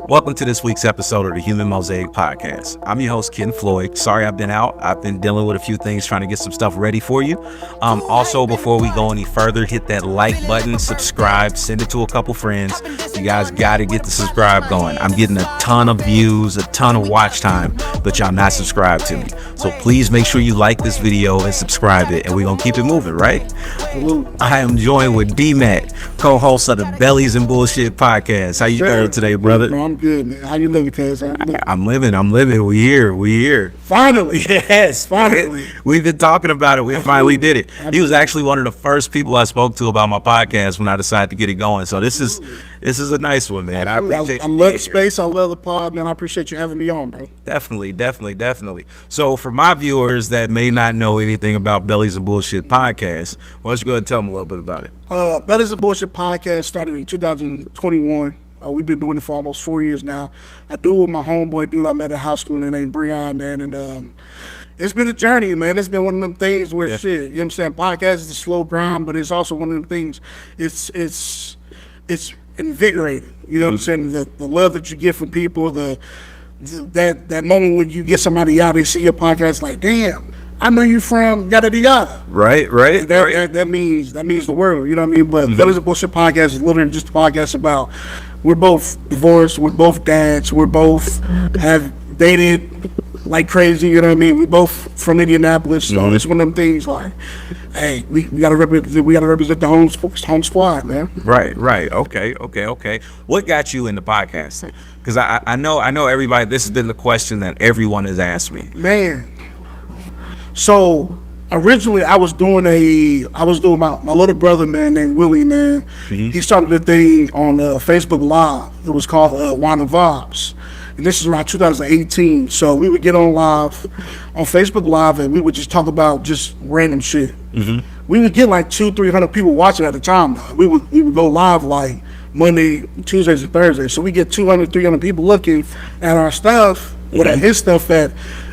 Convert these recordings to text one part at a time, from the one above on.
Welcome to this week's episode of the Human Mosaic Podcast. I'm your host, Ken Floyd. Sorry I've been out. I've been dealing with a few things, trying to get some stuff ready for you. Also, before we go any further, hit that like button, subscribe, send it to a couple friends. You guys got to get the subscribe going. I'm getting a ton of views, a ton of watch time, but y'all not subscribed to me. So please make sure you like this video and subscribe it, and we're going to keep it moving, right? I am joined with DMatt, co-host of the Bellies and Bullshit podcast. How you doing today, brother? No, I'm good, man. How you living, Taz? I'm living. We here. Finally, yes, finally. We've been talking about it. We finally did it. He was actually one of the first people I spoke to about my podcast when I decided to get it going. So this is a nice one, man. I appreciate I love the space. I love the pod, man. I appreciate you having me on, bro. Definitely. So for my viewers that may not know anything about Bellies and Bullshit podcast, why don't you go ahead and tell them a little bit about it? Bellies and Bullshit podcast started in 2021. We've been doing it for almost 4 years now. I do it with my homeboy, dude I met at high school named Breon, man. And it's been a journey, man. It's been one of them things where shit, you know what I'm saying? Podcast is a slow grind, but it's also one of them things. It's invigorating. You know what I'm saying? The love that you get from people, that moment when you get somebody out, they see your podcast, like, damn, I know you from yada yada. Right. That means the world. You know what I mean? But Bellies and Bullshit podcast is literally just a podcast about, we're both divorced, we're both dads, we're both have dated like crazy. You know what I mean? We both from Indianapolis, so it's one of them things like, hey, we gotta represent the home squad, man. Right. Okay. What got you into podcasting? Because I know everybody. This has been the question that everyone has asked me. Man, so originally I was doing my little brother, man, named Willie, man. Mm-hmm. He started a thing on Facebook Live. It was called Wine and Vibes. And this is around 2018. So we would get on live on Facebook Live and we would just talk about just random shit. Mm-hmm. We would get like 200-300 people watching at a time. We would go live like Monday, Tuesdays, and Thursdays. So we get 200-300 people looking at our stuff, or at his stuff at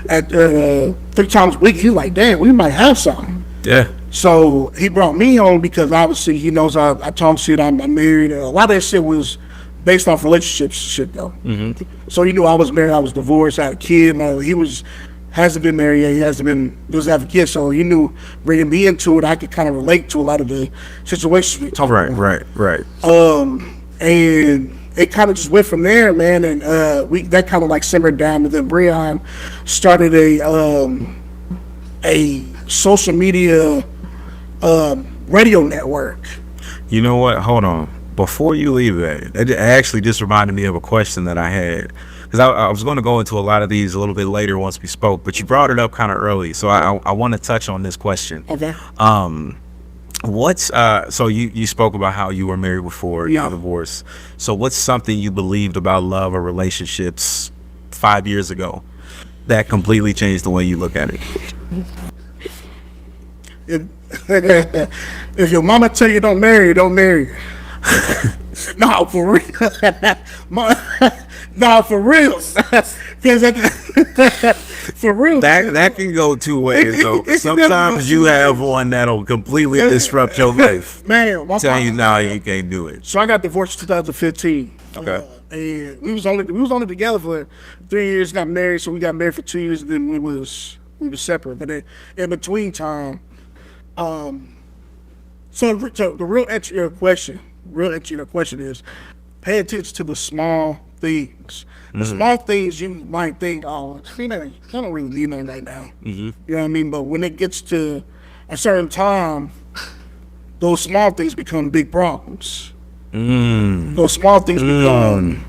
3 times a week. He's like, damn, we might have something. Yeah. So he brought me on because obviously he knows I talk shit. I'm married. A lot of that shit was based off relationships shit though. Mm-hmm. So he knew I was married, I was divorced, I had a kid. He hasn't been married yet. He doesn't have a kid. So he knew bringing me into it, I could kind of relate to a lot of the situations we talk about. Right. And it kind of just went from there, man. And that kind of like simmered down. And then Breon started a social media radio network. You know what? Hold on. Before you leave that, it actually just reminded me of a question that I had. Because I was going to go into a lot of these a little bit later once we spoke, but you brought it up kind of early. So I want to touch on this question. Okay. So you spoke about how you were married before you divorced. So what's something you believed about love or relationships 5 years ago that completely changed the way you look at it? If your mama tell you don't marry, don't marry. No, for real. No, for real. For real. That can go two ways though. Sometimes you have one that'll completely disrupt your life. Man, tell you now you can't do it. So I got divorced in 2015. Okay. And we was only together for 3 years, got married, so we got married for 2 years, and then we was separate. But in between time, so the real answer to your question is pay attention to the small things. The small things you might think, oh, I don't really need nothing right now. Mm-hmm. You know what I mean? But when it gets to a certain time, those small things become big problems. Those small things become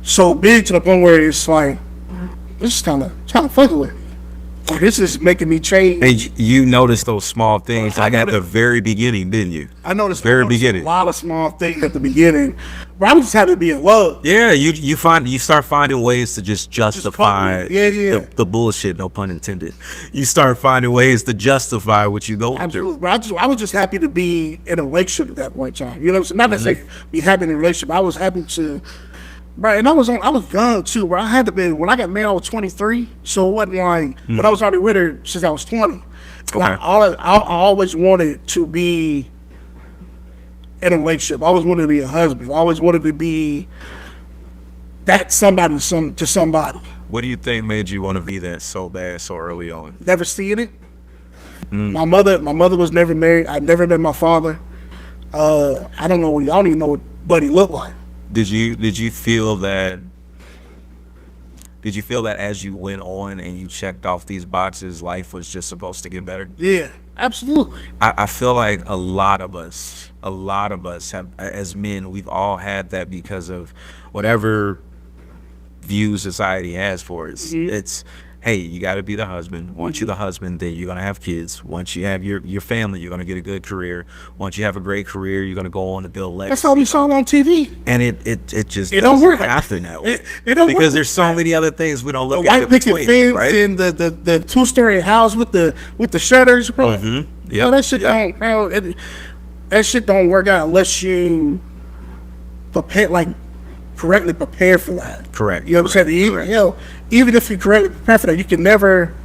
so big to the point where it's like, this is kind of fucking with me. This is making me change. And you noticed those small things like at the very beginning, didn't you? I noticed beginning. A lot of small things at the beginning. But I'm just happy to be in love. Yeah, you start finding ways to just justify the bullshit, no pun intended. You start finding ways to justify what you go through. I was just happy to be in a relationship at that point in time. You know what I'm saying? Not necessarily be happy in a relationship. I was happy to. Right, and I was young too, bro. I had to be, when I got married, I was 23, so it wasn't like, but I was already with her since I was 20. Okay. I always wanted to be in a relationship. I always wanted to be a husband. I always wanted to be that somebody to somebody. What do you think made you want to be that so bad so early on? Never seen it. My mother was never married. I never met my father. I don't even know what he looked like. Did you feel that? Did you feel that as you went on and you checked off these boxes, life was just supposed to get better? Yeah, absolutely. I feel like a lot of us have, as men, we've all had that because of whatever view society has for us. It's, hey, you got to be the husband. Once you're the husband, then you're going to have kids. Once you have your family, you're going to get a good career. Once you have a great career, you're going to go on to build legacy. That's all we saw on TV. And it just don't work happen that way. It don't because work. there's so many other things we don't look The at. white picket fence right? and the two-story house with the shutters, bro. Yeah, that shit don't, bro, that shit don't work out unless you correctly prepare for that. Correct. You know what I'm saying? Even if you correctly prepare for that, you can never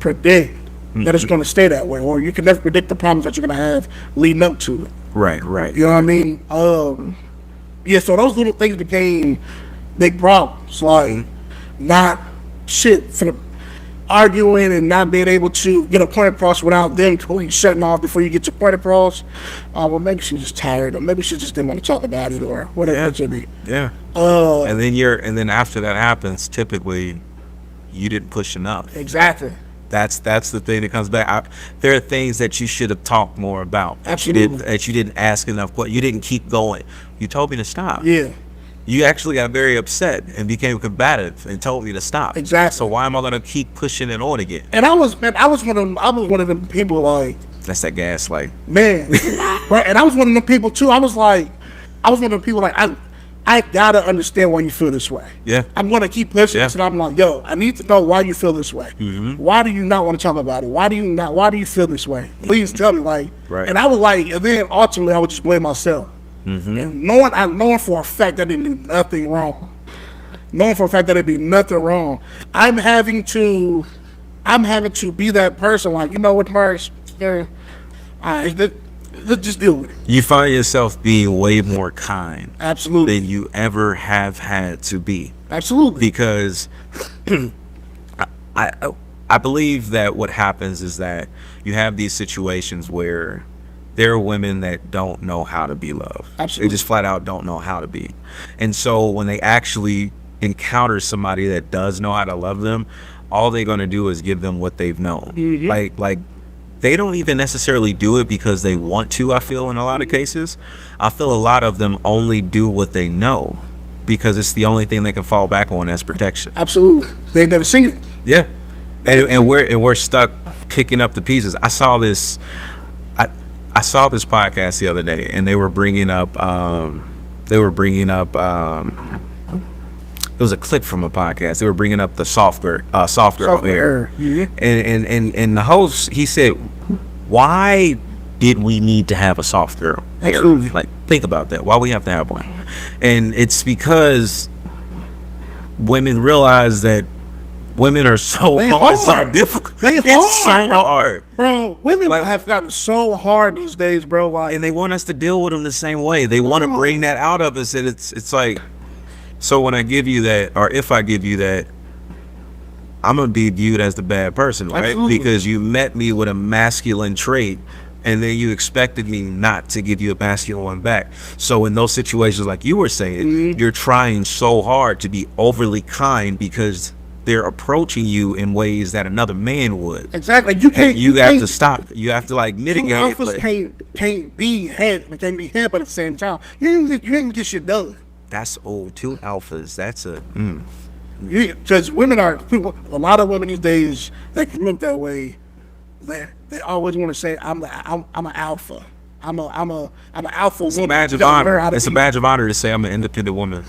predict that it's going to stay that way, or you can never predict the problems that you're going to have leading up to it. Right. You know what I mean? So those little things became big problems, like not shit for the arguing and not being able to get a point across without them totally shutting off before you get your point across. Well, maybe she's just tired, or maybe she just didn't want to talk about it, or whatever it should be. Yeah. And then after that happens, typically, you didn't push enough. Exactly. That's the thing that comes back. There are things that you should have talked more about. Absolutely. That you didn't ask enough. You didn't keep going. You told me to stop. Yeah. You actually got very upset and became combative and told me to stop. Exactly. So why am I gonna keep pushing it on again? And I was one of them people, like, that's that gaslight. Man. Right. And I was one of them people too. I was one of them people like, I gotta understand why you feel this way. Yeah. I'm gonna keep pushing this, and I'm like, yo, I need to know why you feel this way. Why do you not want to talk about it? Why do you feel this way? Please tell me, like. Right. And I was like, and then ultimately I would just blame myself. And knowing for a fact that I didn't do nothing wrong. Knowing for a fact that it'd be nothing wrong. I'm having to be that person, like, you know what, Mars? Let's just deal with it. You find yourself being way more kind. Absolutely. Than you ever have had to be. Absolutely. Because I believe that what happens is that you have these situations where there are women that don't know how to be loved. Absolutely. They just flat out don't know how to be. And so when they actually encounter somebody that does know how to love them, all they're going to do is give them what they've known. Like they don't even necessarily do it because they want to, I feel, in a lot of cases. I feel a lot of them only do what they know because it's the only thing they can fall back on as protection. Absolutely. They've never seen it. Yeah. And we're stuck picking up the pieces. I saw this podcast the other day, and they were bringing up it was a clip from a podcast. They were bringing up the software error. Yeah. And the host, he said, why did we need to have a software error? Like, think about that. Why we have to have one? And it's because women realize that women are so hard. It's so difficult. It's so hard. Bro, women have gotten so hard these days, bro. Like, and they want us to deal with them the same way. They want to bring that out of us. And it's like, so when I give you that, or if I give you that, I'm going to be viewed as the bad person, right? Absolutely. Because you met me with a masculine trait, and then you expected me not to give you a masculine one back. So in those situations, like you were saying, you're trying so hard to be overly kind because they're approaching you in ways that another man would. Exactly. You have to stop. You have to like mitigate. Alphas can't be had but at the same time. You ain't get shit done. That's old. Two alphas. That's a. Because women are a lot of women these days. They can look that way. They always want to say, "I'm an alpha. I'm an alpha." It's a badge of honor. It's a badge of honor to say I'm an independent woman.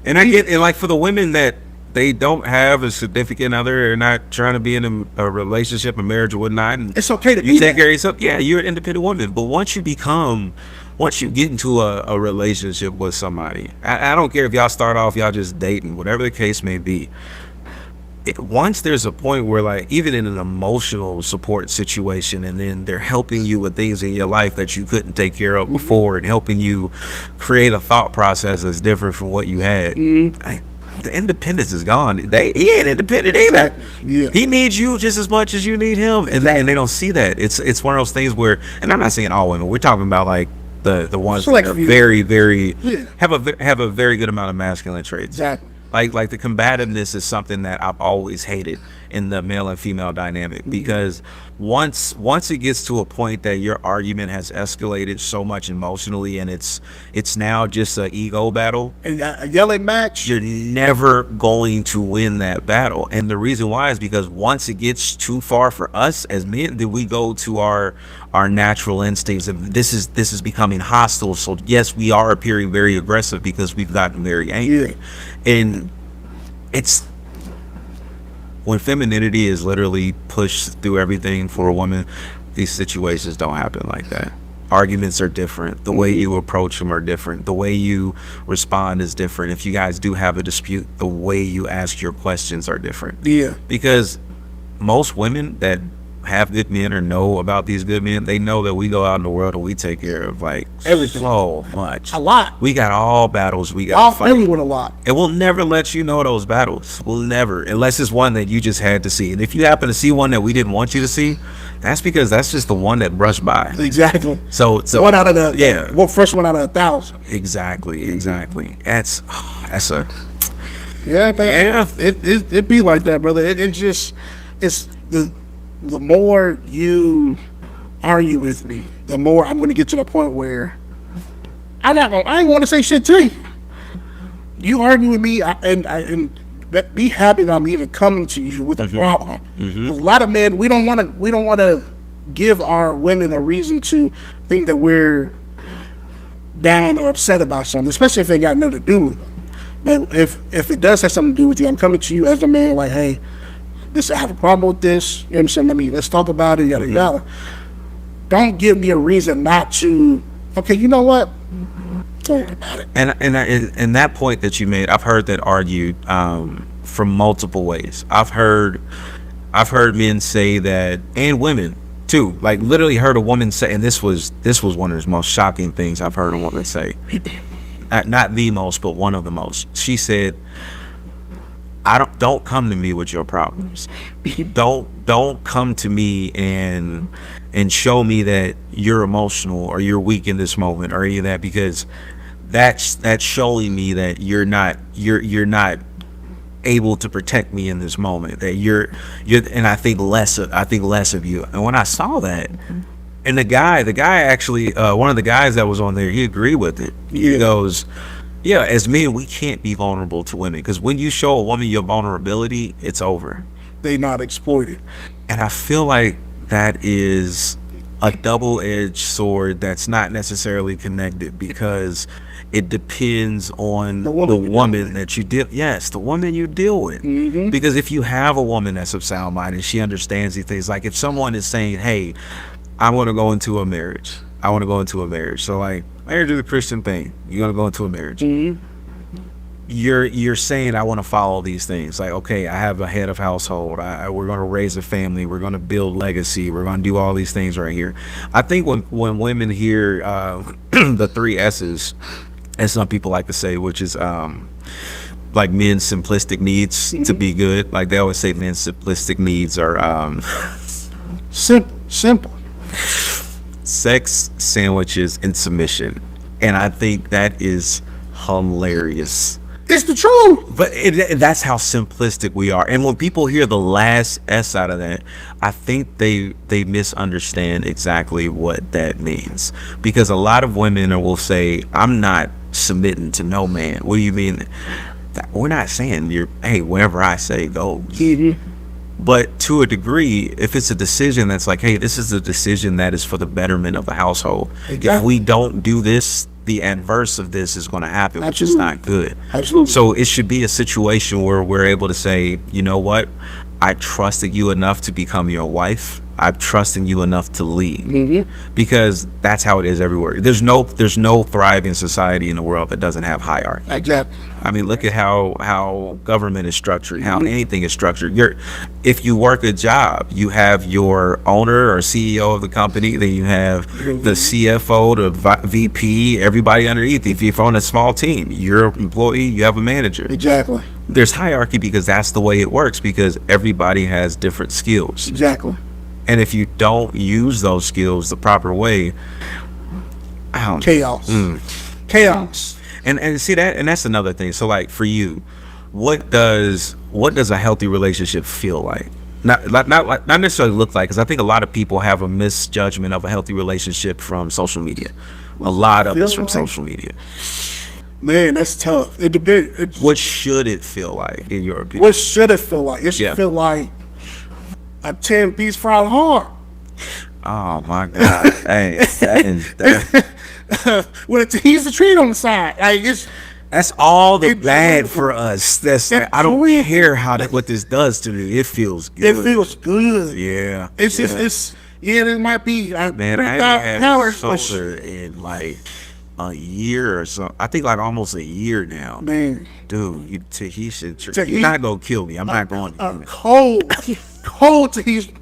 And I get, and like for the women that they don't have a significant other, they're not trying to be in a relationship, a marriage, or whatnot. And it's okay to you take care of yourself. Yeah, you're an independent woman. But once you get into a relationship with somebody, I don't care if y'all start off y'all just dating, whatever the case may be. once there's a point where, like, even in an emotional support situation, and then they're helping you with things in your life that you couldn't take care of before, and helping you create a thought process that's different from what you had, the independence is gone. He ain't independent either. Yeah. He needs you just as much as you need him, and they don't see that. It's one of those things where, and I'm not saying all women, we're talking about like the ones that are very, very have a very good amount of masculine traits. Exactly. Like the combativeness is something that I've always hated in the male and female dynamic, because once it gets to a point that your argument has escalated so much emotionally, and it's now just an ego battle, And a yelling match. you're never going to win that battle. And the reason why is because once it gets too far for us as men, then we go to our natural instincts, and this is becoming hostile. So yes, we are appearing very aggressive because we've gotten very angry. And it's when femininity is literally pushed through everything for a woman, these situations don't happen like that. Arguments are different. The way you approach them are different. The way you respond is different. If you guys do have a dispute, the way you ask your questions are different. Yeah. Because most women that have good men or know about these good men, they know that we go out in the world and we take care of like Everything. so much. A lot. We got all battles we got I'll to fight. fight with a lot. And we'll never let you know those battles. We'll never, unless it's one that you just had to see. And if you happen to see one that we didn't want you to see, that's because that's just the one that brushed by. Exactly. So One out of the first one out of 1,000. Exactly. That's a It be like that, brother. It's the more you argue with me, the more I'm going to get to the point where I ain't want to say shit to you. You argue with me, and be happy that I'm even coming to you with a problem. A lot of men, we don't want to give our women a reason to think that we're down or upset about something, especially if it got nothing to do with them. But if it does have something to do with you, I'm coming to you as a man, like, hey, I have a problem with this. You know what I'm saying? Let's talk about it, yada yada. Don't give me a reason not to. Okay, you know what? Talk about it. And that point that you made, I've heard that argued from multiple ways. I've heard men say that, and women too. Like literally heard a woman say, and this was one of the most shocking things I've heard a woman say. Not the most, but one of the most. She said, don't come to me with your problems. Don't come to me and show me that you're emotional or you're weak in this moment or any of that, because that's showing me that you're not able to protect me in this moment, that you're and I think less of you. And when I saw that, and the guy actually one of the guys that was on there, he agreed with it. He goes, yeah, as men, we can't be vulnerable to women, because when you show a woman your vulnerability, it's over. They not exploited. And I feel like that is a double-edged sword that's not necessarily connected, because it depends on the woman that you deal. Yes, the woman you deal with. Because if you have a woman that's of sound mind and she understands these things, like if someone is saying, "Hey, I want to go into a marriage. So like, marriage is a Christian thing. You're gonna go into a marriage. You're saying, I want to follow these things. Like, okay, I have a head of household. We're gonna raise a family. We're gonna build legacy. We're gonna do all these things right here. I think when women hear the 3 S's, as some people like to say, which is like men's simplistic needs to be good. Like they always say, men's simplistic needs are simple. Sex, sandwiches, and submission. And I think that is hilarious. It's the truth. But that's how simplistic we are. And when people hear the last S out of that, I think they misunderstand exactly what that means. Because a lot of women will say, I'm not submitting to no man. What do you mean? We're not saying hey, wherever I say go. But to a degree, if it's a decision that's like, hey, this is a decision that is for the betterment of the household. Exactly. If we don't do this, the adverse of this is going to happen, which is not good. Absolutely. So it should be a situation where we're able to say, you know what? I trusted you enough to become your wife, I'm trusting you enough to lead, because that's how it is everywhere. There's no thriving society in the world that doesn't have hierarchy. Exactly. I mean, look at how government is structured, how anything is structured. If you work a job, you have your owner or CEO of the company, then you have the CFO, the VP, everybody underneath. If you're on a small team, you're an employee, you have a manager. Exactly. There's hierarchy because that's the way it works, because everybody has different skills. Exactly. And if you don't use those skills the proper way, Chaos. Chaos. And see that, and that's another thing. So like for you, what does a healthy relationship feel like? Not necessarily look like, because I think a lot of people have a misjudgment of a healthy relationship from social media. A lot of it's from social media. Man, that's tough. It depends. What should it feel like in your opinion? What should it feel like? It should feel like a 10-piece fried hard. Oh my God! Hey, with a Tahitian treat on the side. Like that's all the bad for us. I don't care what this does to me. It feels good. It feels good. Yeah. It's just it might be man, I haven't had soda in like a year or so. I think like almost a year now. Man, dude, Tahitian treat. You're not gonna kill me. I'm not going to. Cold Tahitian.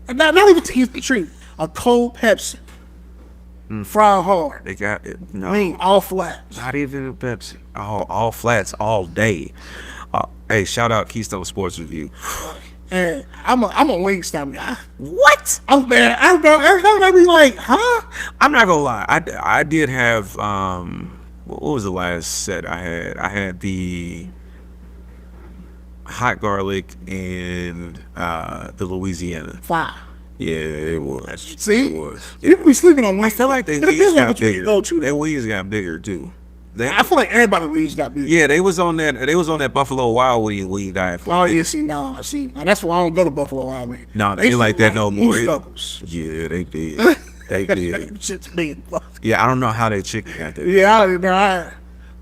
Not even Tahitian treat. A cold Pepsi. Fried hard. They got it. No, I mean, all flats. Not even a Pepsi. All flats all day. Hey, shout out Keystone Sports Review. And I'm a Wingstop guy. What? I'm bad. I be like, huh? I'm not gonna lie. I did have what was the last set I had? I had the hot garlic and the Louisiana. Fire. Yeah, it was. See, it was. You be sleeping on. I feel like they wings got bigger. Their wings got bigger too. I feel like everybody's wings got bigger. Yeah, they was on that. They was on that Buffalo Wild Wing diet. Oh yeah, see, that's why I don't go to Buffalo Wild Wing. No, they like that no more. Yeah, they did. They did. Shit's big. Yeah, I don't know how they chicken got that. Yeah, I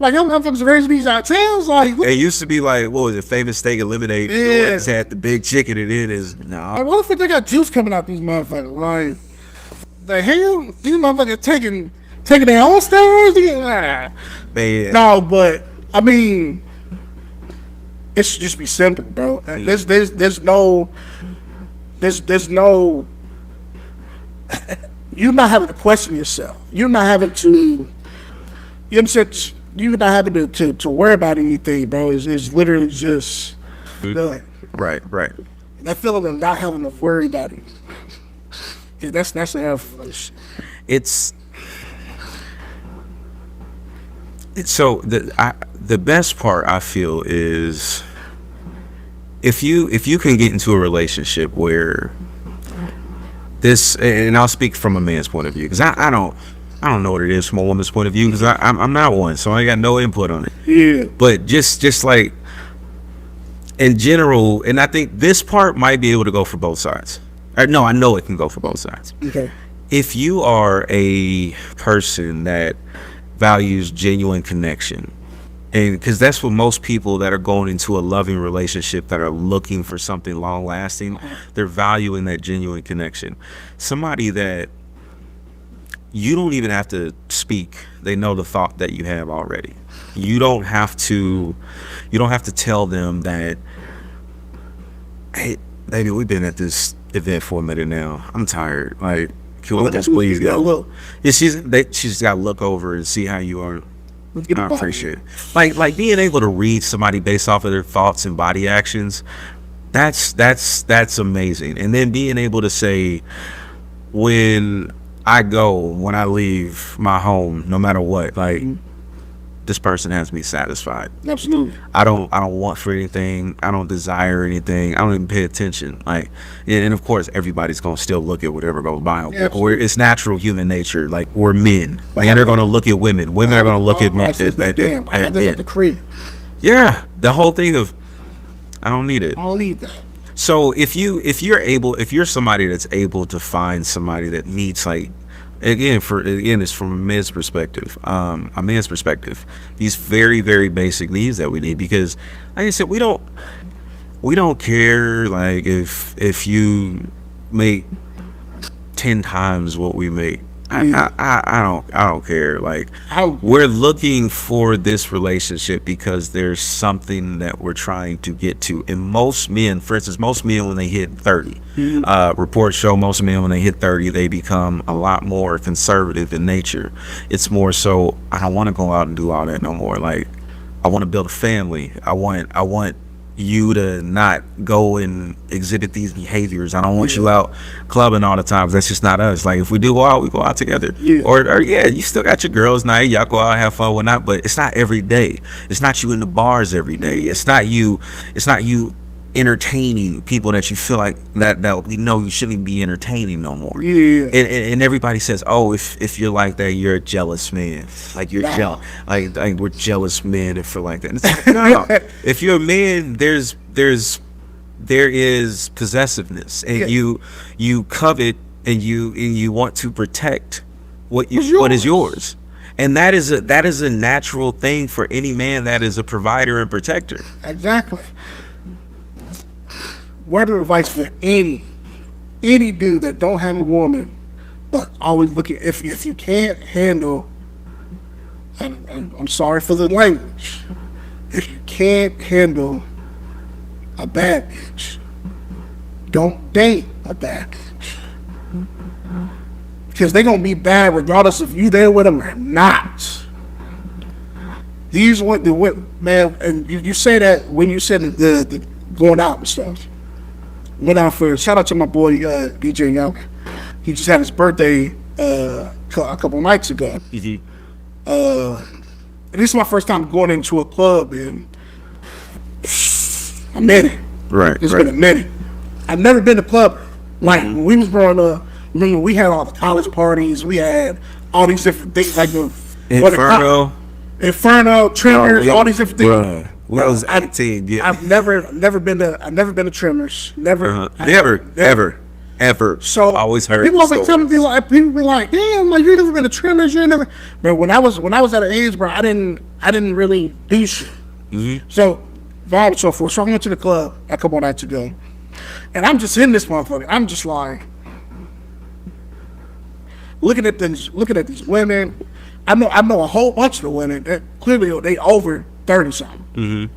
like them motherfuckers raising these out of towns. Like it used to be like, what was it, Famous Steak and Lemonade? Yeah, it's had the big chicken, and it is now. Like, what the fuck they got juice coming out these motherfuckers? Like the hell, these motherfuckers taking their own steroids? Man. No, but I mean, it should just be simple, bro. There's no. You're not having to question yourself. You're not having to. You understand? You're not having to worry about anything, bro. It's literally just done. Right. That feeling of not having to worry about it. Yeah, that's the F. It's so the best part I feel is if you can get into a relationship where this, and I'll speak from a man's point of view, because I don't know what it is from a woman's point of view, because I'm not one, so I got no input on it. Yeah. But just like in general, and I think this part might be able to go for both sides. No, I know it can go for both sides. Okay. If you are a person that values genuine connection, and because that's what most people that are going into a loving relationship that are looking for something long lasting, they're valuing that genuine connection. Somebody that you don't even have to speak, they know the thought that you have already. You don't have to tell them that, hey baby, we've been at this event for a minute now, I'm tired, like can we just please go? Yeah, she's got to look over and see how you are. I appreciate it. Like being able to read somebody based off of their thoughts and body actions, that's amazing. And then being able to say, when I leave my home, no matter what, like this person has me satisfied. Absolutely. I don't want for anything. I don't desire anything. I don't even pay attention. Like, and of course, everybody's gonna still look at whatever goes by. It's natural human nature. Like, we're men. Like, and they're gonna look at women. Women are gonna look at men. The crib. Yeah, the whole thing of I don't need it. I don't need that. So if you're somebody that's able to find somebody that meets, like, again it's from a man's perspective, these very, very basic needs that we need, because like I said, we don't care like if you make 10 times what we make. I don't care. Like, we're looking for this relationship because there's something that we're trying to get to. And most men, for instance, most men when they hit 30, reports show most men when they hit 30, they become a lot more conservative in nature. It's more so, I don't want to go out and do all that no more. Like, I want to build a family. I want you to not go and exhibit these behaviors. I don't want you out clubbing all the time. That's just not us. Like, if we do go out, we go out together. Or you still got your girls' night. Y'all go out and have fun, whatnot. But it's not every day. It's not you in the bars every day. It's not you entertaining people that you feel like that we know you shouldn't be entertaining no more. And everybody says, oh, if you're like that, you're a jealous man. Like, you're jealous. Like we're jealous men that feel like that. It's like, no. If you're a man, there is possessiveness, and you covet, and you want to protect what is yours. And that is a natural thing for any man that is a provider and protector. Exactly. Word of advice for any dude that don't have a woman, but always looking, if you can't handle, and I'm sorry for the language, if you can't handle a bad bitch, don't date a bad bitch. Because they're going to be bad regardless if you there with them or not. These man, and you say that when you said the going out and stuff. Went out for, shout out to my boy DJ Young. He just had his birthday a couple nights ago. And this is my first time going into a club in a minute. Right. It's been a minute. I've never been to a club. Like, when we was growing up, remember, we had all the college parties. We had all these different things like the Inferno, Tremors, all these different things. Bruh. Well, I was 18. Yeah. I've never been to Tremors. Never. Ever. So always heard. People always tell me, people be like, damn, like, you never been to Tremors. You never. But when I was at an age, bro, I didn't really do shit. So vibe and so forth. So I went to the club a couple nights ago, and I'm just in this motherfucker. I'm just like looking at these women. I know a whole bunch of the women that clearly they over 30 something.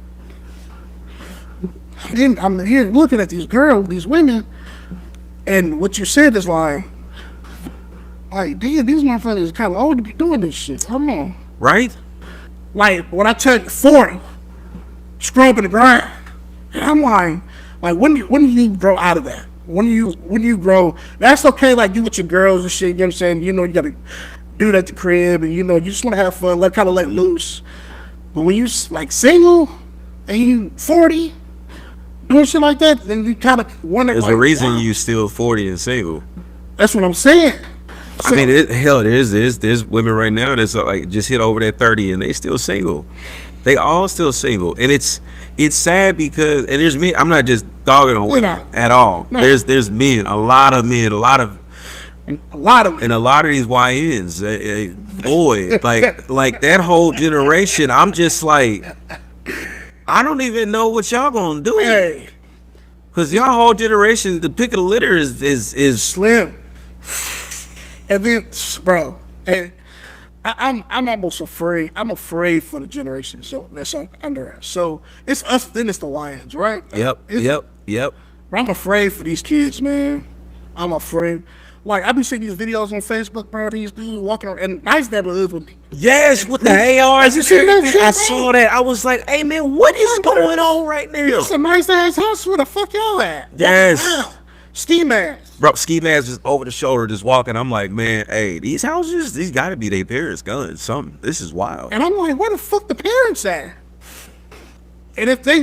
I'm here looking at these girls, these women, and what you said is like, damn, these motherfuckers are kind of old to be doing this shit. Come on, right? Like, when I tell you 40, scrubbing the ground, and I'm like, when do you grow out of that? When you grow, that's okay. Like, you with your girls and shit. You know what I'm saying? You know, you gotta do that at the crib, and you know, you just want to have fun, let loose. But when you like single and you 40 doing shit like that, then you kind of wonder. There's a reason you still 40 and single. That's what I'm saying. I mean, there's women right now that's like just hit over that 30 and they still single. They all still single, and it's sad because, and there's men. I'm not just dogging on women at all. No. There's men, a lot of men, and a lot of these YNs, boy, like that whole generation. I'm just like, I don't even know what y'all gonna do, cause y'all whole generation, the pick of the litter is slim. And then, bro, and I'm almost afraid. I'm afraid for the generation that's under us. So it's us, then it's the YNs, right? Yep. I'm afraid for these kids, man. I'm afraid. Like, I be seeing these videos on Facebook, bro. These dudes walking around in nice neighborhoods with people. Yes, with the ARs and shit. I saw that. I was like, hey, man, what is going on right now? It's a nice ass house. Where the fuck y'all at? Yes. Wow. Ski mask. Bro, ski mask just over the shoulder, just walking. I'm like, man, hey, these houses, these gotta be their parents' guns. Something. This is wild. And I'm like, where the fuck the parents at? And if they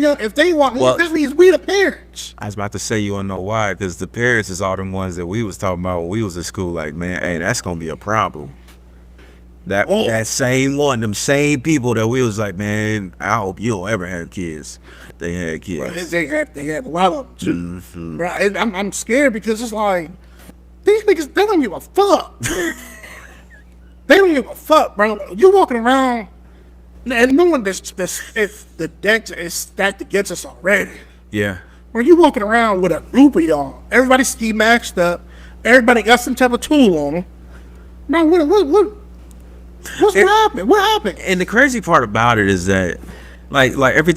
want, this means we the parents. I was about to say, you don't know why, because the parents is all them ones that we was talking about when we was in school. Like, man, hey, that's gonna be a problem. That same one, them same people that we was like, man, I hope you don't ever have kids. They had kids. Bro, they had a lot of them. Bro, I'm scared because it's like, these niggas, they don't give a fuck. They don't give a fuck, bro. You walking around, and knowing the deck is stacked against us already. Yeah. Or you walking around with a group of y'all. Everybody ski maxed up. Everybody got some type of tool on them. Now, what happened? What happened? And the crazy part about it is that, like every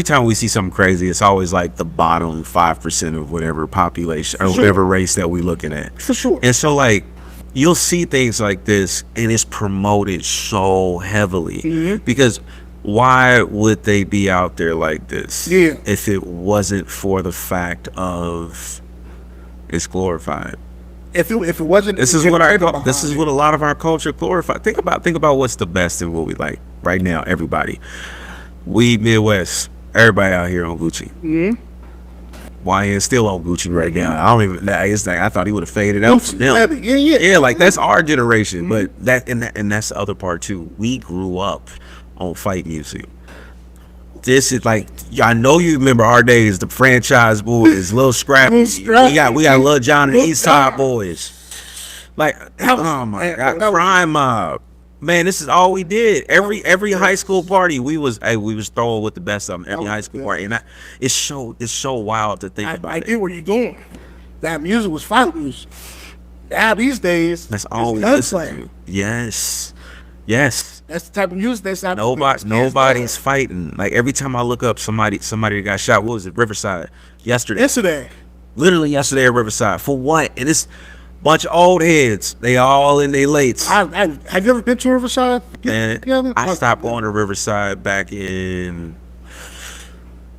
time we see something crazy, it's always like the bottom 5% of whatever population or whatever race that we're looking at. For sure. And so, like, you'll see things like this, and it's promoted so heavily because why would they be out there like this? Yeah. If it wasn't for the fact of it's glorified. If it wasn't, This is what a lot of our culture glorifies. Think about what's the best and what we like right now. Everybody, we Midwest, everybody out here on Gucci. YN still on Gucci right now. I don't even. I thought he would have faded out for them. Yeah, like that's our generation. But that's the other part too. We grew up on fight music. This is like, I know you remember our days, the Franchise Boys, Lil Scrappy. We got Lil John and East Side Boys. Like, oh my God, Crime Mob. Man, this is all we did. Every high school party, we was throwing with the best of them. Every high school party, and it's so wild to think about. I get where you're going. That music was fight music. Now these days, That's all we listen to. Yes. That's the type of music that's out. Nobody's fighting. Like every time I look up somebody that got shot. What was it? Riverside yesterday. Literally yesterday at Riverside. For what? And it's a bunch of old heads. They all in their lates. Have you ever been to Riverside? And I stopped going to Riverside back in,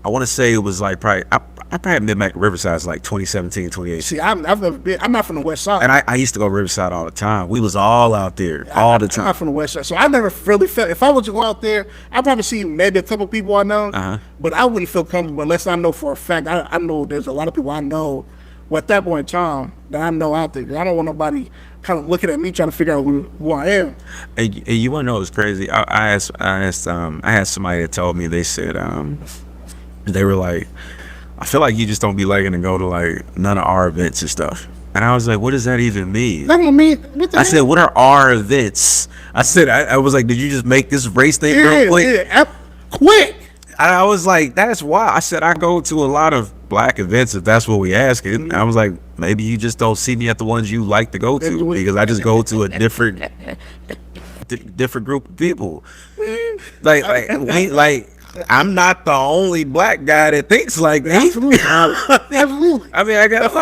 I want to say it was like probably, I probably been back to Riverside like 2017, 2018. See, I've never been. I'm not from the West Side. And I used to go to Riverside all the time. We was all out there all the time. I'm not from the West Side, so I never really felt. If I was to go out there, I'd probably see maybe a couple people I know, but I wouldn't feel comfortable unless I know for a fact. I know there's a lot of people I know. Well, at that point in time, that I know out there. I don't want nobody kind of looking at me trying to figure out who I am. And you want to know what's crazy? I had somebody that told me, they said, they were like, I feel like you just don't be liking to go to like none of our events and stuff. And I was like, what does that even mean? That don't mean. I said, what are our events? I said, I was like, did you just make this race thing real quick? Quick. I was like, that's why. I said, I go to a lot of black events if that's what we asking. I was like, maybe you just don't see me at the ones you like to go to because I just go to a different group of people. Like I'm not the only black guy that thinks like that. Absolutely. I mean, I got a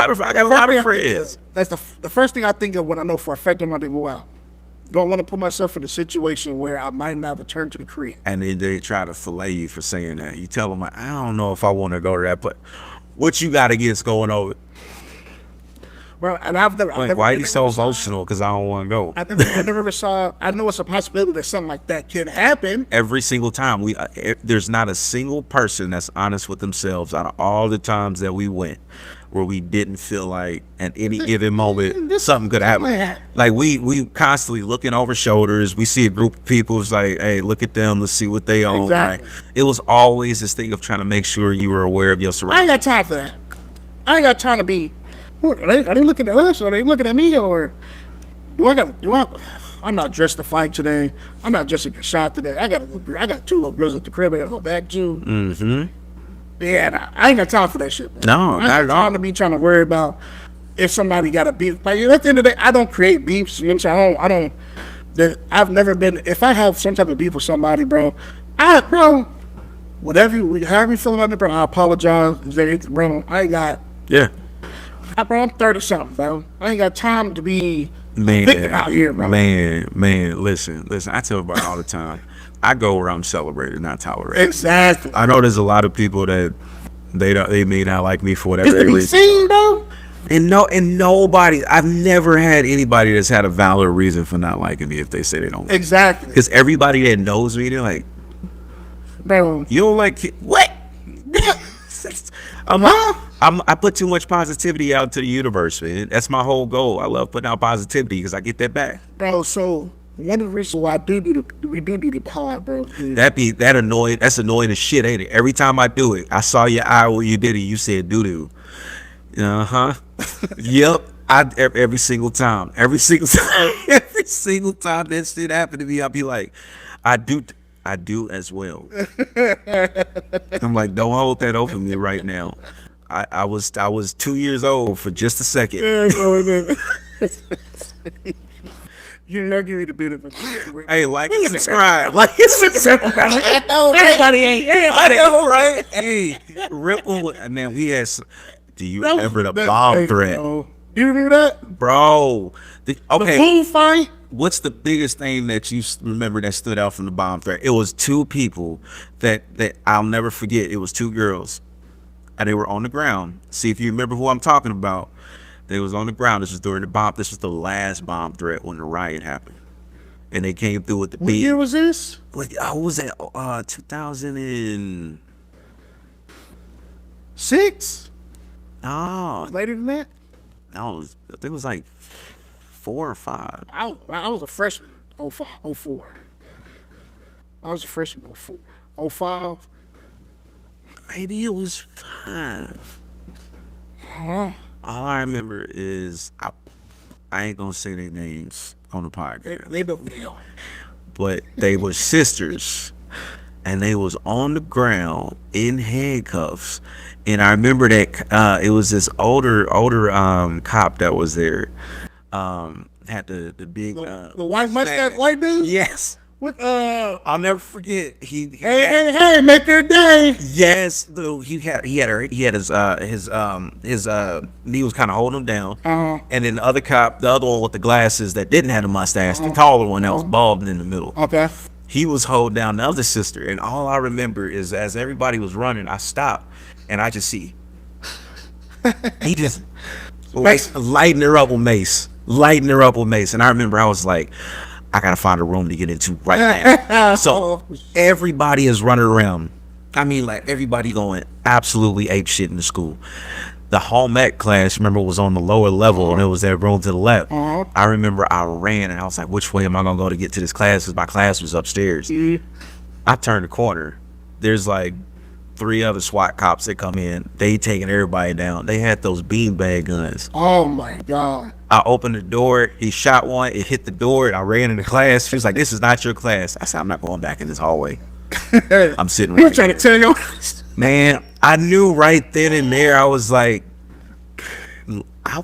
lot of friends. That's the first thing I think of when I know for a fact I'm not to go out. Don't want to put myself in a situation where I might not return to the crib. And then they try to fillet you for saying that. You tell them, I don't know if I want to go to that, but what you got against going over? Bro, and I've never why are you so emotional? Because I don't want to go. I never saw. I know it's a possibility that something like that can happen. Every single time there's not a single person that's honest with themselves out of all the times that we went where we didn't feel like at any given moment something could happen. Like we constantly looking over shoulders. We see a group of people. It's like, hey, look at them. Let's see what they own. Exactly. Like, it was always this thing of trying to make sure you were aware of your surroundings. I ain't got time for that. I ain't got time to be. Are they looking at us? Or are they looking at me? Or I'm not dressed to fight today. I'm not dressed to get shot today. I got two little girls at the crib I gotta go back to. Mm-hmm. Yeah, I ain't got time for that shit, man. No, I ain't got time to be trying to worry about if somebody got a beef. Like, at the end of the day, I don't create beefs. You know what I'm saying? I've never been. If I have some type of beef with somebody, bro, however you feel about it, bro, I apologize. Bro, I ain't got. Yeah. Bro, I'm 30 something, bro. I ain't got time to be thinking out here, bro. Man, listen. I tell everybody all the time. I go where I'm celebrated, not tolerated. Exactly. I know there's a lot of people that they may not like me for whatever reason. Seen, though. And nobody. I've never had anybody that's had a valid reason for not liking me if they say they don't. Exactly. Because everybody that knows me, they're like, bro, you don't like it? What? I put too much positivity out to the universe, man. That's my whole goal. I love putting out positivity because I get that back. Bro, so one of the reasons why we do need to pod, bro. That's annoying as shit, ain't it? Every time I do it, I saw your eye when you did it. You said doo-doo. Yep. Every single time. Every single time that shit happened to me, I'll be like, I do as well. I'm like, don't hold that over me right now. I was 2 years old for just a second. You're not giving me the benefit. Hey, like and subscribe. Like and subscribe. I know, everybody ain't. Everybody know, right? Hey, Ripple. And then we had. Do you remember the bomb threat? Do you remember that, Bro? Okay. The boom fight. What's the biggest thing that you remember that stood out from the bomb threat? It was two people that I'll never forget. It was two girls, and they were on the ground. See if you remember who I'm talking about. They was on the ground. This was during the bomb. This was the last bomb threat when the riot happened, and they came through with the beat. What year was this? What was that? 2006. No, Later than that. I think it was like 4 or 5. I was a freshman. 04. I was a freshman. 04. 05. Maybe it was 5. Huh? All I remember is I ain't gonna say their names on the podcast. They don't know. But they were sisters, and they was on the ground in handcuffs. And I remember that it was this older cop that was there. Had the big the white mustache white dude. Yes. What? I'll never forget. Hey, make their day. Yes, dude, he had his he was kind of holding him down, and then the other one with the glasses that didn't have the mustache, the taller one that was bald in the middle. Okay. He was holding down the other sister, and all I remember is as everybody was running, I stopped and I just see he just lighting her up with mace, and I remember I was like, I gotta find a room to get into right now. So everybody is running around. I mean, like everybody going absolutely ape shit in the school. The home ec class, remember, was on the lower level, and it was that room to the left. I remember I ran and I was like, which way am I gonna go to get to this class? Because my class was upstairs. I turned the corner. There's like 3 other SWAT cops that come in. They taking everybody down. They had those beanbag guns. Oh my God. I opened the door. He shot one. It hit the door, and I ran into class. She was like, "This is not your class." I said, "I'm not going back in this hallway. I'm sitting right You're trying to tell you. Man, I knew right then and there. I was like, I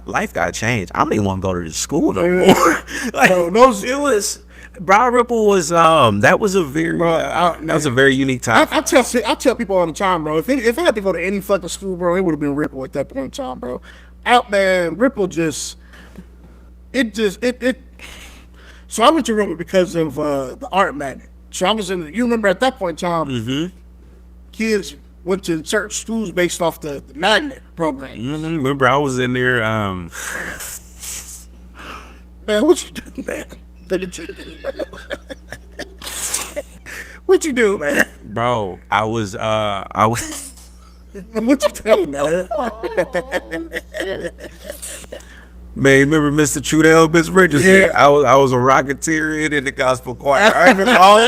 life got changed. I don't even want to go to the school no more. Like, it was. Briar Ripple was that was a very unique time. I tell people all the time, bro. If I had to go to any fucking school, bro, it would have been Ripple at that point in time, bro. Out there, Ripple so I went to Ripple because of the art magnet. So I was you remember at that point in time, kids went to certain schools based off the magnet program. Remember, I was in there. Man, what you do, man? What you do, man? Bro, I was What you telling me? Man, remember Mr. Trudell, Miss Richardson? Yeah. I was a rocketeer in the gospel choir. I remember all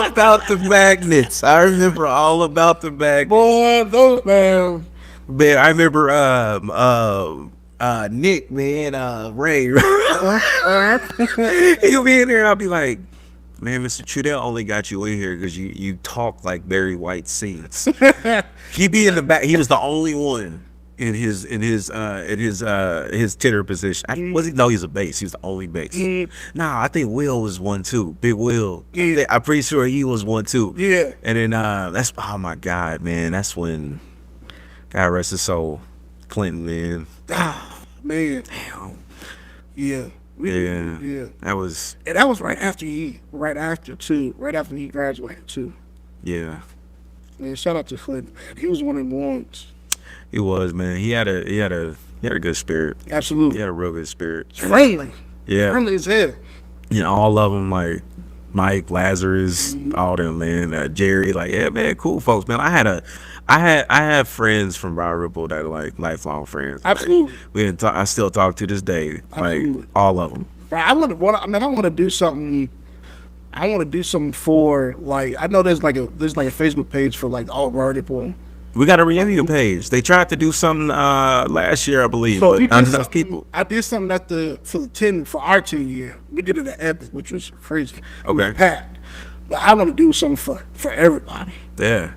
about the magnets. I remember all about the magnets. Boy, those man. Man, I remember Nick, man, Ray. He'll be in there and I'll be like, man, Mr. Trudell only got you in here because you talk like Barry White sings. He'd be in the back. He was the only one in his tenor position. No, he's a bass. He was the only bass. Nah, I think Will was one too. Big Will. Yeah. I'm pretty sure he was one too. Yeah. And then that's, oh my God, man, that's when, God rest his soul, Clinton, man. Ah, man. Damn. Yeah. Yeah. That was right after he graduated too. Yeah. Man, shout out to Clinton, man. He was one of the ones. He was, man. He had a good spirit. Absolutely. He had a real good spirit. Friendly. Yeah. Friendly as hell. You know, all of them, like Mike, Lazarus, all them, man. Jerry, like, yeah, man, cool folks, man. I have friends from Briar Ripple that are like lifelong friends. Absolutely. I still talk to this day, Absolutely. like all of them. I want to do something. I want to do something for, like, I know there's like a Facebook page for like all Briar Ripple. We got a reunion page. They tried to do something last year, I believe, So but not enough people. I did something for our 10 year. We did it at Epic, which was crazy. Okay. Packed. But I want to do something for everybody. Yeah.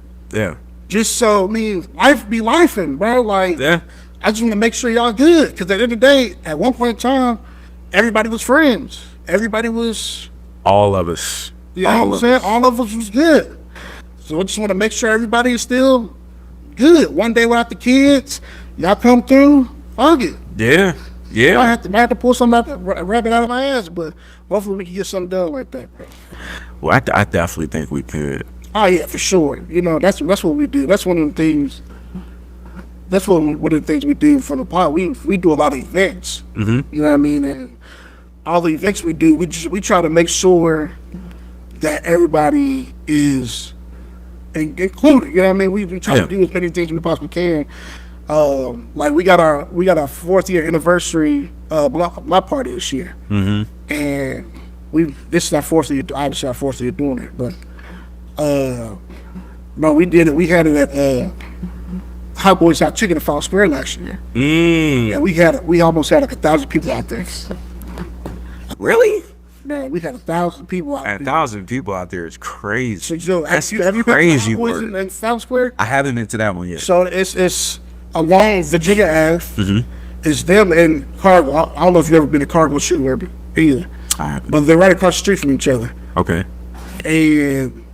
just so, I mean, life be lifing, bro. Like, Yeah. I just want to make sure y'all good. Because at the end of the day, at one point in time, everybody was friends. Everybody was, All of us. you know what I'm saying? All of us was good. So I just want to make sure everybody is still good. One day without the kids, y'all come through, fuck it. Yeah. I Yeah. have to pull something out, rabbit out of my ass, but hopefully we can get something done like that, bro. Well, I definitely think we could. Oh yeah, for sure. You know, that's what we do. That's one of the things. That's one of the things we do for the pod. We do a lot of events. Mm-hmm. You know what I mean? And all the events we do, we try to make sure that everybody is included. You know what I mean? We try to do as many things as we possibly can. Like we got our 4th year anniversary block party this year, and this is our 4th year. Obviously, our 4th year doing it, but no, we did it. We had it at Hot Boys Hot Chicken in Fall Square last year. Yeah, we almost had like 1,000 people out there. Really? Man, we had 1,000 people out there. 1,000 people out there is crazy. So, That's have you crazy been to Hot Boys work. in Fall Square? I haven't been to that one yet. So it's along Virginia Ave. It's them and Cargo. I don't know if you've ever been to Cargo Shoe either. I haven't. But they're right across the street from each other. Okay. And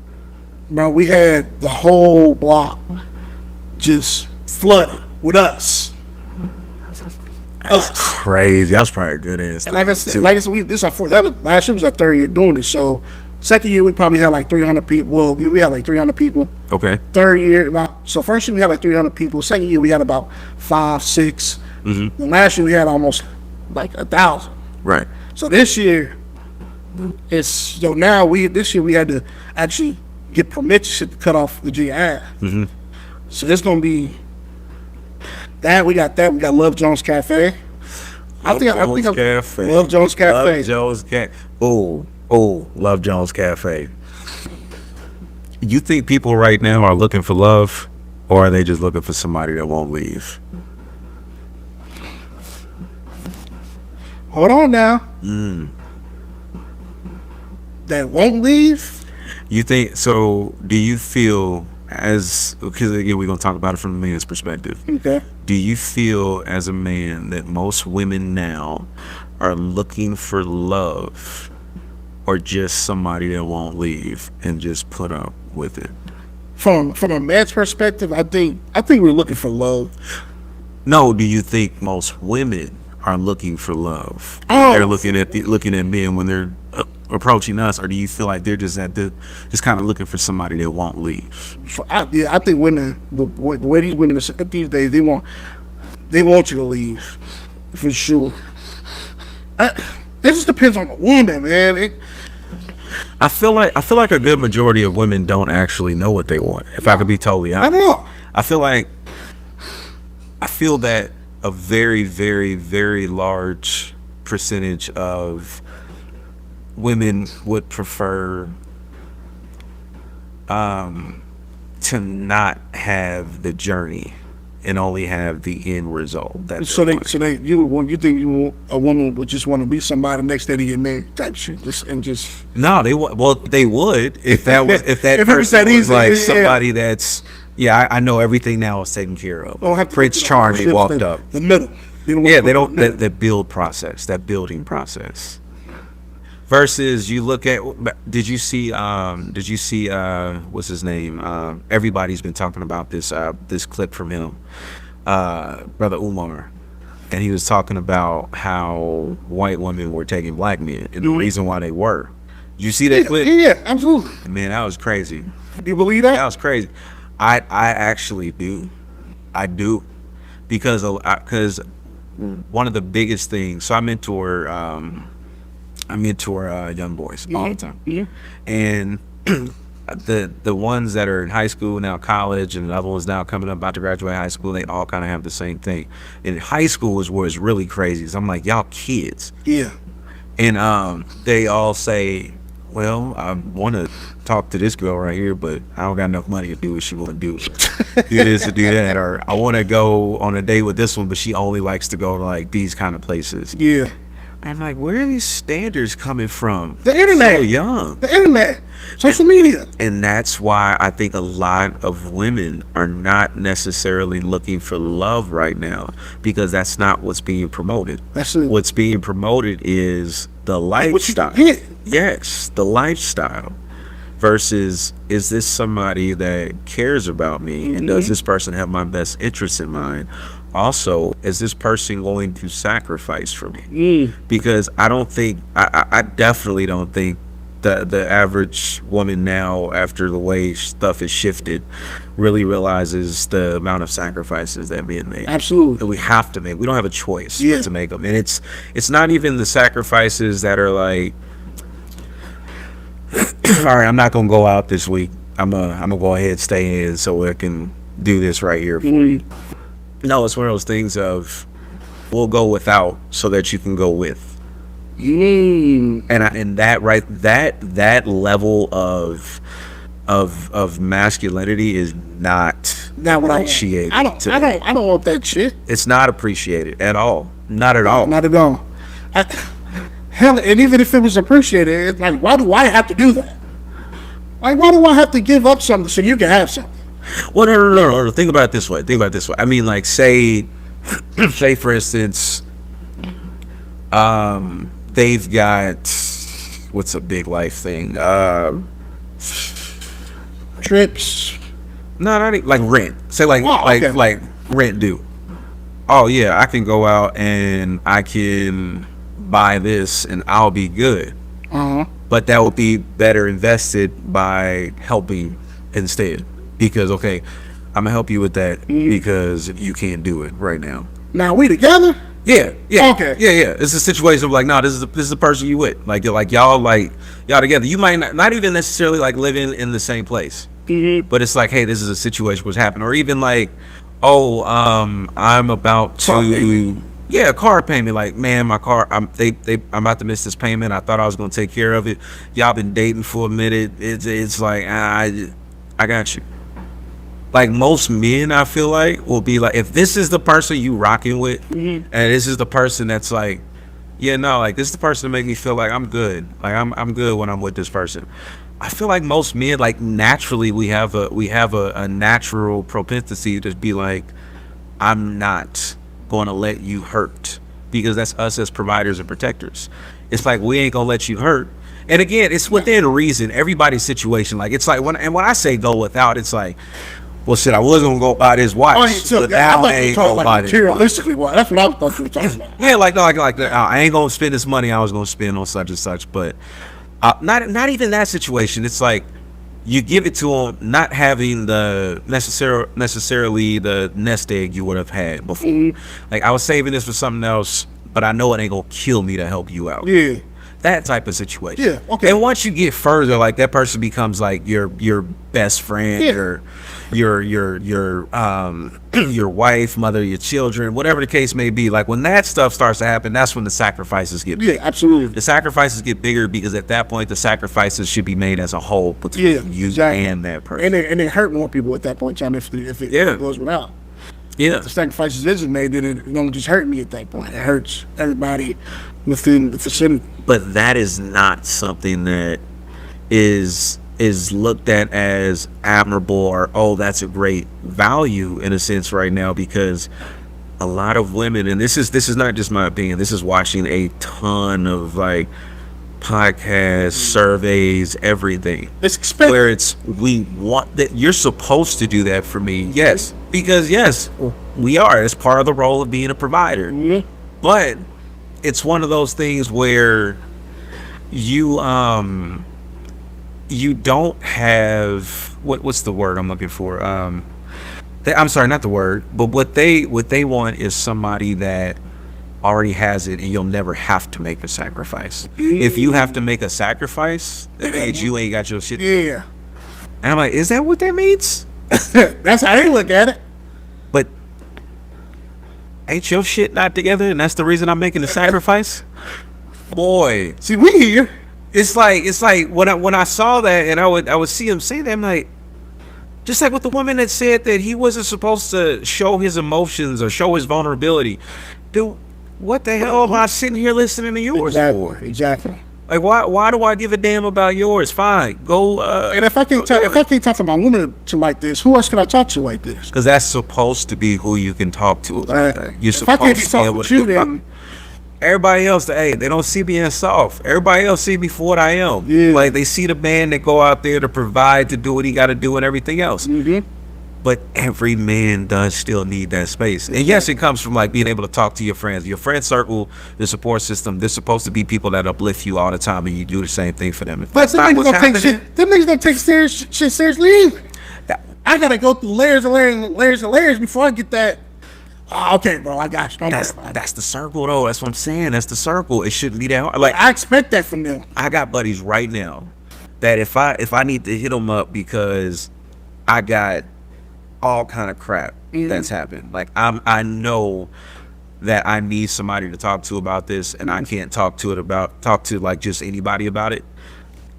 bro, we had the whole block just flooded with us. Crazy. That's probably a good answer. And like I said, this is our 4th. Last year was our 3rd year doing this. So 2nd year we probably had like 300 people. Well, we had like 300 people. Okay. 3rd year, so first year we had like 300 people. 2nd year we had about 5, 6. And last year we had almost like 1,000. Right. So this year, this year we had to actually get permits to cut off the GI. So there's gonna be that. We got Love Jones Cafe. I think Cafe. Love Jones Cafe. Love Jones Cafe. Love Jones Cafe. You think people right now are looking for love, or are they just looking for somebody that won't leave? Hold on now. That won't leave? You think so? Do you feel because again we're gonna talk about it from the man's perspective. Okay. Do you feel as a man that most women now are looking for love, or just somebody that won't leave and just put up with it? From a man's perspective, I think we're looking for love. No, do you think most women are looking for love? Oh. They're looking at men when they're approaching us, or do you feel like they're just just kind of looking for somebody that won't leave? I think women, the way these women are these days, they want you to leave, for sure. It just depends on the woman, man. I feel like a good majority of women don't actually know what they want. If I could be totally honest, I know. I feel that a very, very, very large percentage of women would prefer to not have the journey and only have the end result. You think a woman would just want to be somebody next day to get married type shit, No, they would if that was if that If it was person that was easy, like yeah. somebody that's I know everything now is taken care of. Don't have to Prince go Charming through walked up. the middle. They don't That building process. Versus you look at, did you see what's his name? Everybody's been talking about this clip from him, Brother Umar, and he was talking about how white women were taking black men and the reason why they were. Did you see that clip? Yeah, absolutely. Man, that was crazy. Do you believe that? That was crazy. I actually do. I do, because one of the biggest things. So I mentor young boys all the time. Yeah. And the ones that are in high school now, college, and the other ones now coming up about to graduate high school, they all kind of have the same thing. And high school is where it's really crazy. So I'm like, y'all kids. Yeah. And they all say, well, I want to talk to this girl right here, but I don't got enough money to do what she want to do. Do this or do that. Or I want to go on a date with this one, but she only likes to go to like these kind of places. Yeah. I'm like, where are these standards coming from? The internet. So young. The internet. Social media. And that's why I think a lot of women are not necessarily looking for love right now, because that's not what's being promoted. That's it. What's being promoted is the lifestyle. What you get. Yes, the lifestyle. Versus, is this somebody that cares about me? And does this person have my best interests in mind? Also, is this person going to sacrifice for me? Because I don't think, I definitely don't think the average woman now, after the way stuff is shifted, really realizes the amount of sacrifices that men make. Absolutely. That we have to make. We don't have a choice Yeah. to make them. And it's not even the sacrifices that are like, all right, I'm not gonna go out this week. I'm gonna go ahead and stay in so I can do this right here. No, it's one of those things of, we'll go without so that you can go with. And that level of masculinity is not appreciated. I don't want that shit. It's not appreciated at all. Not at all. Not at all. Hell, and even if it was appreciated, it's like, why do I have to do that? Like, why do I have to give up something so you can have something? Well, no. Think about it this way. I mean, like, say for instance, they've got, what's a big life thing? Trips. No, not even, like rent. Say like okay. like rent due. Oh yeah, I can go out and I can buy this and I'll be good. But that would be better invested by helping instead. Because okay, I'm gonna help you with that because you can't do it right now. Now we together? Yeah. Okay. Yeah. It's a situation of like, no, this is the person you with. Like y'all together. You might not even necessarily like living in the same place. But it's like, hey, this is a situation what's happening. Or even like, oh, I'm about to car payment. Like, man, my car, I'm about to miss this payment. I thought I was gonna take care of it. Y'all been dating for a minute. It's like, I got you. Like most men, I feel like, will be like, if this is the person you rocking with, and this is the person that's like, like this is the person that make me feel like I'm good. Like I'm good when I'm with this person. I feel like most men, like naturally, we have a natural propensity to be like, I'm not going to let you hurt, because that's us as providers and protectors. It's like, we ain't gonna let you hurt. And again, it's within reason. Everybody's situation, like, it's like when I say go without, it's like, well, shit, I was gonna go buy this watch, but now I ain't gonna buy this. Materialistically, that's what I thought you were talking about. Yeah, like I ain't gonna spend this money I was gonna spend on such and such. But not even that situation. It's like you give it to them, not having the necessarily the nest egg you would have had before. Like, I was saving this for something else, but I know it ain't gonna kill me to help you out. Yeah. That type of situation. Yeah, okay. And once you get further, like, that person becomes like your best friend, or your wife, mother, your children, whatever the case may be. Like, when that stuff starts to happen, that's when the sacrifices get bigger. Yeah, absolutely. The sacrifices get bigger because at that point the sacrifices should be made as a whole between you and that person. And it hurt more people at that point in time if it goes without. Yeah. If the sacrifices isn't made, then it don't just hurt me at that point. It hurts everybody within the vicinity. But that is not something that is looked at as admirable, or, oh, that's a great value in a sense right now, because a lot of women, and this is not just my opinion, this is watching a ton of like podcasts, surveys, everything. It's expensive. Where we want that, you're supposed to do that for me. Yes, because yes, we are. It's part of the role of being a provider. Mm-hmm. But it's one of those things where you don't have what's the word I'm looking for? I'm sorry, not the word, but what they want is somebody that already has it, and you'll never have to make a sacrifice. If you have to make a sacrifice, that means you ain't got your shit. Yeah. And I'm like, is that what that means? That's how they look at it. But ain't your shit not together, and that's the reason I'm making the sacrifice? Boy, see, we here. It's like when I saw that, and I would see him say that, I'm like, just like with the woman that said that he wasn't supposed to show his emotions or show his vulnerability. Dude, what the hell am I sitting here listening to yours for? Exactly. Like, why do I give a damn about yours? Fine, go. And if I can't talk to my woman like this, who else can I talk to like this? Because that's supposed to be who you can talk to. You're if I can't be supposed to be talking able with you, to. then Everybody else, hey, they don't see me as soft. Everybody else see me for what I am. Yeah. Like, they see the man that go out there to provide, to do what he got to do and everything else. mm-hmm. But every man does still need that space. And yes, it comes from like being able to talk to your friends. Your friend circle, the support system, they're supposed to be people that uplift you all the time, and you do the same thing for them. If But that's them not niggas what's don't take happening, shit. Them niggas don't take shit seriously either. I gotta go through layers and layers and layers and layers before I get that. Oh, okay, bro, I got you. that's the circle, though. That's what I'm saying. That's the circle. It shouldn't be that hard. Like, I expect that from them. I got buddies right now that if I need to hit them up because I got all kind of crap that's happened. Like, I know that I need somebody to talk to about this, and I can't talk to like just anybody about it.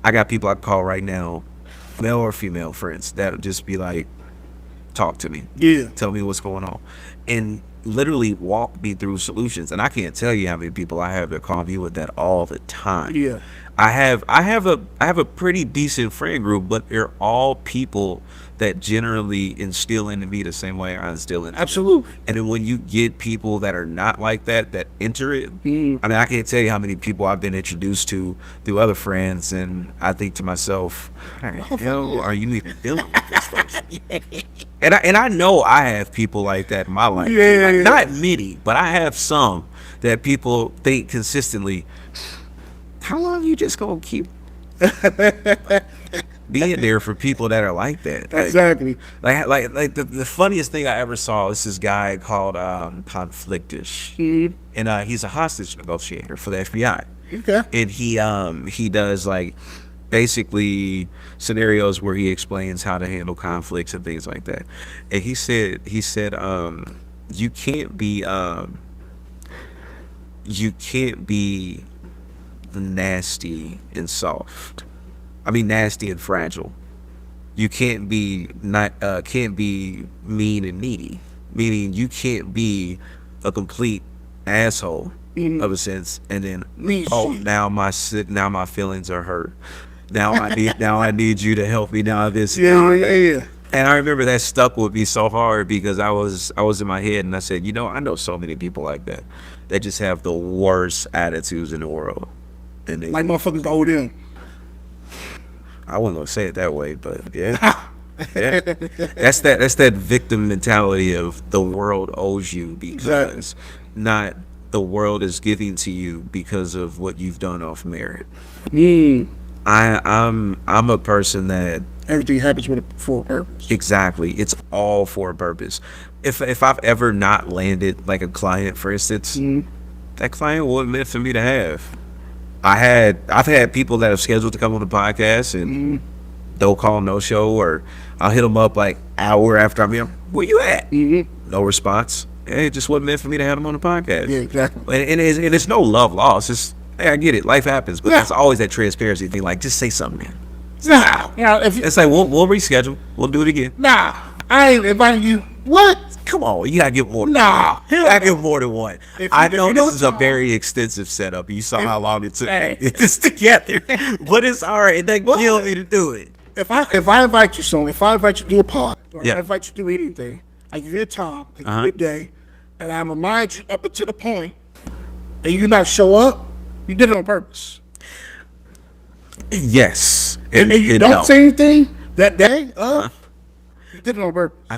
I got people I call right now, male or female friends, that'll just be like, talk to me. Yeah. Tell me what's going on. And literally walk me through solutions. And I can't tell you how many people I have that call me with that all the time. Yeah. I have a pretty decent friend group, but they're all people that generally instill into me the same way I instill into Absolutely. And then when you get people that are not like that enter it, I mean, I can't tell you how many people I've been introduced to through other friends, and I think to myself, how the hell are you even dealing with this person? And I know I have people like that in my life. Yeah. Not many, but I have some that people think consistently, how long you just gonna keep being there for people that are like that? Exactly. Like the funniest thing I ever saw is this guy called Conflictish, and he's a hostage negotiator for the FBI. Okay. And he does like basically scenarios where he explains how to handle conflicts and things like that. And he said you can't be nasty and soft. I mean, nasty and fragile. You can't be mean and needy. Meaning you can't be a complete asshole of a sense, and then now my feelings are hurt. Now I need you to help me now this. Yeah. And I remember that stuck with me so hard because I was in my head and I said, I know so many people like that just have the worst attitudes in the world. And they, Like motherfuckers owe them. I wasn't gonna say it that way, but yeah. Yeah. That's that victim mentality of the world owes you because not the world is giving to you because of what you've done off merit. I'm a person that Everything happens for a purpose. exactly, it's all for a purpose. If I've ever not landed like a client, for instance, that client wasn't meant for me to have. I've had people that have scheduled to come on the podcast and they'll call no show, or I'll hit them up like hour after I'm here. Where you at? No response. Hey, it just wasn't meant for me to have them on the podcast. Yeah, exactly. And it's no love lost. It's, hey, I get it. Life happens, but that's always that transparency thing. Like, just say something, man. Nah, It's like we'll reschedule. We'll do it again. nah, I ain't inviting you. What? Come on, you gotta give more. Nah, You gotta give more than one. I know you know this is a it's- very extensive setup. You saw how long it took to get this together, but it's all right. They kill me to do it. If I invite you somewhere, if I invite you to a party, or Yeah. I invite you to do anything, I give you a time, I give you a day, and I'm remind you up until the point, and you not show up, you did it on purpose. Yes, And you don't say anything that day, you did it on purpose. I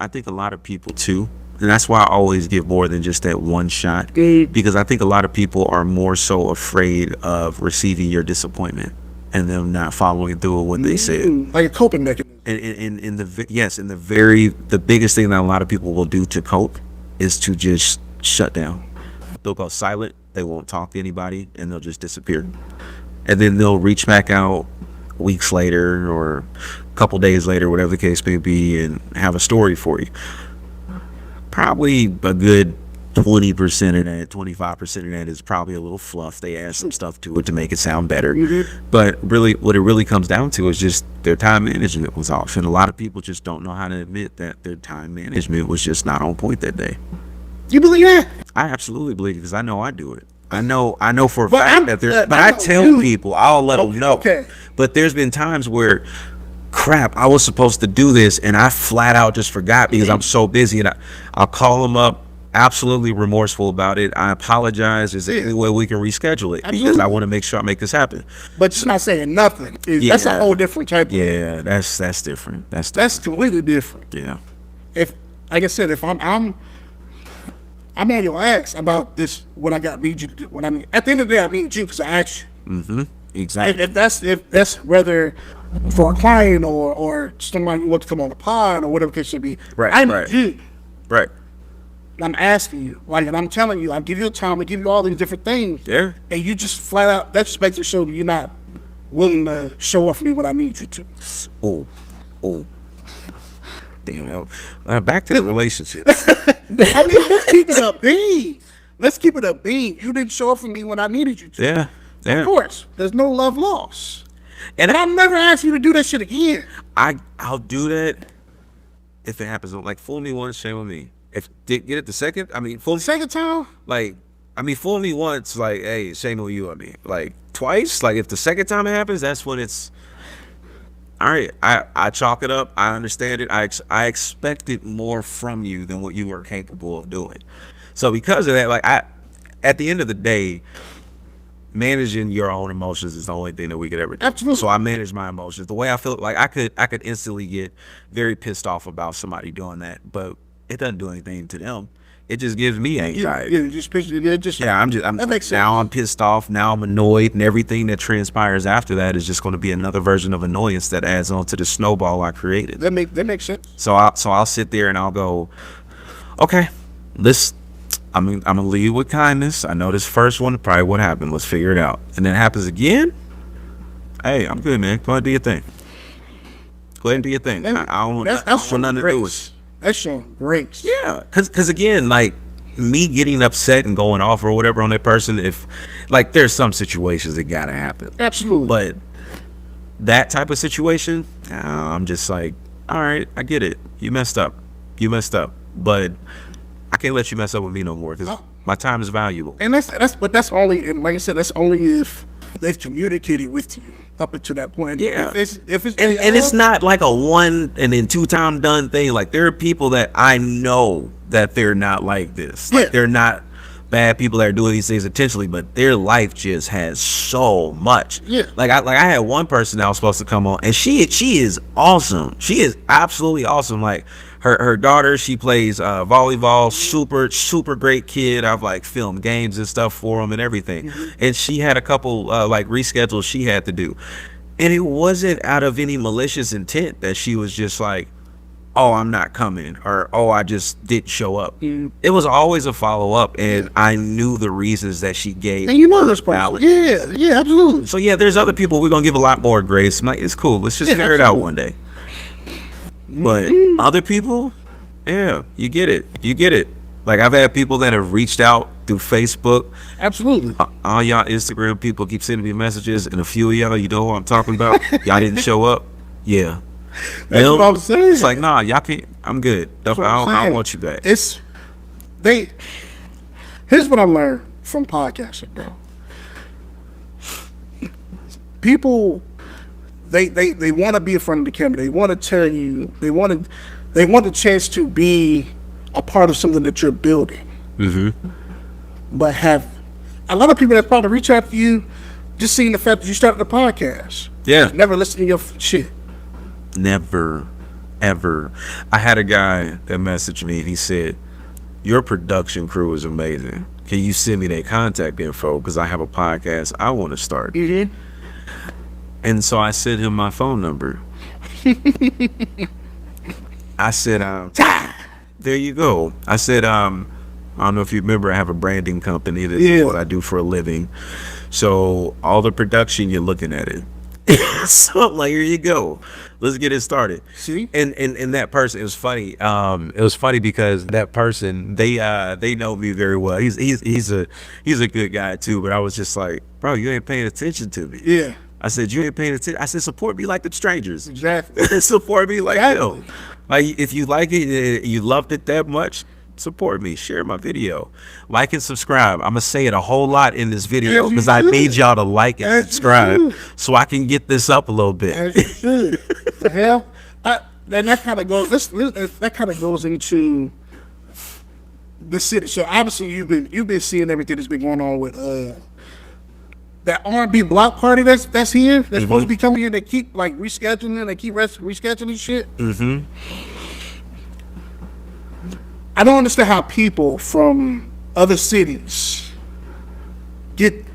think a lot of people too, and that's why I always give more than just that one shot. Because I think a lot of people are more so afraid of receiving your disappointment and them not following through with what they said. Like a coping mechanism. And the biggest thing that a lot of people will do to cope is to just shut down. They'll go silent. They won't talk to anybody, and they'll just disappear. And then they'll reach back out weeks later or a couple days later, whatever the case may be, and have a story for you. Probably a good 20% of that, 25% of that is probably a little fluff. They add some stuff to it to make it sound better. But really, what it really comes down to is just their time management was off. And a lot of people just don't know how to admit that their time management was just not on point that day. You believe that? I absolutely believe it because I know I do it. I know for a But fact that there. But I tell people, I'll let them know. Okay. But there's been times where, crap, I was supposed to do this and I flat out just forgot because I'm so busy, and I'll call them up, absolutely remorseful about it. I apologize. Is there any way we can reschedule it? Because I want to make sure I make this happen. But just not saying nothing. That's a whole different type. Yeah, that's different. That's completely different. Yeah. If, like I said, if I'm at your ass about this, what I got need you to do. When I mean, at the end of the day, I need you because I asked you. Mm-hmm. Exactly. If that's whether for a client or somebody who wants to come on the pod or whatever it should be. Right. I need you. Right. I'm asking you, like, and I'm telling you, I give you a time, I give you all these different things. Yeah. And you just flat out, that just makes it show that you're not willing to show up for me when I need you to. Oh. Damn. Back to the relationship. I mean, let's keep it up, B. Let's keep it up, B. You didn't show up for me when I needed you to. Yeah. Of course. There's no love lost. And I'll never ask you to do that shit again. I'll do that if it happens. Like, fool me once, shame on me. If get it the second, fool The second time? Fool me once, like, hey, shame on you. Like, twice, like, if the second time it happens, that's when it's all right. I chalk it up. I understand it. I expected more from you than what you were capable of doing. So because of that, like, at the end of the day, managing your own emotions is the only thing that we could ever do. Absolutely. So I manage my emotions. The way I feel, like, I could instantly get very pissed off about somebody doing that, but it doesn't do anything to them. It just gives me anxiety. That makes sense. Now I'm pissed off. Now I'm annoyed, and everything that transpires after that is just going to be another version of annoyance that adds on to the snowball I created. That makes sense. So I'll sit there and I'll go, okay, I'm gonna lead with kindness. I know this first one probably what happened. Let's figure it out. And then it happens again. Hey, I'm good, man. Go ahead and do your thing. Go ahead and do your thing. I don't want nothing to do with it. That's showing grace. Yeah, because again, like, me getting upset and going off or whatever on that person, if, like, there's some situations that gotta happen. Absolutely. But that type of situation, I'm just like, all right, I get it. You messed up. But I can't let you mess up with me no more because my time is valuable. And that's only, and like I said, that's only if they've communicated with you up until that point. Yeah. If it's and it's not like a one and then 2 time done thing. Like, there are people that I know that they're not like this. Like, they're not bad people that are doing these things intentionally, but their life just has so much. Yeah. Like I had one person that was supposed to come on, and she is awesome. She is absolutely awesome. Like, her daughter, she plays volleyball, super great kid. I've, like, filmed games and stuff for them and everything. Mm-hmm. And she had a couple like reschedules she had to do, and it wasn't out of any malicious intent that she was just like, oh, I'm not coming, or oh, I just didn't show up. Mm. It was always a follow up, and I knew the reasons that she gave. And you know this part. Yeah, absolutely. So yeah, there's other people we're gonna give a lot more grace. I'm like, it's cool. Let's just figure it out one day. But other people, yeah, you get it. Like, I've had people that have reached out through Facebook. Absolutely. All y'all Instagram people keep sending me messages, and a few of y'all, you know who I'm talking about. Y'all didn't show up. Yeah. That's what I'm saying. It's like, nah, y'all can't. I'm good. I don't want you back. Here's what I learned from podcasting, bro. People, they want to be in front of the camera. They want to tell you. They want the chance to be a part of something that you're building. Mm-hmm. But have a lot of people that probably reach out to you just seeing the fact that you started a podcast. Yeah. Never listen to your shit. Never, ever. I had a guy that messaged me and he said, your production crew is amazing. Can you send me their contact info? Because I have a podcast I want to start. Mm-hmm. And so I sent him my phone number. I said, there you go. I said, I don't know if you remember, I have a branding company. That's what I do for a living. So all the production, you're looking at it. So I'm like, here you go. Let's get it started. See? And that person, it was funny. It was funny because that person, they know me very well. He's a good guy too. But I was just like, bro, you ain't paying attention to me. Yeah. I said, you ain't paying attention. I said, support me like the strangers. Exactly. Support me like them. Like, if you like it, you loved it that much, support me, share my video, like and subscribe. I'm gonna say it a whole lot in this video because I need y'all to like and subscribe so I can get this up a little bit. The hell, then that kind of goes. That kind of goes into the city. So obviously you've been seeing everything that's been going on with that R&B block party that's here. That's supposed to be coming here. They keep like rescheduling. They keep rescheduling shit. I don't understand how people from other cities get,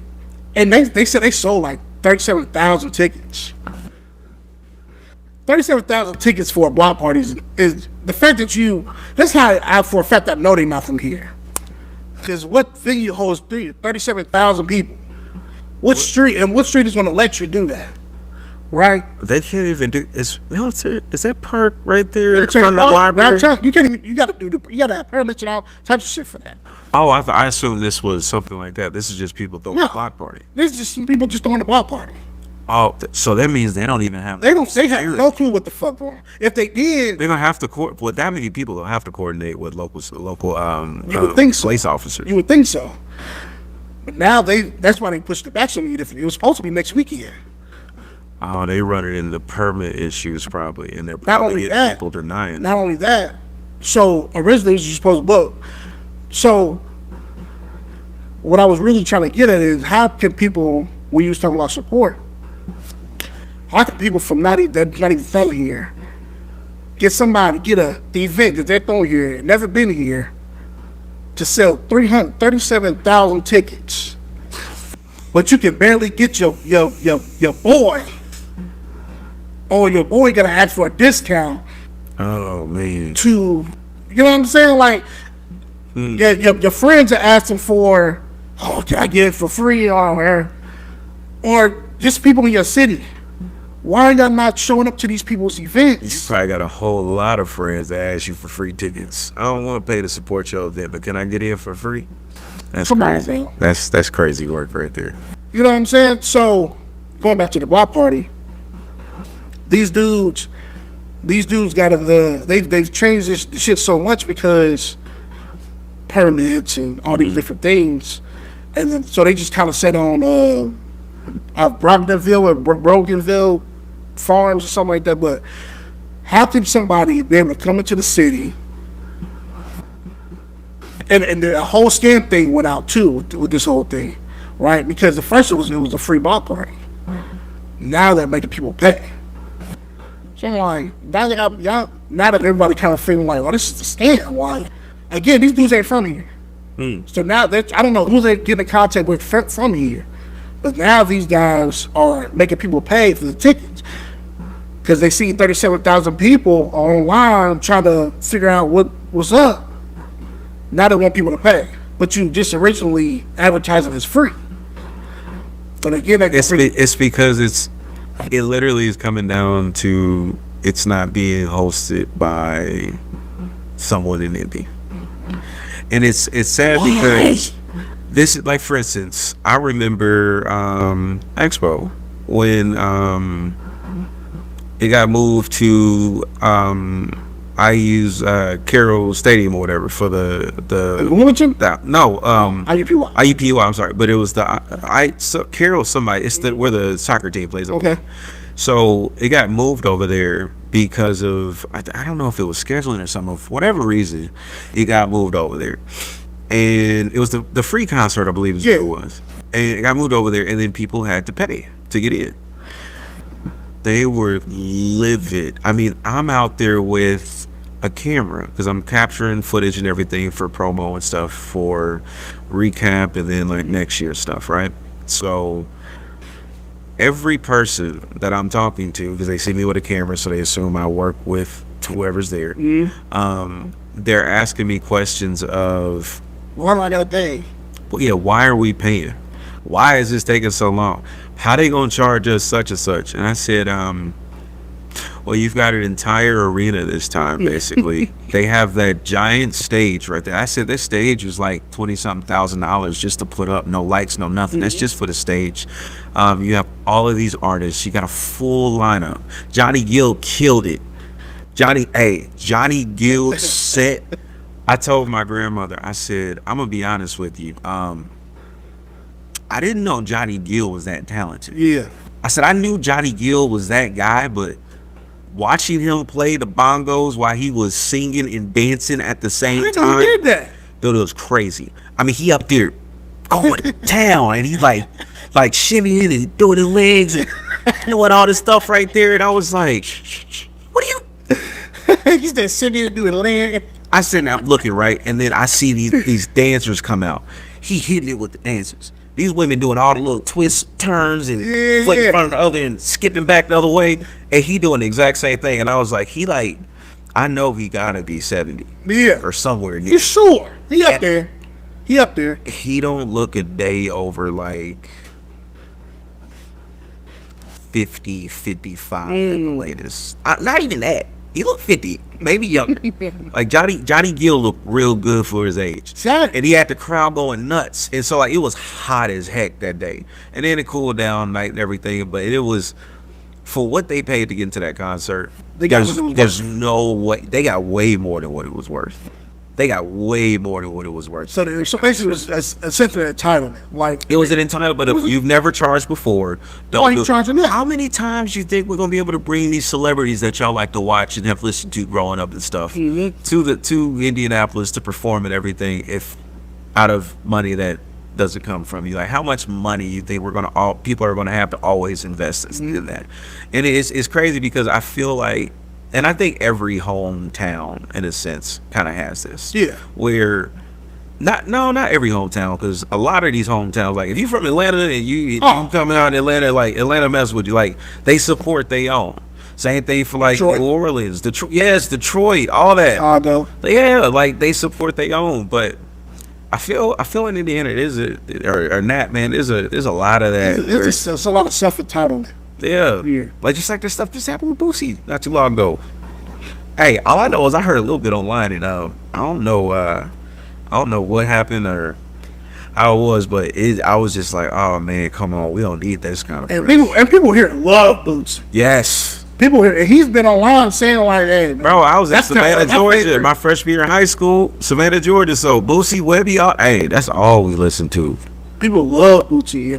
and they said they sold like 37,000 tickets. 37,000 tickets for a block party is the fact that that's how I for a fact I know they're not from here. Because what venue holds 37,000 people? What street is going to let you do that? Right? They can't even do. Is that park right there in front of the library? You can't even. You got to have permits and all types of shit for that. Oh, I assume this was something like that. This is just people throwing a block party. This is just some people just throwing a block party. Oh, so that means they don't even have. They have no clue what the fuck going on. If they did, they're gonna have to with that many people. They'll have to coordinate with local you would think so. Police officers. You would think so. But now that's why they pushed it back so many different. It was supposed to be next weekend. Oh, they run it into permit issues probably, and they're not only that, people denying. Not only that, so originally it was supposed to book. So what I was really trying to get at is how can people, when you was talking about support, how can people from not even from here get the event that they're throwing here, never been here, to sell 337,000 tickets, but you can barely get your boy, or your boy gotta ask for a discount. Oh man! You know what I'm saying? Like, your friends are asking for, oh, can I get it for free, or just people in your city. Why are y'all not showing up to these people's events? You probably got a whole lot of friends that ask you for free tickets. I don't want to pay to support your event, but can I get in for free? That's crazy. That's crazy work right there. You know what I'm saying? So, going back to the block party, these dudes got they've changed this shit so much because permits and all these different things, and then so they just kind of set on Brockdenville or Broganville Farms or something like that. But how can somebody be able to come into the city, and the whole scam thing went out too with this whole thing, right? Because the first it was a free block party. Now they're making people pay. So like now that everybody kind of feeling like, oh, this is a scam. Why? Again, these dudes ain't from here. So now I don't know who they get in contact with from here. But now these guys are making people pay for the tickets because they see 37,000 people online trying to figure out what's up. Now they want people to pay, but you just originally advertised it as free. But again, it's because it literally is coming down to it's not being hosted by someone in Indy, and it's sad because. This is like, for instance, I remember Expo when it got moved to I use Carroll Stadium or whatever for the IUPUI. I'm sorry, but it was Carroll somebody. It's where the soccer team plays. Okay. So it got moved over there because of I don't know if it was scheduling or something. For whatever reason, it got moved over there. And it was the free concert, I believe is what it was. And it got moved over there, and then people had to pay to get in. They were livid. I mean, I'm out there with a camera because I'm capturing footage and everything for promo and stuff for recap and then like next year stuff, right? So every person that I'm talking to, because they see me with a camera, so they assume I work with whoever's there, they're asking me questions of, what am I gonna pay? Well, yeah, why are we paying? Why is this taking so long? How they gonna charge us such and such? And I said, well, you've got an entire arena this time, basically. They have that giant stage right there. I said this stage is like $20-something thousand just to put up. No lights, no nothing. That's just for the stage. You have all of these artists. You got a full lineup. Johnny Gill killed it. Johnny Gill set I told my grandmother, I said, I'm gonna be honest with you. I didn't know Johnny Gill was that talented. Yeah. I said I knew Johnny Gill was that guy, but watching him play the bongos while he was singing and dancing at the same time, did that. dude, it was crazy. I mean, he up there going to town, and he like shimmying and doing his legs and doing all this stuff right there. And I was like, what are you? He's that sitting doing leg. I said, I'm looking right, and then I see these dancers come out. He hitting it with the dancers. These women doing all the little twists, turns, and flipping from the other and skipping back the other way, and he doing the exact same thing. And I was like, I know he gotta be 70, or somewhere near. You sure? He up there. He up there. He don't look a day over like 50, 55 at the latest. Not even that. He looked 50, maybe younger. Like Johnny Gill looked real good for his age. And he had the crowd going nuts. And so like it was hot as heck that day. And then it cooled down night and everything. But it was, for what they paid to get into that concert, there's no way. They got way more than what it was worth. They got way more than what it was worth. So basically it was essentially an entitlement. Like, it was an entitlement, but if you've never charged before, charging now? How many times do you think we're gonna be able to bring these celebrities that y'all like to watch and have listened to growing up and stuff to Indianapolis to perform and everything, if out of money that doesn't come from you? Like, how much money you think people are gonna have to always invest in that? And it's crazy because I feel like, and I think every hometown, in a sense, kind of has this. Yeah. Where, not every hometown, because a lot of these hometowns, like if you're from Atlanta and you coming out in Atlanta, like Atlanta mess with you, like they support their own. Same thing for like Detroit. New Orleans, Detroit, all that. Chicago. Yeah, like they support their own. But I feel in Indiana, or Nat, man, there's a lot of that. It's a lot of self-entitlement. Yeah. Like just like this stuff just happened with Boosie not too long ago. Hey, all I know is I heard a little bit online, and I don't know what happened or how it was, but I was just like, oh man, come on, we don't need this kind of. And people here love Boots. Yes. People here, he's been online saying like, hey, man, bro, I was at Savannah, Georgia, my freshman year in high school, Savannah, Georgia. So Boosie, Webby, hey, that's all we listen to. People love Bootsy,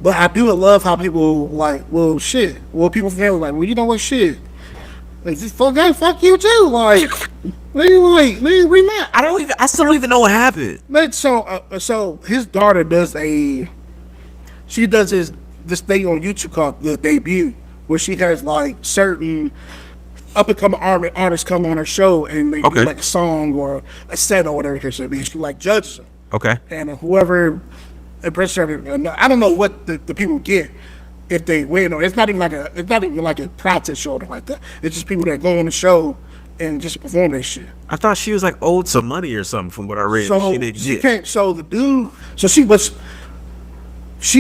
but I do love how people like, well, shit. Well, people feel like, well, you know what, shit. Like, this fuck you too. Like, we not. I still don't even know what happened. But so his daughter does this thing on YouTube called The Debut, where she has like certain up and coming artists come on her show and they do like a song or a set or whatever it should be. She like judges them. Okay. And whoever impresses her, I don't know what the people get if they win. Or it's not even like a practice show or like that. It's just people that go on the show and just perform that shit. I thought she was like owed some money or something from what I read. So she can't. So the dude. So she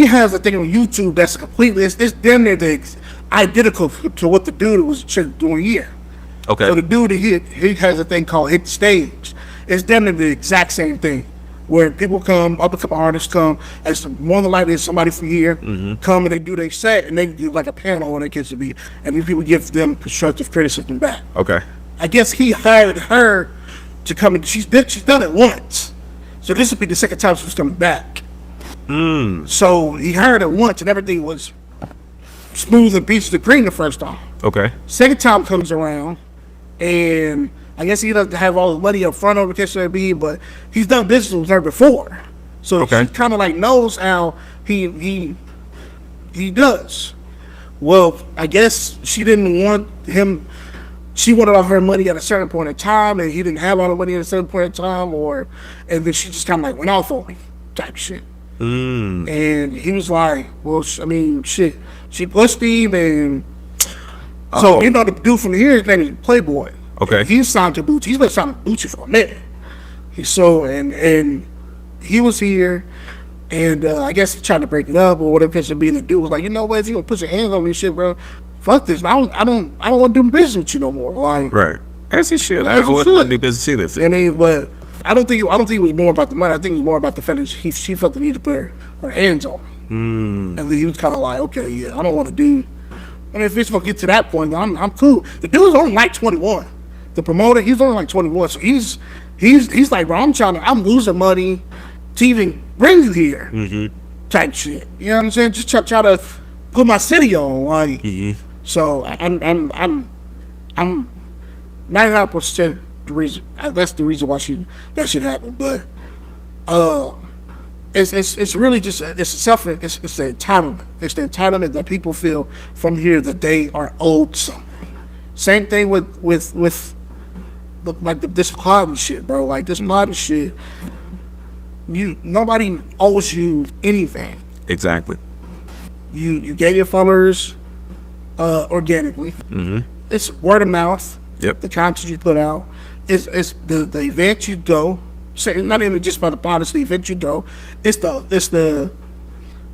has a thing on YouTube that's completely. It's damn near identical to what the dude was doing here. Okay. So the dude he has a thing called Hit Stage. It's damn near the exact same thing. Where people come, up a couple artists come, and more than likely it's somebody from here, come and they do their set, and they do like a panel on their kids to be, and these people give them constructive criticism back. Okay. I guess he hired her to come in. She's done it once, so this would be the second time she's coming back. So he hired her once, and everything was smooth and peaches and cream the first time. Okay. Second time comes around, and I guess he doesn't have all the money up front on the KCB, but he's done business with her before. So she kind of like knows how he does. Well, I guess she didn't want him. She wanted all her money at a certain point in time, and he didn't have all the money at a certain point in time, and then she just kind of like went off on him type shit. And he was like, well, I mean, shit. She pushed him, and so you know the dude from here, his name is Playboy. Okay. He's signed to Bootsy. He's been signed to Bootsy for a minute. And he was here, and I guess he tried to break it up or whatever it should be. The dude was like, you know what? If you gonna put your hands on this shit, bro, fuck this. I don't want to do business with you no more. Like, right. That's his shit. I don't want to do business either. But I don't think it was more about the money. I think it was more about the fact that she felt the need to put her hands on him. And then he was kind of like, okay, yeah, I don't want to do. I mean, if it's gonna get to that point, I'm cool. The dude's only like 21. The promoter, he's only like 21, so he's He's like, bro, I'm losing money to even bring you here, type shit. You know what I'm saying? Just try to put my city on, like. So I'm 99% the reason. That's the reason why that shit happened. But it's really just it's the entitlement. It's the entitlement that people feel from here that they are owed something. Same thing with this climate shit, bro. Like this climate shit, nobody owes you anything. Exactly. You gave your followers organically. It's word of mouth. Yep. The content you put out. It's the event you go. Say not even just by the bond, it's the event you go. It's the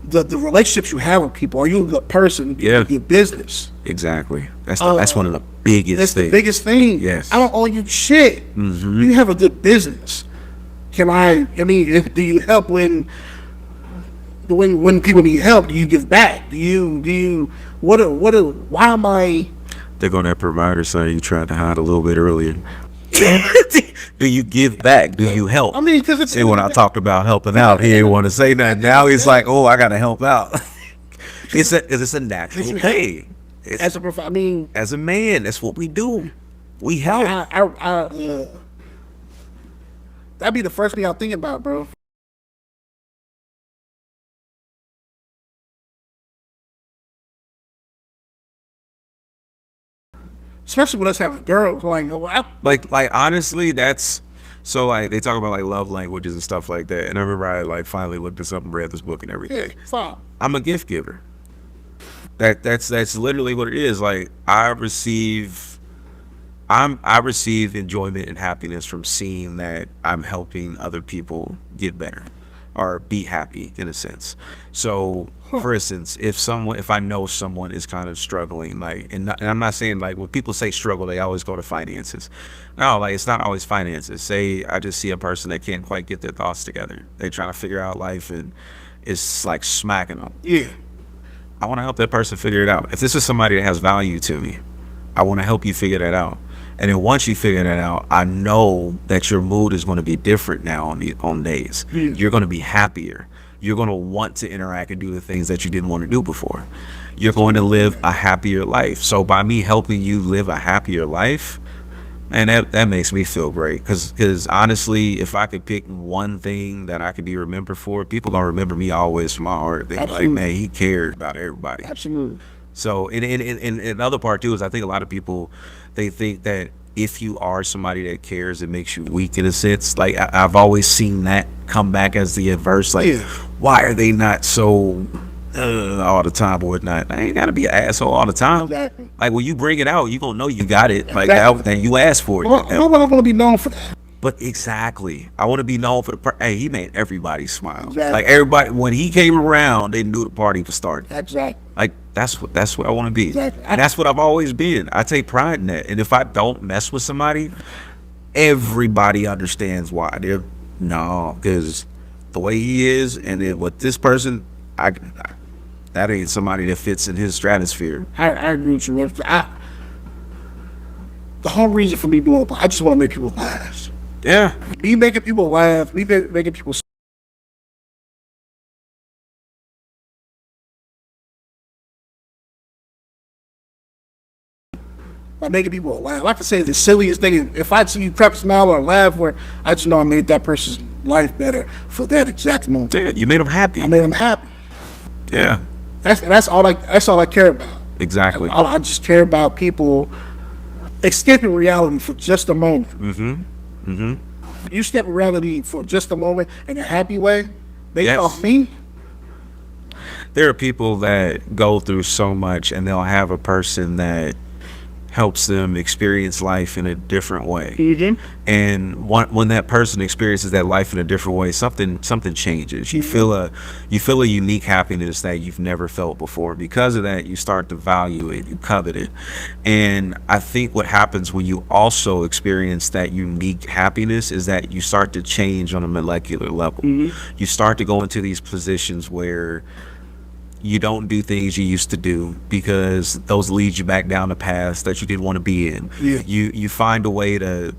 relationships you have with people. Are you a good person? Yeah. Your business. Exactly. That's one of the biggest That's things. the biggest thing. Yes. I don't owe you shit. You have a good business. Do you help when people need help? Do you give back? Why am I? They're going to that provider saying you tried to hide a little bit earlier. Do you give back? Do you help? I mean, because See, when I talked about helping out, he didn't want to say that. Now he's like, oh, I got to help out. It's a natural thing. As As a man, that's what we do. We help. That'd be the first thing I'll think about, bro. Especially with us having girls, Like honestly, that's so like they talk about like love languages and stuff like that. And I remember I like finally looked this up and read this book and everything. I'm a gift giver. That's literally what it is. Like I receive enjoyment and happiness from seeing that I'm helping other people get better or be happy in a sense. So for instance, if I know someone is kind of struggling, like, and I'm not saying like when people say struggle, they always go to finances. No, like it's not always finances. Say I just see a person that can't quite get their thoughts together. They're trying to figure out life and it's like smacking them. Yeah. I want to help that person figure it out. If this is somebody that has value to me, I want to help you figure that out. And then once you figure that out, I know that your mood is going to be different now on days. You're going to be happier. You're going to want to interact and do the things that you didn't want to do before. You're going to live a happier life. So by me helping you live a happier life, and that makes me feel great. Because honestly, if I could pick one thing that I could be remembered for, people going to remember me always from my heart. They're like, man, he cared about everybody. Absolutely. So, and another part too is I think a lot of people, they think that if you are somebody that cares, it makes you weak in a sense. Like I've always seen that come back as the adverse. Like, why are they not so all the time or whatnot? I ain't gotta be an asshole all the time. Exactly. Like when you bring it out, you gonna know you got it. Like that thing you asked for it. Well, I'm gonna be known for that. But exactly, I want to be known for hey, he made everybody smile. Exactly. Like everybody, when he came around, they knew the party was starting. Exactly. Like that's what I want to be. Exactly. And that's what I've always been. I take pride in that. And if I don't mess with somebody, everybody understands why. Because the way he is, and then with this person, that ain't somebody that fits in his stratosphere. I agree with you. The whole reason for me doing it, I just want to make people laugh. Yeah. Me making people laugh, me making people by making people laugh. Like I say, the silliest thing. If I see you crack a smile or laugh, where I just know I made that person's life better for that exact moment. Yeah, you made them happy. I made them happy. Yeah. That's all I care about. Exactly. I just care about people escaping reality for just a moment. You escape reality for just a moment in a happy way. They off me. There are people that go through so much and they'll have a person that helps them experience life in a different way. And when that person experiences that life in a different way, something changes. You feel a unique happiness that you've never felt before. Because of that, you start to value it, you covet it. And I think what happens when you also experience that unique happiness is that you start to change on a molecular level. You start to go into these positions where you don't do things you used to do because those lead you back down the paths that you didn't want to be in. You find a way to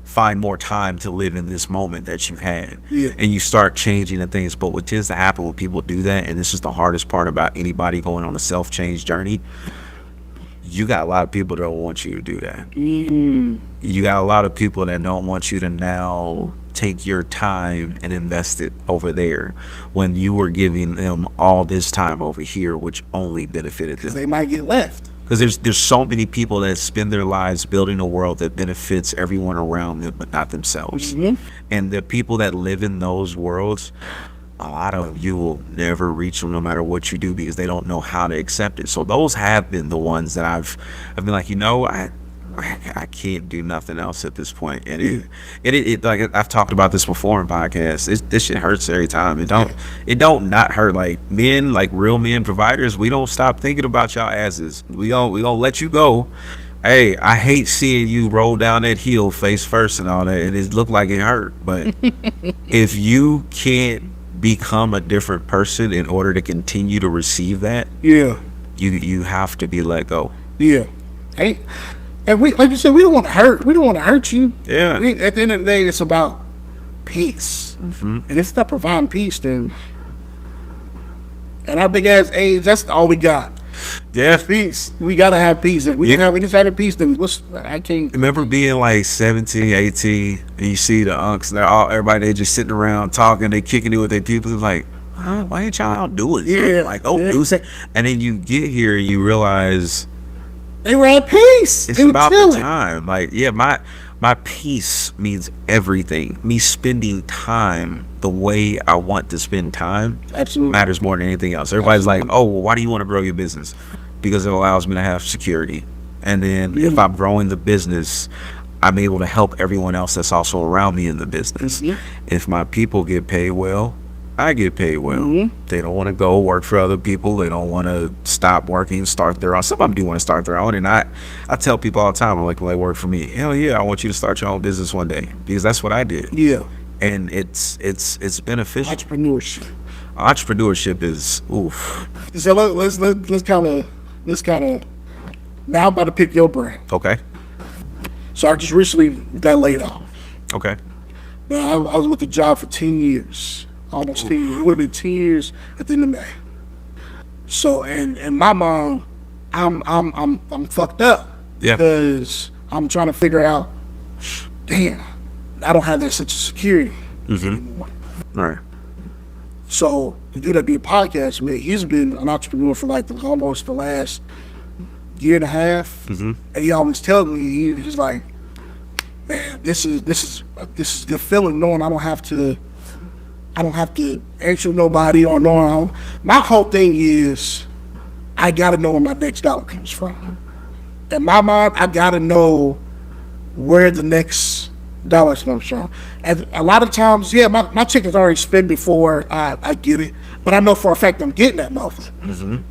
find more time to live in this moment that you've had. Yeah. And you start changing the things. But what tends to happen when people do that, and this is the hardest part about anybody going on a self-change journey, you got a lot of people that don't want you to do that. You got a lot of people that don't want you to now take your time and invest it over there when you were giving them all this time over here, which only benefited them. They might get left. Because there's so many people that spend their lives building a world that benefits everyone around them, but not themselves. And the people that live in those worlds, a lot of you will never reach them no matter what you do, because they don't know how to accept it. So those have been the ones that I've been like, I can't do nothing else at this point. And it like I've talked about this before in podcasts. This shit hurts every time. It don't not hurt. Like men, like real men providers, we don't stop thinking about y'all asses. We gonna let you go. Hey, I hate seeing you roll down that hill face first and all that, and it looked like it hurt. But if you can't become a different person in order to continue to receive that, you have to be let go. Hey. And we, like you said, we don't want to hurt. We don't want to hurt you. Yeah. At the end of the day, it's about peace. And if it's not providing peace, then at our big ass age, that's all we got. Yeah. Peace. We gotta have peace. If we just had peace, then I can't. Remember being like 17, 18, and you see the unks, everybody, they just sitting around talking, they kicking it with their people, like, why ain't y'all out doing it? Like, do say. And then you get here and you realize they were at peace. It's about the time. Like, my peace means everything. Me spending time the way I want to spend time matters more than anything else. Everybody's like, oh, well, why do you want to grow your business? Because it allows me to have security. And then if I'm growing the business, I'm able to help everyone else that's also around me in the business. If my people get paid well, I get paid well. They don't want to go work for other people. They don't want to stop working, start their own. Some of them do want to start their own. And I tell people all the time, I'm like, well, they work for me. Hell yeah, I want you to start your own business one day, because that's what I did. And it's beneficial. Entrepreneurship is oof. So let's kind of now I'm about to pick your brain. Okay. So I just recently got laid off. Okay. Now I was with the job for 10 years. Almost 10 years. It would have been 10 years at the end of May. So and my mom, I'm fucked up. Because I'm trying to figure out, damn, I don't have that sense of security anymore. All right. So the dude that be a podcast with, he's been an entrepreneur for like almost the last year and a half. And he always tells me, he's like, man, this is a good feeling knowing I don't have to answer nobody or no. My whole thing is I gotta know where my next dollar comes from. In my mind, I gotta know where the next dollar comes from. And a lot of times, my check is already spent before I get it, but I know for a fact I'm getting that motherfucker.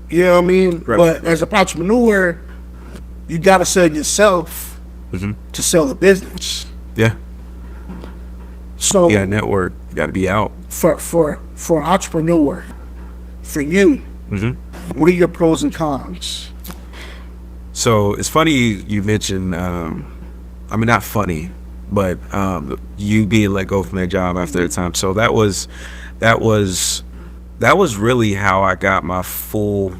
You know what I mean? Right. But as an entrepreneur, you gotta sell yourself to sell the business. So you gotta network. You gotta be out. For an entrepreneur, for you, what are your pros and cons? So it's funny you mentioned, I mean, not funny, but you being let go from that job after the time. So that was really how I got my full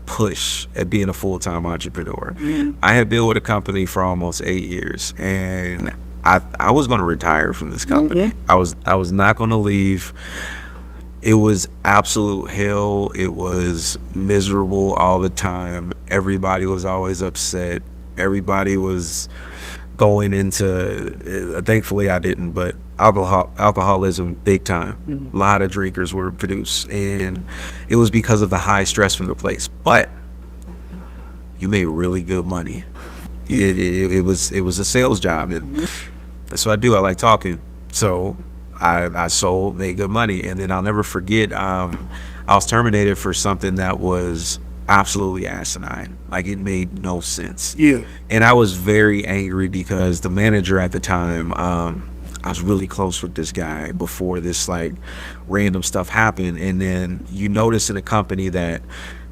push at being a full-time entrepreneur. I had been with a company for almost 8 years, and I was going to retire from this company. I was not going to leave. It was absolute hell. It was miserable all the time. Everybody was always upset. Everybody was going into, thankfully I didn't, but alcoholism big time. A lot of drinkers were produced, and it was because of the high stress from the place. But you made really good money. It was a sales job, and that's what I do. I like talking. So I sold, made good money, and then I'll never forget, I was terminated for something that was absolutely asinine. Like, it made no sense. And I was very angry because the manager at the time, I was really close with this guy before this random stuff happened. And then you notice in a company that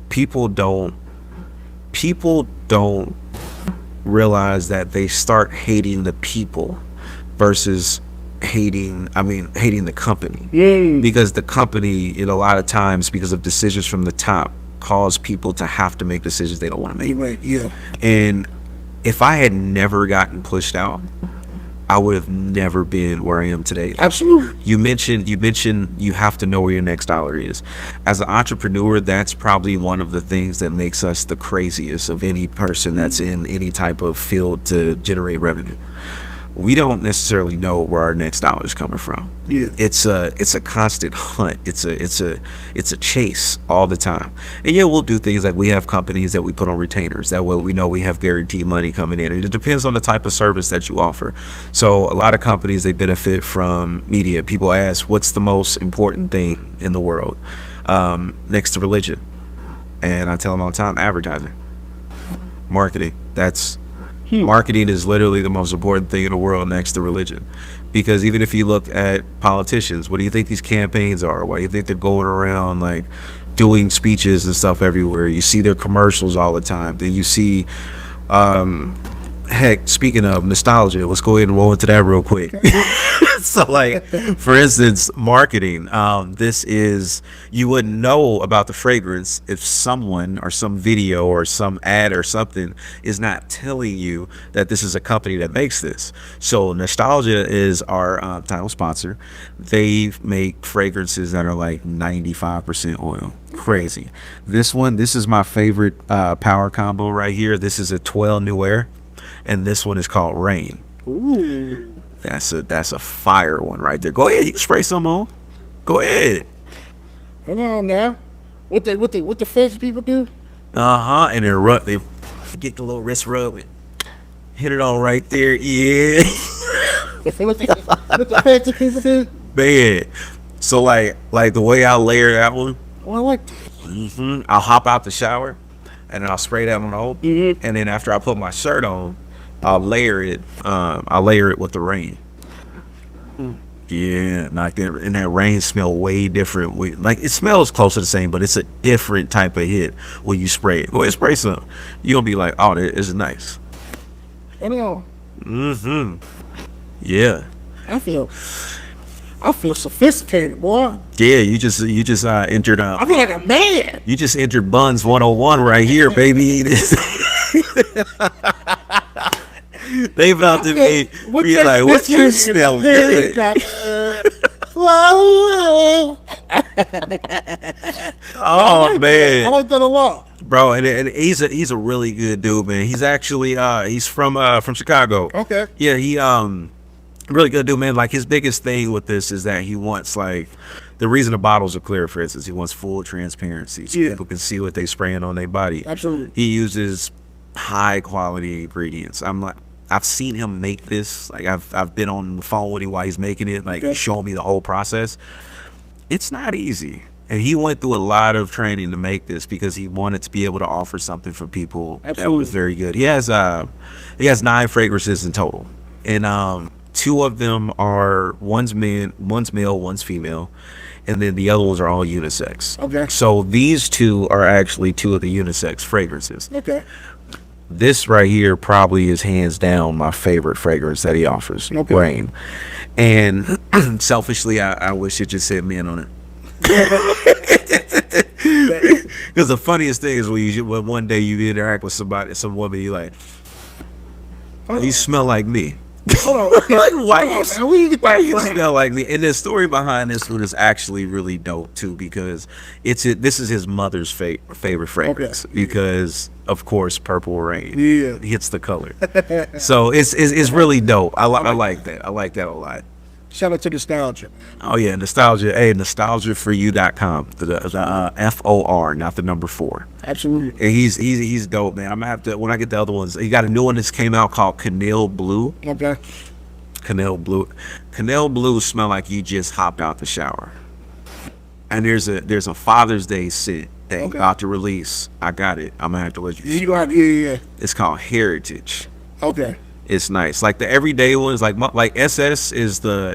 people don't realize that they start hating the people versus hating the company. Because the company, a lot of times, because of decisions from the top, cause people to have to make decisions they don't want to make. And if I had never gotten pushed out, I would have never been where I am today. Absolutely. You mentioned you have to know where your next dollar is. As an entrepreneur, that's probably one of the things that makes us the craziest of any person that's in any type of field to generate revenue. We don't necessarily know where our next dollar is coming from. It's a constant hunt. It's a chase all the time. And we'll do things like we have companies that we put on retainers. That way we know we have guaranteed money coming in. And it depends on the type of service that you offer. So a lot of companies, they benefit from media. People ask, what's the most important thing in the world next to religion? And I tell them all the time, advertising, marketing. Marketing is literally the most important thing in the world next to religion. Because even if you look at politicians, what do you think these campaigns are? Why do you think they're going around like doing speeches and stuff everywhere? You see their commercials all the time. Then you see, heck, speaking of nostalgia, let's go ahead and roll into that real quick. So like, for instance, marketing, you wouldn't know about the fragrance if someone or some video or some ad or something is not telling you that this is a company that makes this. So Nostalgia is our title sponsor. They make fragrances that are like 95% oil. Crazy. This is my favorite power combo right here. This is a 12 Nuaire, and this one is called Rain. Ooh. That's a fire one right there. Go ahead, you can spray some on. Go ahead. Come on now. What the French people do? And they get the little wrist rub and hit it on right there. Yeah. What the French people do? Man. So like the way I layer that one. Oh, I like that. I'll hop out the shower and then I'll spray that on the hole. And then after I put my shirt on, I'll layer it with the Rain. Yeah, like that, and that Rain smell way different. Like it smells close to the same, but it's a different type of hit when you spray it. Go ahead, spray some. You're gonna be like, oh, this is nice. Anyhow. Yeah. I feel sophisticated, boy. Yeah, you just entered. I feel like a man. You just entered Buns 101 right here, baby. They about to be like, what you smell good? Oh man, I like that a lot, bro. And he's a really good dude, man. He's actually he's from Chicago. Okay. Yeah, he really good dude, man. Like his biggest thing with this is that he wants like the reason the bottles are clear, for instance, he wants full transparency so people can see what they spraying on their body. Absolutely. He uses high quality ingredients. I've seen him make this. Like I've been on the phone with him while he's making it, like showing me the whole process. It's not easy. And he went through a lot of training to make this because he wanted to be able to offer something for people that was very good. He has 9 fragrances in total. And 2 of them are one's male, one's female, and then the other ones are all unisex. Okay. So these 2 are actually 2 of the unisex fragrances. Okay. This right here probably is hands down my favorite fragrance that he offers, okay. Rain. And selfishly, I wish it just said men on it. Because the funniest thing is when one day you interact with some woman, you like, you smell like me. Hold on. Like, why you smell like me? And the story behind this one is actually really dope too, because this is his mother's favorite fragrance. Okay. Because of course Purple Rain hits the color. So it's really dope. I like that. I like that a lot. Shout out to Nostalgia. Oh yeah, Nostalgia. Hey, nostalgiaforyou.com. The FOR, not the number 4. Absolutely. And he's dope, man. I'm gonna have to, when I get the other ones. He got a new one that's came out called Canal Blue. Okay. Canal Blue smell like you just hopped out the shower. And there's a Father's Day scent that about to release. I got it. I'm gonna have to let you. You got it. Yeah. It's called Heritage. Okay. It's nice. Like the everyday ones, like SS is the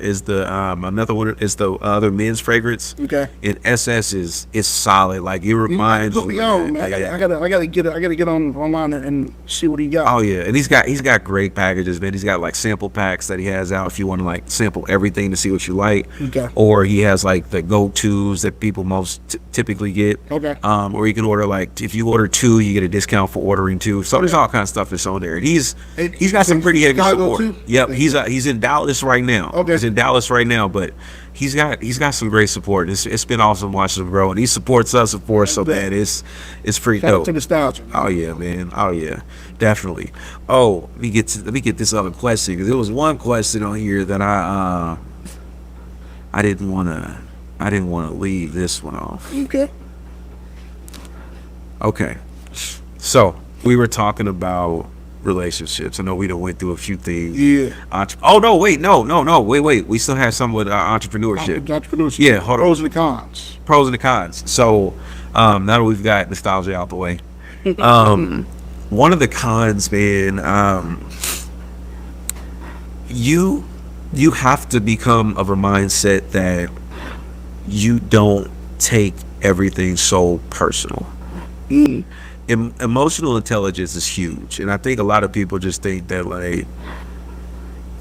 another one is the other men's fragrance. Okay. And SS is solid. Like it reminds me. Yo, man, I gotta get online and see what he got. Oh yeah, and he's got great packages, man. He's got like sample packs that he has out if you want to like sample everything to see what you like. Okay. Or he has like the go-tos that people most typically get. Okay. Or you can order like if you order 2, you get a discount for ordering 2. So there's all kinds of stuff that's on there. And he's got some pretty heavy support. Too? Yep. He's in Dallas right now. Okay. He's in Dallas right now, but he's got some great support. It's been awesome watching him grow, and he supports us, of course. So man, it's pretty dope. To nostalgia. Oh yeah, man. Oh yeah, definitely. Oh, let me get this other question, because there was one question on here that I didn't want to leave this one off. Okay. So we were talking about relationships. I know we done went through a few things. Yeah. Oh no, wait, no. Wait. We still have some with entrepreneurship. Entrepreneurship. Yeah, hold on. Pros and the cons. Pros and the cons. So now that we've got nostalgia out the way, one of the cons, man, you have to become of a mindset that you don't take everything so personal. Emotional intelligence is huge, and I think a lot of people just think that like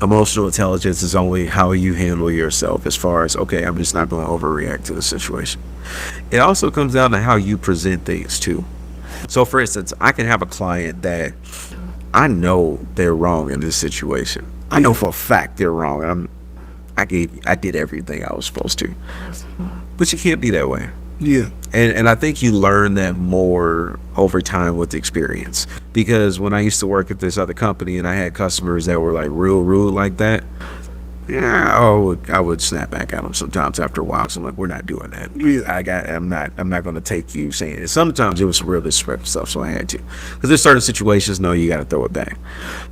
emotional intelligence is only how you handle yourself, as far as, okay, I'm just not going to overreact to the situation. It also comes down to how you present things too. So for instance, I can have a client that I know they're wrong in this situation. I know for a fact they're wrong. I did everything I was supposed to, but you can't be that way. Yeah. And I think you learn that more over time with experience, because when I used to work at this other company and I had customers that were like real rude like that, yeah, I would snap back at them sometimes after a while. So I'm like, we're not doing that. Yeah. I'm not going to take you saying it. Sometimes it was real disrespectful stuff, so I had to, because there's certain situations, no, you got to throw it back.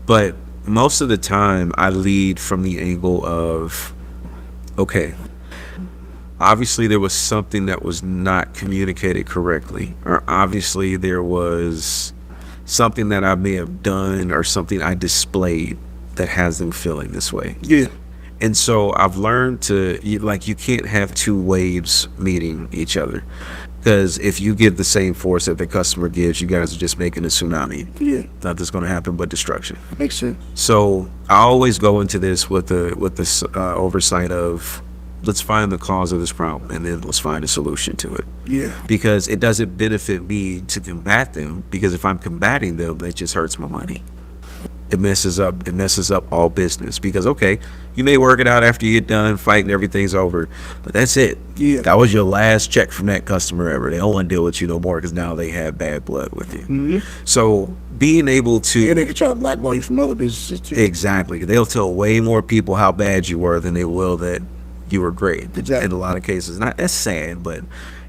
But most of the time I lead from the angle of, okay, obviously there was something that was not communicated correctly, or obviously there was something that I may have done or something I displayed that has them feeling this way. Yeah. And so I've learned to, you can't have two waves meeting each other, because if you give the same force that the customer gives, you guys are just making a tsunami. Yeah. Nothing's going to happen but destruction. Makes sense. So I always go into this with this oversight of, let's find the cause of this problem, and then let's find a solution to it. Yeah. Because it doesn't benefit me to combat them, because if I'm combating them, that just hurts my money. It messes up all business, because okay, you may work it out after you get done fighting, everything's over, but that's it. Yeah. That was your last check from that customer ever. They don't want to deal with you no more, because now they have bad blood with you. Mm-hmm. So being able to, and they can try to blackball you from other businesses too. Exactly. They'll tell way more people how bad you were than they will that you were great. Exactly. In a lot of cases. That's sad, but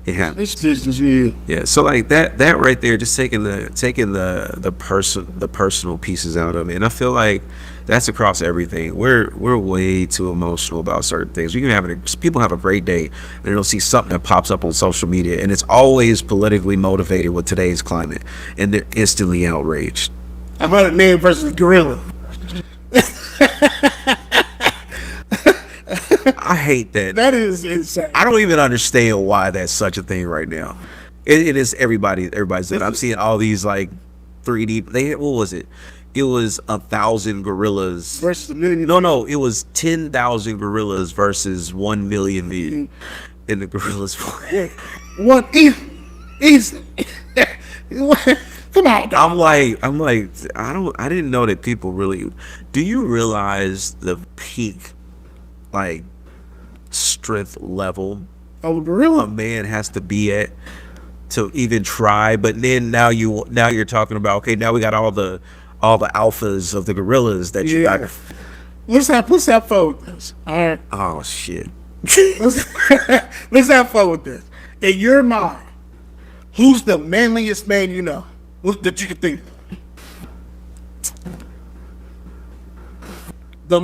it happens. It's business, yeah. Yeah. So like that right there, just taking the personal pieces out of it. And I feel like that's across everything. We're way too emotional about certain things. People have a great day and they'll see something that pops up on social media, and it's always politically motivated with today's climate, and they're instantly outraged. I'm on a man versus gorilla. I hate that. That is insane. I don't even understand why that's such a thing right now. It is everybody's. I'm seeing all these like 3D. What was it? It was 1,000 gorillas versus a million. No, it was 10,000 gorillas versus 1 million men. And the gorillas won. What is? Come on. I'm like, I didn't know that people really. Do you realize the peak, like, strength level of a gorilla a man has to be at to even try? But then now you're talking about, okay, now we got all the alphas of the gorillas that you got. Let's have fun with this. All right. Oh shit. Let's have fun with this. In your mind, who's the manliest man you know? That you can think of?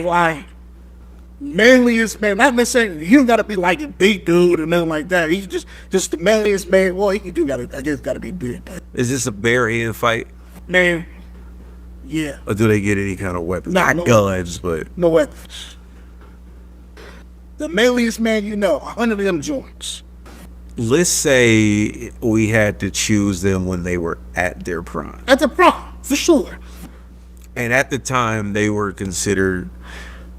Like manliest man. Not necessarily, he don't gotta be like a big dude or nothing like that. He's just the manliest man. Well, I guess gotta be big. Is this a bare end fight? Man, Yeah. Or do they get any kind of weapons? Nah, Not no guns, but No weapons. The manliest man you know, 100 of them joints. let's say we had to choose them when they were at their prime. That's a problem, for sure. And at the time, they were considered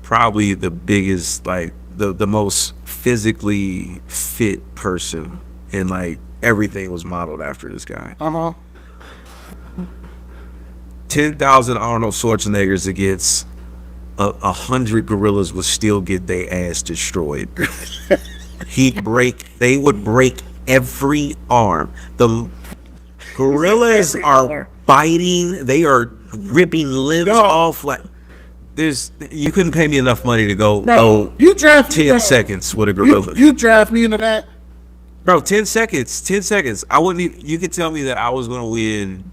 probably the biggest, like the most physically fit person, and like everything was modeled after this guy. 10,000 Arnold Schwarzeneggers against 100 gorillas would still get their ass destroyed. They would break every arm. The gorillas are biting, they are ripping limbs off. Like, you couldn't pay me enough money to go You draft 10 seconds with a gorilla. You draft me into that? Bro, 10 seconds. I wouldn't even, you could tell me that I was going to win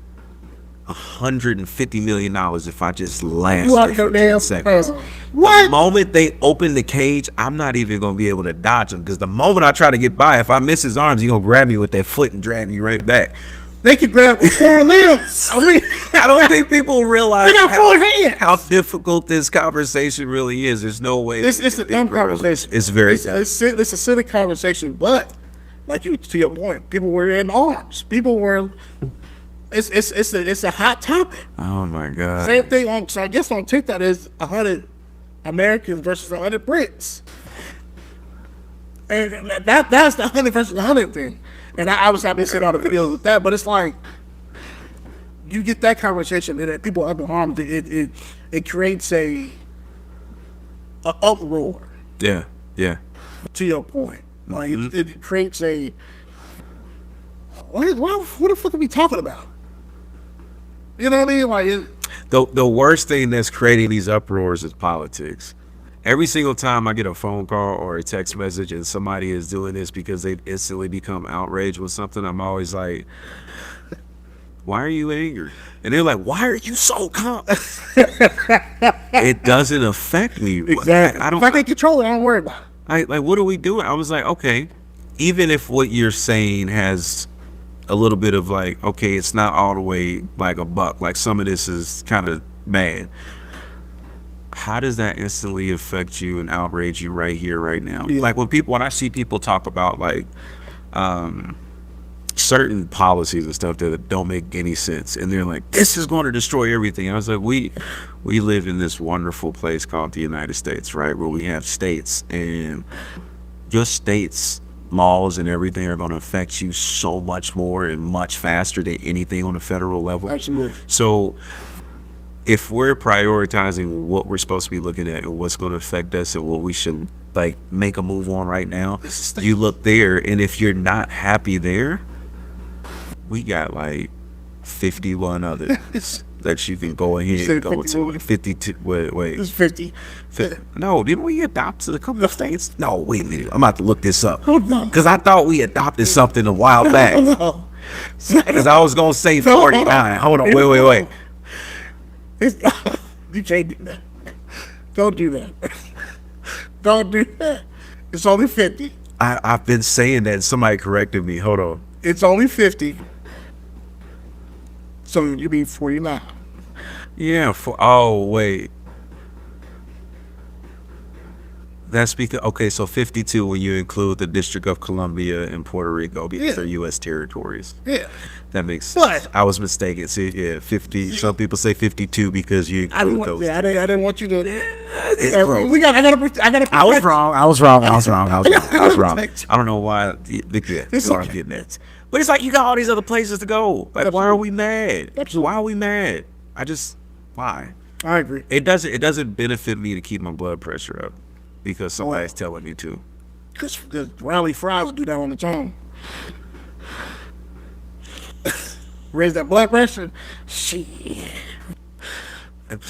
$150 million if I just lasted for 10 seconds. What? The moment they open the cage, I'm not even going to be able to dodge them, because the moment I try to get by, if I miss his arms, he's going to grab me with that foot and drag me right back. They can grab 4 limbs. I mean, I don't think people realize they got 4 hands. how difficult this conversation really is. There's no way. It's a dumb conversation. It's very. It's a silly conversation, but like to your point, people were in arms. People were. It's a hot topic. Oh my God. Same thing on. So I guess on TikTok is 100 Americans versus 100 Brits, and that's the 100 versus 100 thing. And I was happy to sit on the videos with that, but it's like you get that conversation and people up in arms. It creates a uproar. Yeah. To your point, like it creates a what the fuck are we talking about? You know what I mean? Like The worst thing that's creating these uproars is politics. Every single time I get a phone call or a text message and somebody is doing this because they instantly become outraged with something, I'm always like, why are you angry? And they're like, why are you so calm? It doesn't affect me. exactly. I If I can control it, I don't worry about it. like, what are we doing? I was like, okay, even if what you're saying has a little bit of like, okay, it's not all the way like a buck, like some of this is kind of bad. How does that instantly affect you and outrage you right here, right now? Yeah. Like when I see people talk about like certain policies and stuff that don't make any sense, and they're like, this is going to destroy everything. I was like, we live in this wonderful place called the United States, right? Where we have states, and your states laws and everything are going to affect you so much more and much faster than anything on a federal level. Absolutely. So if we're prioritizing what we're supposed to be looking at and what's going to affect us and what we should like make a move on right now, you look there, and if you're not happy there, we got like 51 others that you can go ahead and go to. 52. Wait. It's 50. No, didn't we adopt a couple of states? No, wait a minute. I'm about to look this up. Oh, no. Because I thought we adopted something a while back. No. Because I was going to say 49. Hold on. Wait. You can't do that. Don't do that. Don't do that. It's only 50. I've been saying that. Somebody corrected me. Hold on. It's only 50. So you mean 49. Yeah. Oh, wait. That's because, okay, so 52 when you include the District of Columbia and Puerto Rico because they're U.S. territories. Yeah. That makes sense. But I was mistaken. See, yeah, 50. Some people say 52 because you I include didn't want, those. yeah, I didn't want you to. Bro. I was wrong. I was wrong. I don't know why. That's what I'm getting at. But it's like you got all these other places to go. Like, why are we mad? Why are we mad? Why? I agree. It doesn't benefit me to keep my blood pressure up because somebody's telling me to. Because Riley Fry would do that on the tongue. Raise that blood pressure. Shit.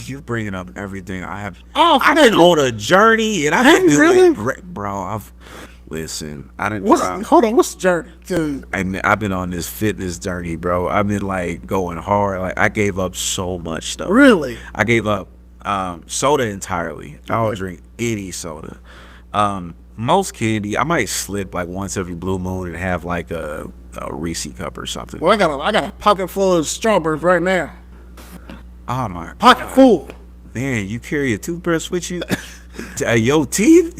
You're bringing up everything I have. Oh, I didn't go on a journey, and I didn't really? bro. Listen. I didn't. Hold on. What's the journey? I've been on this fitness journey, bro. I've been like going hard. Like I gave up so much stuff. Really? I gave up soda entirely. I don't drink any soda. Most candy, I might slip like once every blue moon and have like a Reese cup or something. Well, I got a pocket full of strawberries right now. Oh my Pocket full. man, you carry a toothbrush with you? Your teeth?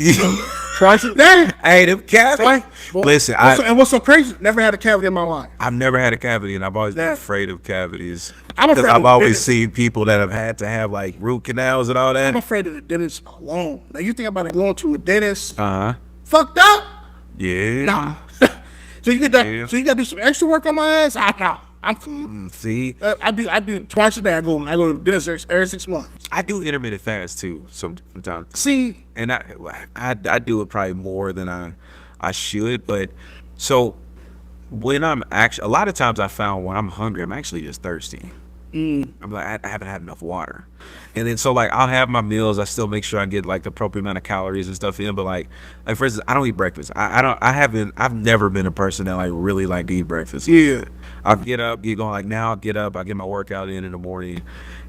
Twice a day. Hey, them cavities. Listen, And what's so crazy? Never had a cavity in my life. I've never had a cavity, and I've always been Yeah. afraid of cavities. I'm afraid I've of always dentists. seen people that have had to have like root canals and all I'm that. afraid of the dentist alone. Now you think about it going to a dentist, Uh huh. fucked up? Yeah. Nah. So you get that. Yeah. So you got to do some extra work on my ass. I know. I'm cool. See, I do twice a day. I go to the dentist every 6 months. I do intermittent fast too sometimes, See, and I do it probably more than I should. But so when I'm actually, a lot of times I found when I'm hungry, I'm actually just thirsty. I'm like, I haven't had enough water. And then so like I'll have my meals. I still make sure I get like the appropriate amount of calories and stuff in. But like for instance, I don't eat breakfast. I've never been a person that like really like to eat breakfast. yeah. I'll get up, get going. Like now, I'll get up, I get my workout in the morning,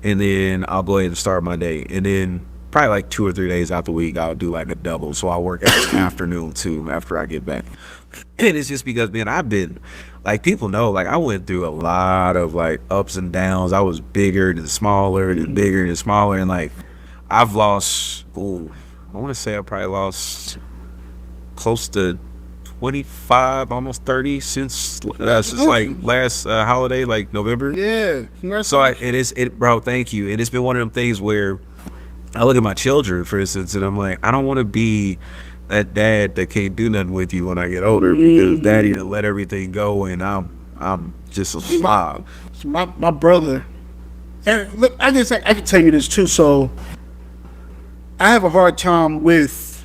and then I'll go ahead and start my day. And then probably like 2 or 3 days out the week, I'll do like a double. So I'll work out in the afternoon too after I get back. And it's just because, man, I've been, like, people know, like, I went through a lot of like ups and downs. I was bigger and smaller and bigger and smaller, and like I've lost. I want to say I probably lost close to 25, almost 30 since like last holiday, like November. Yeah. So bro, thank you. And it's been one of them things where I look at my children, for instance, and I'm like, I don't want to be that dad that can't do nothing with you when I get older, because daddy to let everything go, and I'm just a slob. My brother, and look, I can tell you this too. So I have a hard time with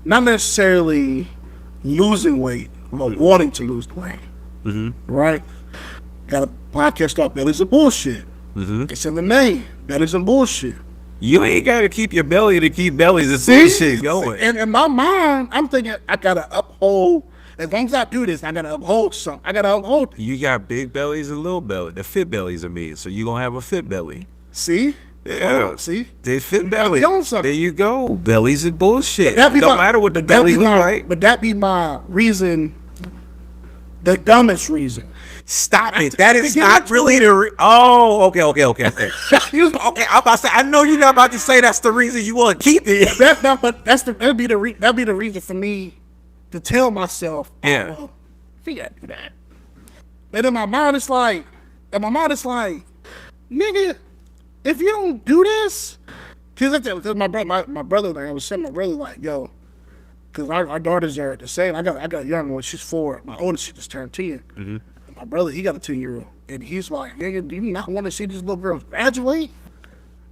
not necessarily losing weight, but wanting to lose weight. Right? Got a podcast called Bellies and Bullshit. It's in the name. Bellies and Bullshit. You ain't gotta keep your belly to keep bellies and see shit going. And in my mind, I'm thinking I gotta uphold. As long as I do this, I gotta uphold something. I gotta uphold. You got big bellies and little belly. The fit bellies are me, so you gonna have a fit belly. See? Yeah. See? They fit belly. You on something. There you go. Bellies and bullshit. That be Don't my- matter what the that belly be look my- like. But that be my reason, the dumbest reason. Stop it. That is not really the okay. You- Okay, I'm about to say, I know you're not about to say that's the reason you want to keep it. But that'd be the reason for me to tell myself, Yeah. well, you gotta do that. And in my mind, it's like, nigga, if you don't do this, because my brother, like, I was saying, my brother, like, yo, because our daughters are the same. I got a young one, she's 4. My oldest, she just turned 10. And my brother, he got a 10-year-old, and he's like, nigga, do you not want to see these little girls graduate?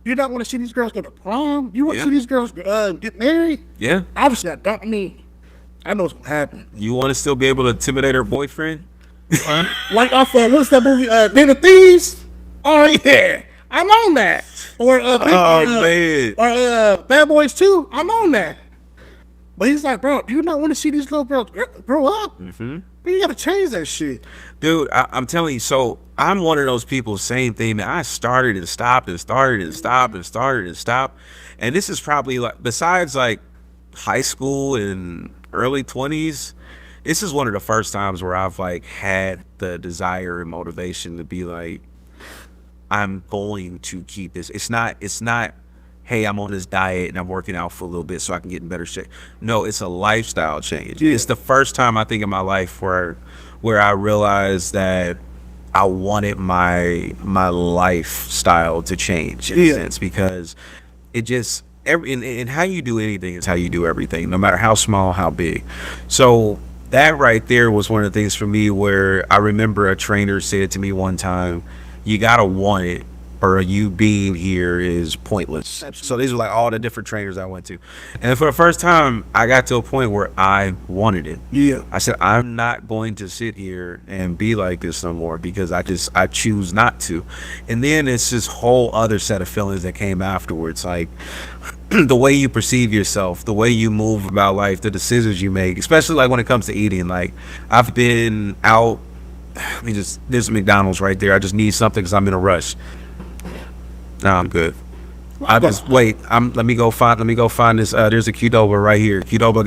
You not want to see these girls go to prom? You want to see these girls get married? Yeah. Obviously, I don't mean. I know what's gonna happen. You want to still be able to intimidate her boyfriend? Like off what's that movie? Den of Thieves. Oh yeah, I'm on that. Or Man. Bad Boys 2. I'm on that. But he's like, bro, do you not want to see these little girls grow up? You gotta change that shit. Dude, I'm telling you, so I'm one of those people, same thing, man. I started and stopped and started and stopped and started and stopped. And this is probably like, besides like high school and early 20s, this is one of the first times where I've like had the desire and motivation to be like, I'm going to keep this. It's not, hey, I'm on this diet and I'm working out for a little bit so I can get in better shape. No, it's a lifestyle change. Yeah. It's the first time I think in my life where I realized that I wanted my lifestyle to change in a sense, because it just and how you do anything is how you do everything, no matter how small, how big. So that right there was one of the things for me where I remember a trainer said to me one time, you gotta want it, or you being here is pointless. So these were like all the different trainers I went to. And for the first time, I got to a point where I wanted it. Yeah. I said, I'm not going to sit here and be like this no more, because I choose not to. And then it's this whole other set of feelings that came afterwards. Like the way you perceive yourself, the way you move about life, the decisions you make, especially like when it comes to eating. Like I've been out, there's McDonald's right there. I just need something because I'm in a rush. No, I'm good. I just wait. Let me go find this. There's a Qdoba right here. Qdoba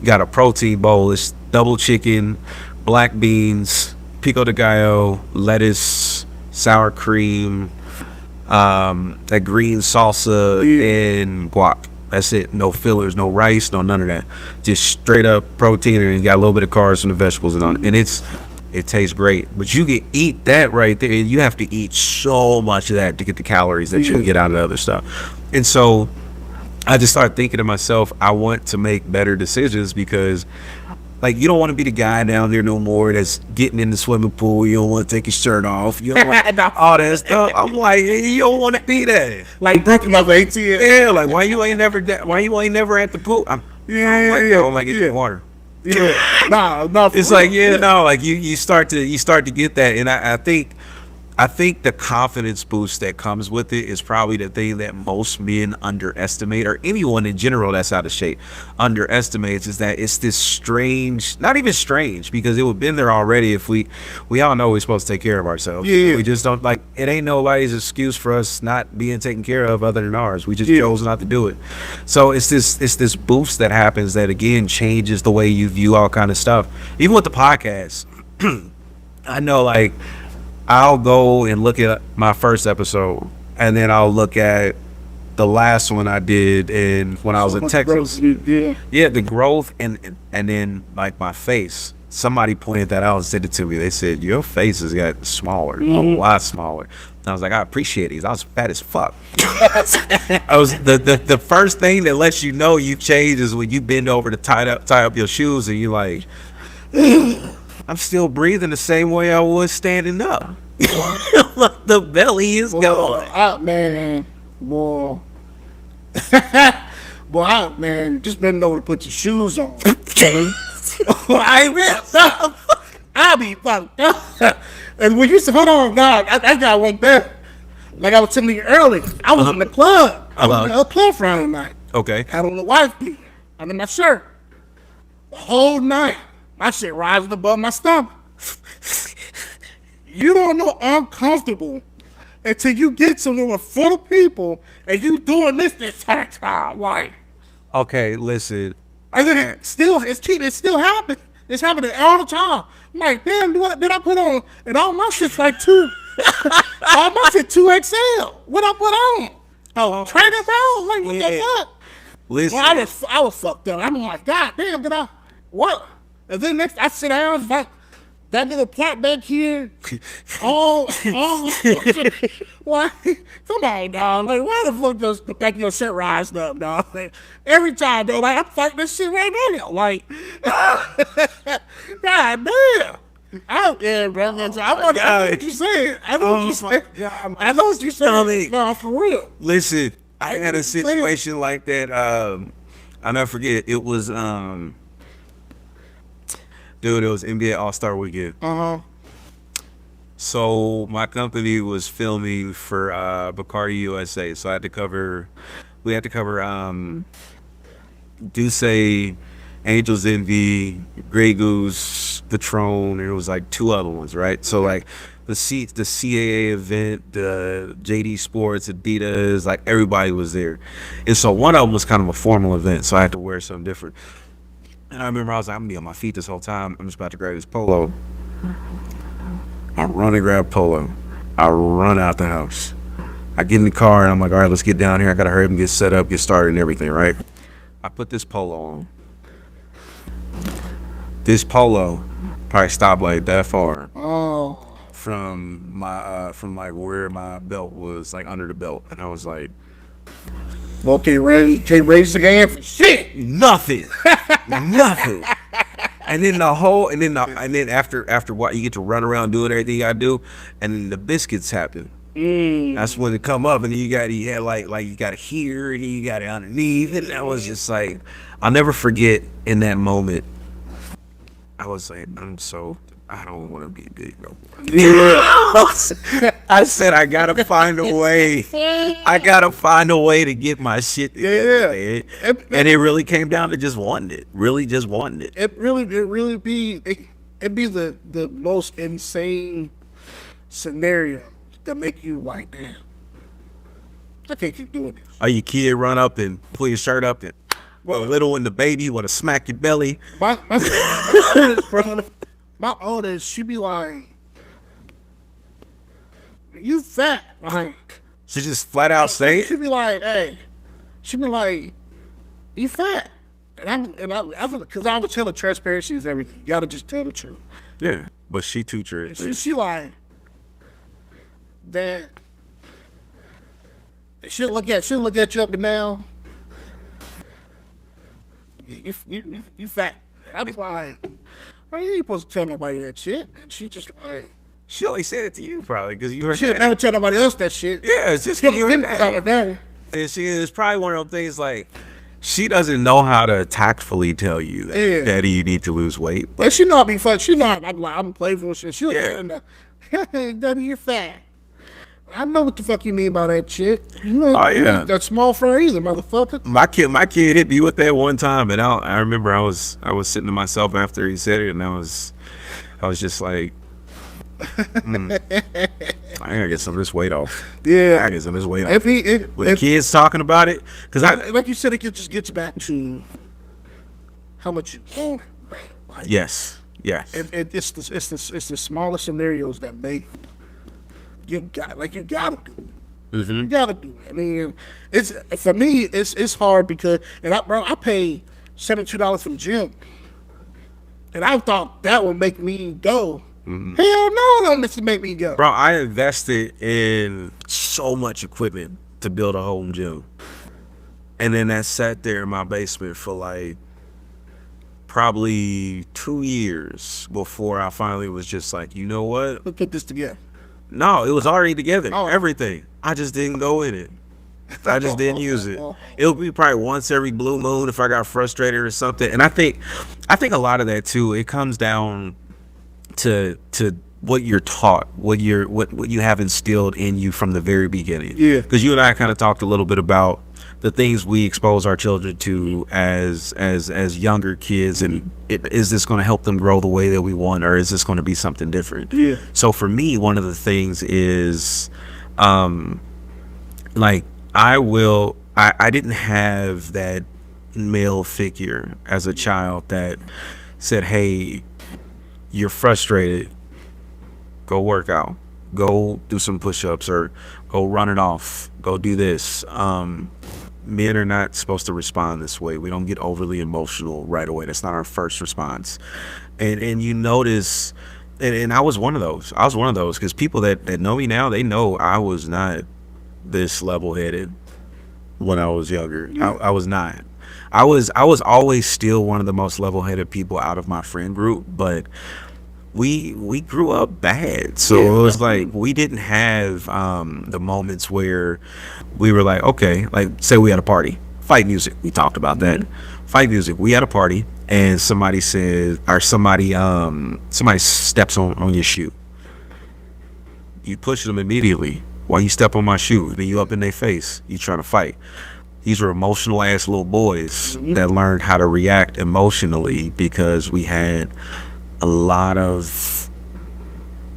got a protein bowl. It's double chicken, black beans, pico de gallo, lettuce, sour cream, that green salsa and guac. That's it. No fillers, no rice, no none of that. Just straight up protein, and you got a little bit of carbs from the vegetables and on it. And it tastes great. But you can eat that right there. You have to eat so much of that to get the calories that you can get out of the other stuff. And so I just started thinking to myself, I want to make better decisions because, like, you don't want to be the guy down there no more that's getting in the swimming pool. You don't want to take your shirt off. You don't want all that stuff. I'm like, you don't want to be that. Like breaking up ATM. Yeah, like why you ain't never at the pool? I'm like getting water. Yeah, no. It's like like you start to get that, and I think the confidence boost that comes with it is probably the thing that most men underestimate, or anyone in general that's out of shape underestimates, is that it's this strange, not even strange, because it would have been there already if we all know we're supposed to take care of ourselves. Yeah. We just don't, like, it ain't nobody's excuse for us not being taken care of other than ours. We just chose not to do it. So it's this boost that happens that, again, changes the way you view all kind of stuff. Even with the podcast, I know, like, I'll go and look at my first episode, and then I'll look at the last one I did when I was in Texas. The growth, and then, like, my face. Somebody pointed that out and said it to me. They said, your face has got smaller, a lot smaller. And I was like, I appreciate these. I was fat as fuck. I was the first thing that lets you know you've changed is when you bend over to tie up your shoes, and you like, I'm still breathing the same way I was standing up. The belly is going. Man, boy. Boy, man, just bend over to put your shoes on. I'll be fucked up. And when you said, hold on, God, I got one there. Like I was telling you earlier, I was in the club. I was in a club Friday night. Okay. Had on the wife beat under my shirt. The whole night. My shit rising above my stomach. You don't know uncomfortable until you get somewhere full of people and you doing this time. Like, okay, listen. And then it's still happening. It's happening all the time. I'm like, damn, did I put on? And all my shit's like all my shit 2XL. What I put on? Oh, trainers out. Like, what the fuck? Listen. Well, I was fucked up. I'm like, God damn, did I? What? And then next, I sit down, it's like, that little plot back here, why? Come on, dog. Like, why the fuck does the back of your shit rise up, dog? Like, every time, though, like, I'm fighting this shit right now. Like, God damn. Bro. I want what you saying. I know what you saying. I know what you saying. No, for real. Listen, I had a situation like that. I'll never forget. It was, dude, it was NBA All-Star Weekend. So my company was filming for Bacardi USA. So we had to cover Duce, Angels Envy, Grey Goose, Patron, and it was like two other ones, right? So like the CAA event, the JD Sports, Adidas, like everybody was there. And so one of them was kind of a formal event, so I had to wear something different. And I remember I was like, I'm gonna be on my feet this whole time. I'm just about to grab this polo. I run and grab polo. I run out the house. I get in the car and I'm like, all right, let's get down here. I gotta hurry up and get set up, get started and everything, right? I put this polo on. This polo probably stopped like that far. From my from like where my belt was, like under the belt. And I was like, well, can't raise the game for shit. Nothing. Nothing. And then after what, you get to run around doing everything you gotta do, and then the biscuits happen. That's when they come up, and you got it here, and you got it underneath, and that was just like, I'll never forget in that moment. I was like, I don't want to be big no more. I said, I gotta find a way. I gotta find a way to get my shit together. And it really came down to just wanting it. Really just wanting it. It'd be the most insane scenario that make you like, damn, I can't keep doing this. Or your kid run up and pull your shirt up and little in the baby, you want to smack your belly. My oldest, she be like, you fat. Like, She just flat out say it. She'd be like, "Hey," she'd be like, "You fat?" And I because I would tell her transparency is everything. You gotta just tell the truth. Yeah, but she too true. She like that. She'll look at you up and down. You fat. I be like, well, you ain't supposed to tell nobody that shit. She just like. She only said it to you probably because you heard. She never tell nobody else that shit. Yeah, it's just you heard that. And she is probably one of those things like she doesn't know how to tactfully tell you that Daddy, you need to lose weight. But she know I be fun. She know I'm playful shit. She like, Daddy, you're fat. I know what the fuck you mean by that shit. You know, that small for a reason, motherfucker. My kid hit me with that one time, and I remember I was sitting to myself after he said it, and I was just like. I gotta get some of this weight off. Yeah, I gotta get some of this weight off. If the kids talking about it, because like you said, it just gets back to how much you can. Yes. It's the smallest scenarios that make you gotta do. Mm-hmm. You gotta do it. I mean, it's for me. It's hard because I pay $72 for the gym, and I thought that would make me go. Mm-hmm. Hell no, don't make me go. Bro, I invested in so much equipment to build a home gym. And then that sat there in my basement for like probably 2 years before I finally was just like, you know what? Let's put this together. No, it was already together. Oh. Everything. I just didn't go in it. I just didn't use it. It'll be probably once every blue moon if I got frustrated or something. And I think a lot of that too, it comes down to what you're taught, what you have instilled in you from the very beginning. Yeah. Because you and I kind of talked a little bit about the things we expose our children to as younger kids, and is this going to help them grow the way that we want, or is this going to be something different? Yeah. So for me, one of the things is, like I didn't have that male figure as a child that said, "Hey, you're frustrated, go work out, go do some push-ups, or go run it off, go do this." Men are not supposed to respond this way. We don't get overly emotional right away. That's not our first response. And you notice, and I was one of those. Because people that know me now, they know I was not this level-headed when I was younger. I was not. I was always still one of the most level-headed people out of my friend group, but we grew up bad. So it was like we didn't have the moments where we were like, okay, like say we had a party, fight music. We talked about that. Fight music. We had a party and somebody said, or somebody steps on your shoe. You push them immediately. Why you step on my shoe? Then you up in their face. You trying to fight. These were emotional ass little boys that learned how to react emotionally because we had a lot of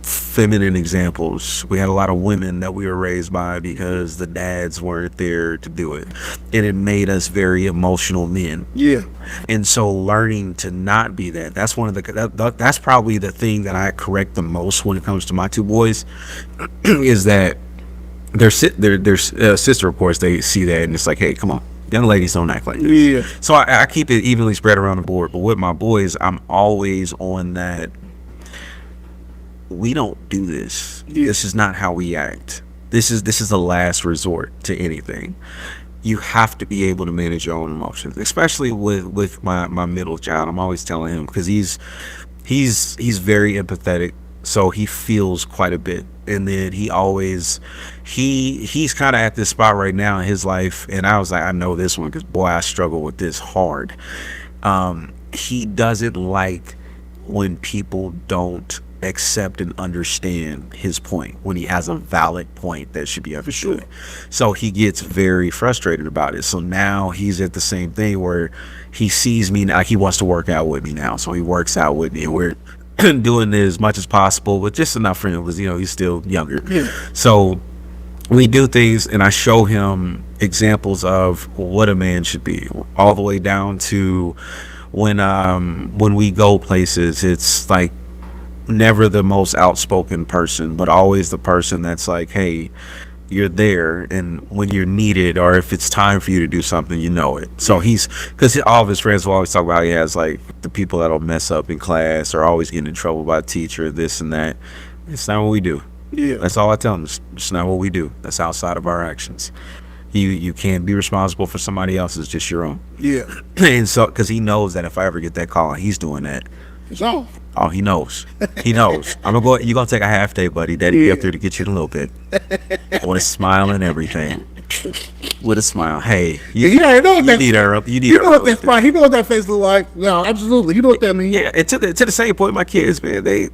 feminine examples. We had a lot of women that we were raised by because the dads weren't there to do it. And it made us very emotional men. Yeah. And so learning to not be that, that's one of that's probably the thing that I correct the most when it comes to my two boys is that their sister, of course, they see that and it's like, hey, come on, young ladies don't act like this. Yeah. So I keep it evenly spread around the board. But with my boys, I'm always on that. We don't do this. Yeah. This is not how we act. This is the last resort to anything. You have to be able to manage your own emotions, especially with my middle child. I'm always telling him because he's very empathetic. So he feels quite a bit, and then he's kind of at this spot right now in his life, and I was like, I know this one because boy, I struggle with this hard. He doesn't like when people don't accept and understand his point when he has a valid point that should be understood. Sure. So he gets very frustrated about it. So now he's at the same thing where he sees me, like he wants to work out with me now, so he works out with me, and we're doing it as much as possible, but just enough for him because he's still younger. Yeah. So we do things, and I show him examples of what a man should be, all the way down to when we go places. It's like never the most outspoken person, but always the person that's like, hey, you're there, and when you're needed, or if it's time for you to do something, you know it. So because all of his friends will always talk about he has like the people that'll mess up in class or always getting in trouble by a teacher, this and that. It's not what we do. Yeah. That's all I tell him. It's not what we do. That's outside of our actions. You can't be responsible for somebody else's, just your own. Yeah. And so, because he knows that if I ever get that call, he's doing that. So. Oh, he knows. He knows. I'm gonna go. You gonna take a half day, buddy? Daddy be up there to get you in a little bit. With a smile and everything. With a smile. Hey, you need her. You know what that smile. You know what that face look like. No, absolutely. You know what that means. Yeah. And to the same point, my kids, man, they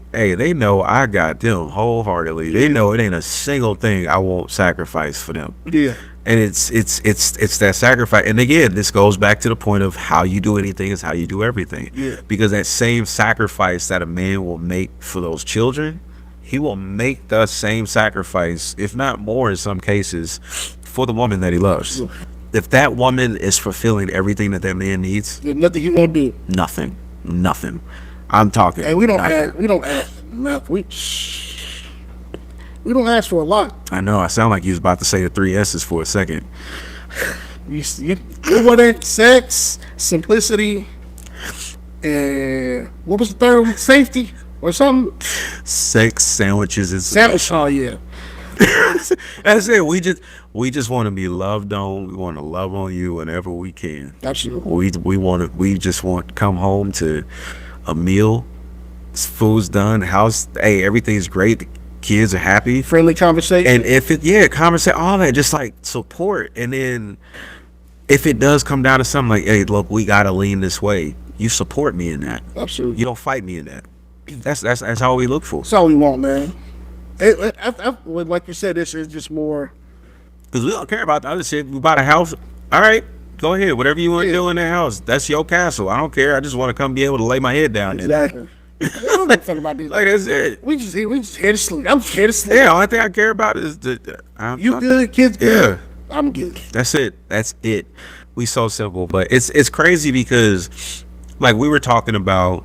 know I got them wholeheartedly. They know it ain't a single thing I won't sacrifice for them. Yeah. And it's that sacrifice. And again, this goes back to the point of how you do anything is how you do everything. Yeah. Because that same sacrifice that a man will make for those children, he will make the same sacrifice, if not more in some cases, for the woman that he loves. Yeah. If that woman is fulfilling everything that man needs, there's nothing you won't do. Nothing. I'm talking. And we don't ask. We don't ask for a lot. I know. I sound like you was about to say the 3 S's for a second. You want it? Sex, simplicity, and what was the third one? Safety or something? Sex, sandwiches, and sandwich. Oh yeah. That's it. We just want to be loved on. We want to love on you whenever we can. Absolutely. We just want to come home to a meal. Food's done. House. Hey, everything's great. Kids are happy, friendly conversation, and if it conversation, all that, just like support. And then if it does come down to something like, hey, look, we gotta lean this way, you support me in that. Absolutely. You don't fight me in that. That's all we look for. That's all we want, man. Like you said, this is just more because we don't care about the other shit. We bought a house. All right, go ahead. Whatever you want to do in that house, that's your castle. I don't care. I just want to come be able to lay my head down. Exactly. I don't give a fuck about this. Like that's it. We just here to sleep. I'm here to sleep. Yeah, only thing I care about is you good, kids good. Yeah, I'm good. That's it. We so simple, but it's crazy because, like, we were talking about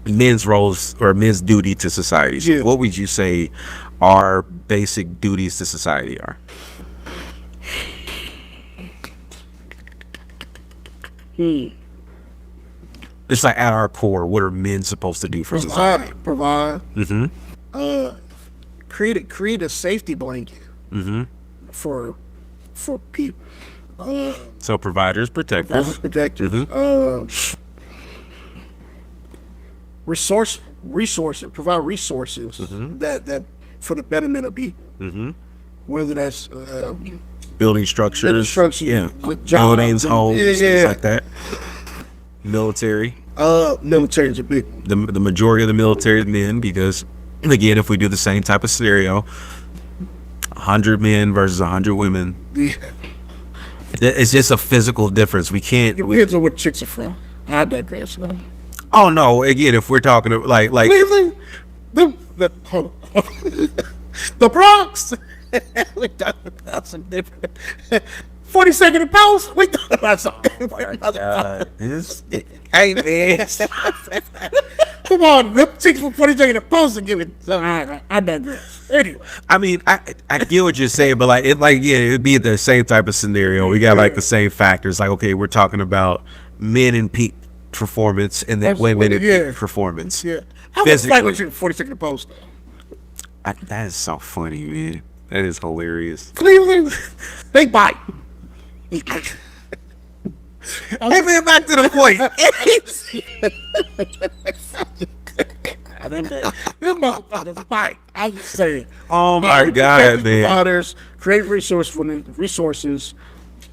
men's roles or men's duty to society. So what would you say our basic duties to society are? It's like at our core, what are men supposed to do for society? Provide. Mm-hmm. Create a safety blanket. Mm-hmm. For people. So providers, protectors. Mm-hmm. Resources. Provide resources that for the betterment of people. Mm-hmm. Whether that's building structures. With buildings, homes, things like that. Military. Military is a big. The majority of the military is men because, again, if we do the same type of scenario, 100 men versus 100 women, it's just a physical difference. We can't. It depends on what chicks are from. I digress. Oh no! Again, if we're talking like the Bronx, we talking about some different. 40-second post. We talking about something. Hey man, come on, them chicks from 40-second post and give it. So I digress. Anyway, I mean, I get what you're saying, but it'd be the same type of scenario. We got like the same factors. Like, okay, we're talking about men in peak performance and then women in peak performance. Yeah, how much like with you 40-second post? That is so funny, man. That is hilarious. Cleveland, they bite. Hey man, back to the point. Them motherfuckers fight. I'm just saying. Oh my God, man. Fathers, create resources,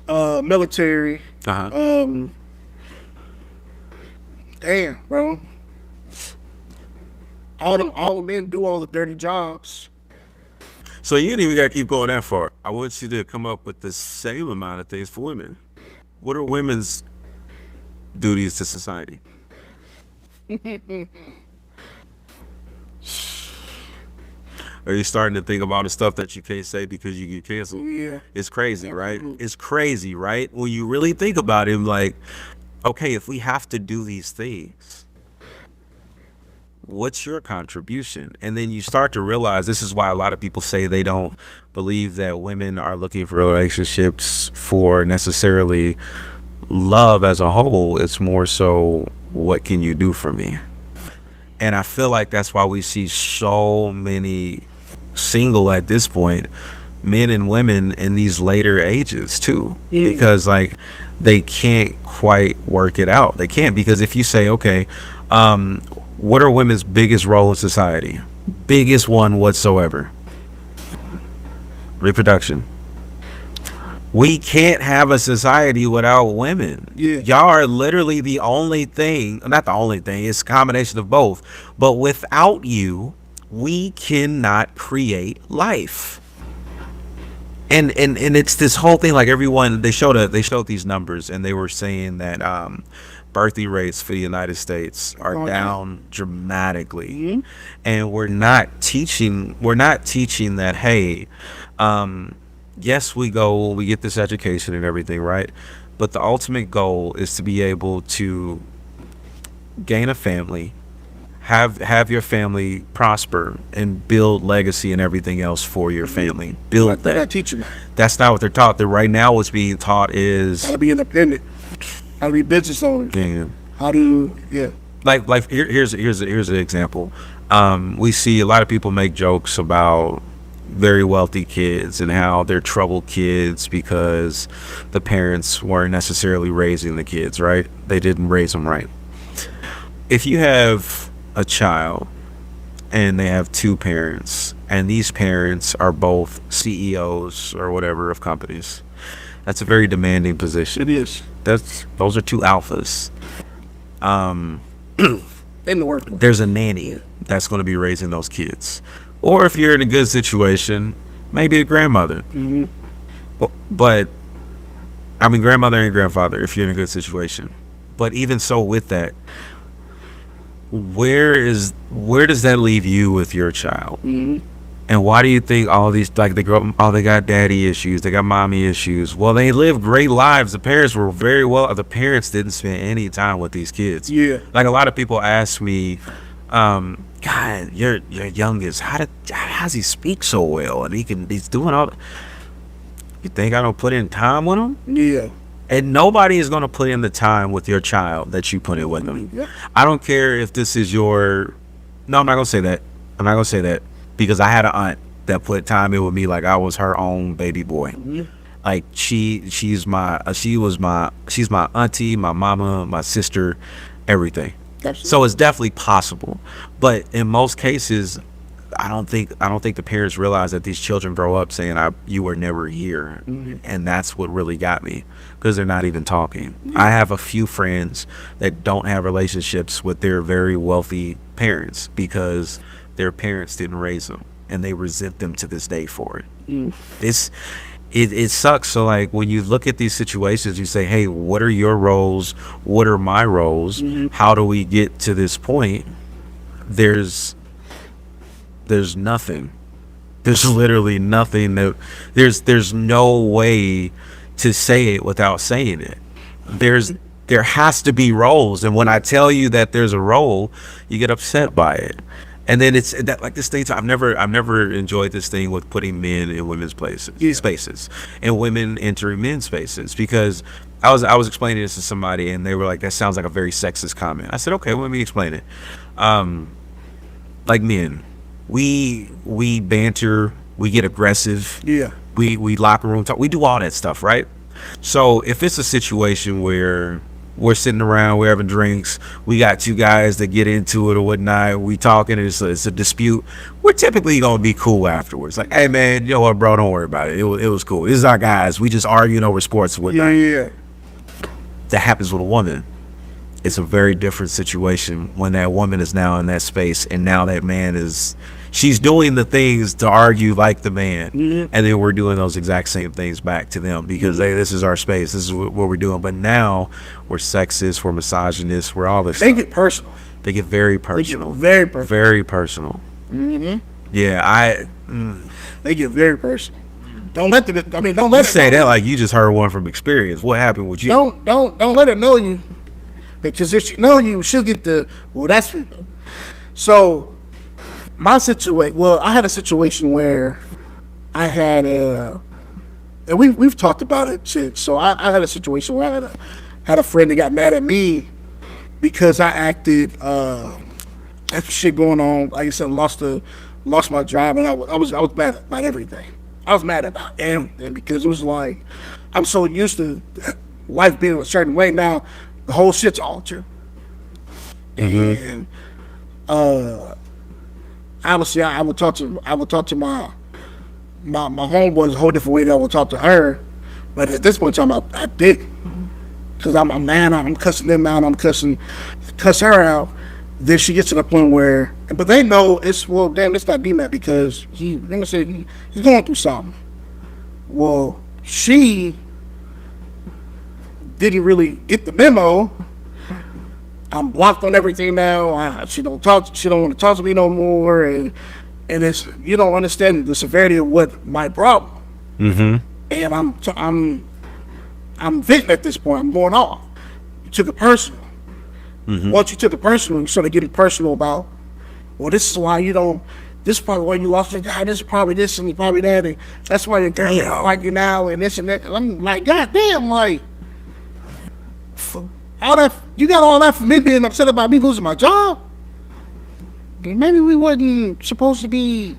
military. Damn, bro. All the men do all the dirty jobs. So you ain't even got to keep going that far. I want you to come up with the same amount of things for women. What are women's duties to society? Are you starting to think about the stuff that you can't say because you get canceled? Yeah. It's crazy, right? It's crazy, right? When you really think about it, like, okay, if we have to do these things, what's your contribution? And then you start to realize, this is why a lot of people say they don't believe that women are looking for relationships for necessarily love as a whole. It's more so, what can you do for me? And I feel like that's why we see so many single at this point, men and women in these later ages too, because like they can't quite work it out. They can't, because if you say, okay, what are women's biggest role in society? Biggest one whatsoever. Reproduction. We can't have a society without women. Y'all are literally the only thing, not the only thing, it's a combination of both. But without you, we cannot create life. And it's this whole thing, like everyone, they showed these numbers, and they were saying that birthing rates for the United States are down dramatically. And we're not teaching that, hey, yes, we get this education and everything, right? But the ultimate goal is to be able to gain a family, have your family prosper, and build legacy and everything else for your family. Build that. Teaching. That's not what they're taught. That right now what's being taught is How to be independent, how to be business owner, how to like here's an example. We see a lot of people make jokes about very wealthy kids and how they're troubled kids because the parents weren't necessarily raising the kids right. They didn't raise them right. If you have a child and they have two parents, and these parents are both CEOs or whatever of companies, that's a very demanding position. It is. Those are two alphas. There's a nanny that's going to be raising those kids. Or if you're in a good situation, maybe a grandmother. But I mean, grandmother and grandfather, if you're in a good situation. But even so, with that, where does that leave you with your child? And why do you think all these, like, they grow up, oh, they got daddy issues, they got mommy issues? Well, they lived great lives. The parents were very well. The parents didn't spend any time with these kids. Like, a lot of people ask me, God, your youngest, how's he speak so well? And he's doing all. You think I don't put in time with him? And nobody is going to put in the time with your child that you put in with them. I don't care if this is your. No, I'm not going to say that. I'm not going to say that, because I had an aunt that put time in with me like I was her own baby boy. Like she's my auntie, my mama, my sister, everything. So it's definitely possible, but in most cases, I don't think the parents realize that these children grow up saying, "You were never here," and that's what really got me, because they're not even talking. I have a few friends that don't have relationships with their very wealthy parents because their parents didn't raise them, and they resent them to this day for it. It sucks. So like, when you look at these situations, you say, hey, what are your roles? What are my roles? How do we get to this point? There's nothing. There's literally nothing. There's no way to say it without saying it. There has to be roles, and when I tell you that there's a role, you get upset by it. And then it's that, like, this thing. I've never enjoyed this thing with putting men in women's spaces, and women entering men's spaces, because I was explaining this to somebody, and they were like, "That sounds like a very sexist comment." I said, "Okay, well, let me explain it." Like men, we banter, we get aggressive, we locker room talk, we do all that stuff, right? So if it's a situation where we're sitting around, we're having drinks, we got two guys that get into it or whatnot, we talking, it's a dispute, we're typically gonna be cool afterwards. Like, hey man, you know what, bro, don't worry about it. It was cool. This is our guys. We just arguing over sports and whatnot. That happens with a woman. It's a very different situation when that woman is now in that space, and now that man she's doing the things to argue like the man, and then we're doing those exact same things back to them because hey, this is our space, this is what we're doing. But now we're sexist, we're misogynist, we're all this. They get personal. They get very personal. Very personal. Very personal. Yeah, they get very personal. Don't let say that like you just heard one from experience. What happened with you? Don't let her know you, because if she know you, she'll get the So my situation. Well, I had a situation where I had and we've talked about it shit. So I had a situation where I had a friend that got mad at me because I acted that shit going on. Like I said, lost my job, and I was mad about everything. I was mad about everything because it was like I'm so used to life being a certain way. Now the whole shit's altered, and obviously I would talk to my homeboys a whole different way than I would talk to her. But at this point in time, I did because I'm mad. I'm cussing them out. I'm cuss her out. Then she gets to the point where, but they know it's well, damn, it's not DMatt because he's going through something. Well, she didn't really get the memo. I'm blocked on everything now. She don't want to talk to me no more, and it's you don't understand the severity of what my problem. Mm-hmm. And I'm venting at this point. I'm going off. You took it personal. Mm-hmm. Once you took it personal, you started getting personal about, well, this is why you don't. This is probably why you lost your guy. This is probably this and probably that, and that's why your girl don't like you now, and this and that. And I'm like, God damn, like, all that you got all that for me being upset about me losing my job. Maybe we wasn't supposed to be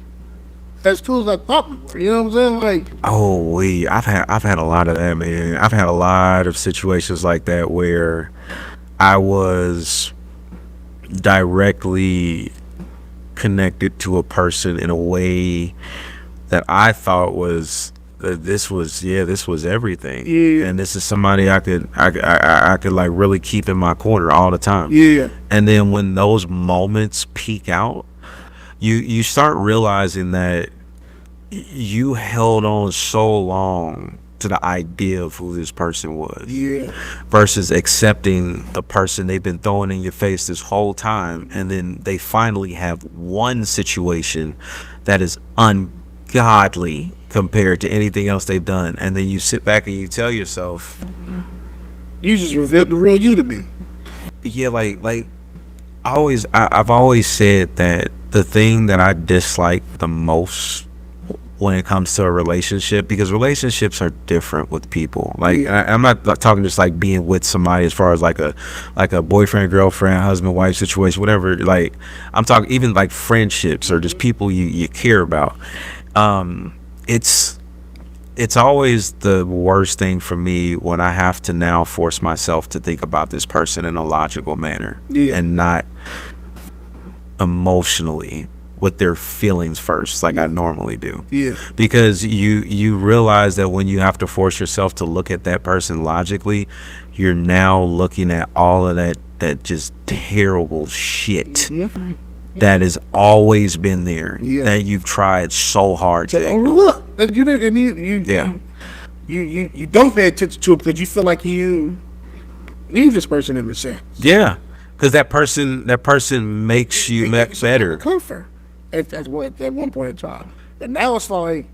as cool as I thought we were. You know what I'm saying? Like, I've had a lot of that, man. I've had a lot of situations like that where I was directly connected to a person in a way that I thought was this was everything. Yeah. And this is somebody I could like really keep in my corner all the time. Yeah. And then when those moments peak out, you start realizing that you held on so long to the idea of who this person was, versus accepting the person they've been throwing in your face this whole time, and then they finally have one situation that is ungodly compared to anything else they've done, and then you sit back and you tell yourself, you just revealed the real you to me. Yeah, like I've always said that the thing that I dislike the most when it comes to a relationship, because relationships are different with people. Like I'm not talking just like being with somebody as far as like a boyfriend, girlfriend, husband, wife situation, whatever. Like I'm talking even like friendships or just people you care about. It's always the worst thing for me when I have to now force myself to think about this person in a logical manner and not emotionally with their feelings first like I normally do. Because you realize that when you have to force yourself to look at that person logically, you're now looking at all of that just terrible shit that has always been there, that you've tried so hard to overlook. You don't pay attention to it because you feel like you need this person in the sense. Yeah, because that person makes you better. Comfort at one point in time, and now it's like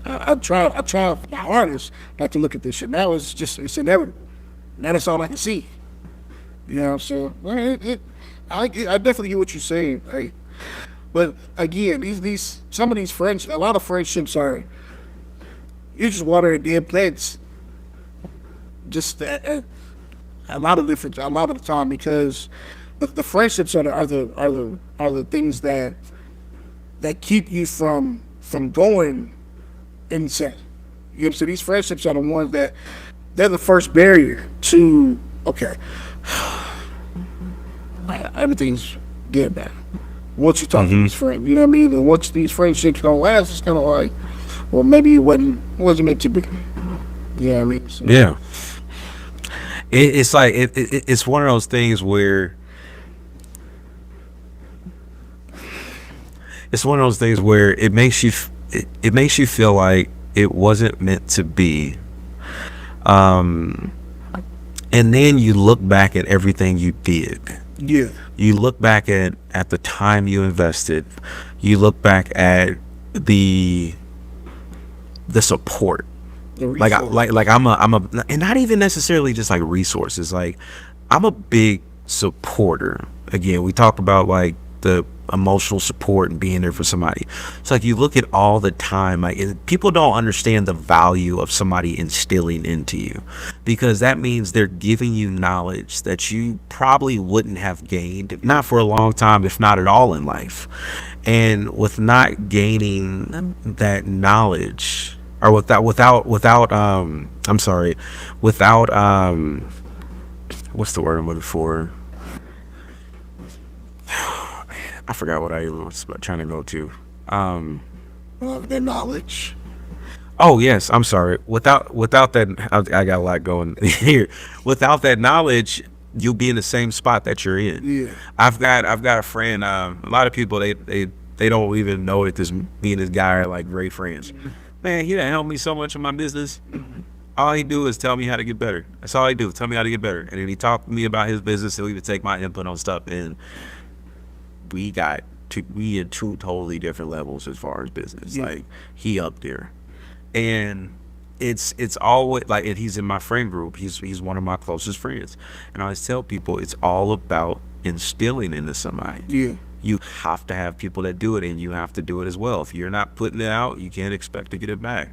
I try my hardest not to look at this shit. Now it's inevitable. Now that's all I can see. You know, so I definitely get what you're saying. Like, but again, these some of these friendships, a lot of friendships are you just water and dead plants. Just a lot of the time, because the friendships are the things that keep you from going insane. You know what I'm saying? These friendships are the ones that they're the first barrier to everything's good now. Once you talk to these friends, you know what I mean? And once these friendships don't last, it's kind of like, well, maybe it wasn't meant to be. You know what I mean? So, yeah. It's like it's one of those things where it makes you feel like it wasn't meant to be. And then you look back at everything you did. Yeah. You look back at the time you invested. You look back at the support. Like I'm a and not even necessarily just like resources. Like I'm a big supporter. Again, we talked about like the emotional support and being there for somebody. It's like you look at all the time, like people don't understand the value of somebody instilling into you, because that means they're giving you knowledge that you probably wouldn't have gained, if not for a long time, if not at all in life. And with not gaining that knowledge, or without what's the word I'm looking for? I forgot what I was trying to go to. Their knowledge. Oh yes, I'm sorry. Without that, I got a lot going here. Without that knowledge, you'll be in the same spot that you're in. Yeah. I've got a friend. A lot of people they don't even know that me and this guy are like great friends. Man, he done helped me so much in my business. All he do is tell me how to get better. That's all he do. Tell me how to get better. And then he talked to me about his business. He'll even take my input on stuff. And we had two totally different levels as far as business. Yeah. Like he up there, and it's always like, and he's in my friend group. He's one of my closest friends, and I always tell people it's all about instilling into somebody. Yeah. You have to have people that do it, and you have to do it as well. If you're not putting it out, you can't expect to get it back.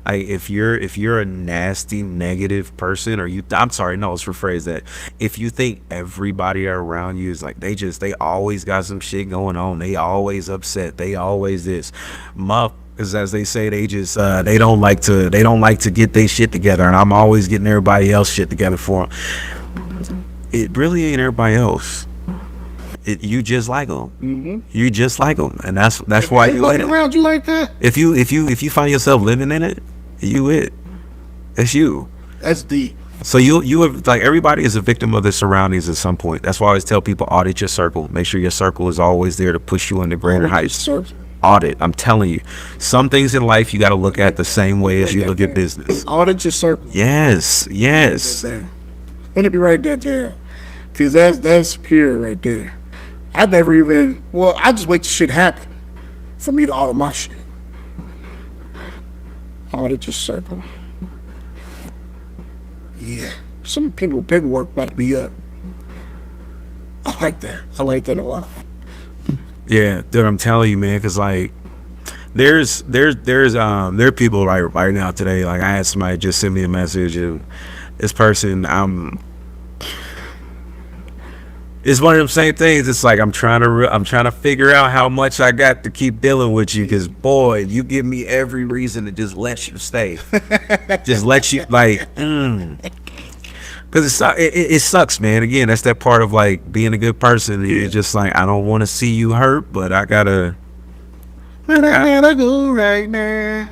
If you're a nasty, negative person, or let's rephrase that. If you think everybody around you is like, they always got some shit going on, they always upset, they always this, because as they say, they don't like to get their shit together, and I'm always getting everybody else shit together for them. It really ain't everybody else. You just like them. Mm-hmm. You just like them, and that's why you like them. Around you like that. If you find yourself living in it, it's you. That's deep. So you have, like, everybody is a victim of their surroundings at some point. That's why I always tell people, audit your circle. Make sure your circle is always there to push you into greater heights. Audit. I'm telling you, some things in life you got to look at the same way as you look at business. Audit your circle. Yes. Let it be right there, because that's superior right there. I just wait till shit happen for me to audit my shit. Audit your circle. Yeah. Some people paperwork about to be up. I like that a lot. Yeah, dude, I'm telling you, man, because like there are people right now today. Like, I had somebody just send me a message, and this person, it's one of them same things. It's like I'm trying to figure out how much I got to keep dealing with you, because boy, you give me every reason to just let you stay, just let you because it sucks, man. Again, that's that part of like being a good person. Yeah. It's just like, I don't want to see you hurt, but I gotta go right now.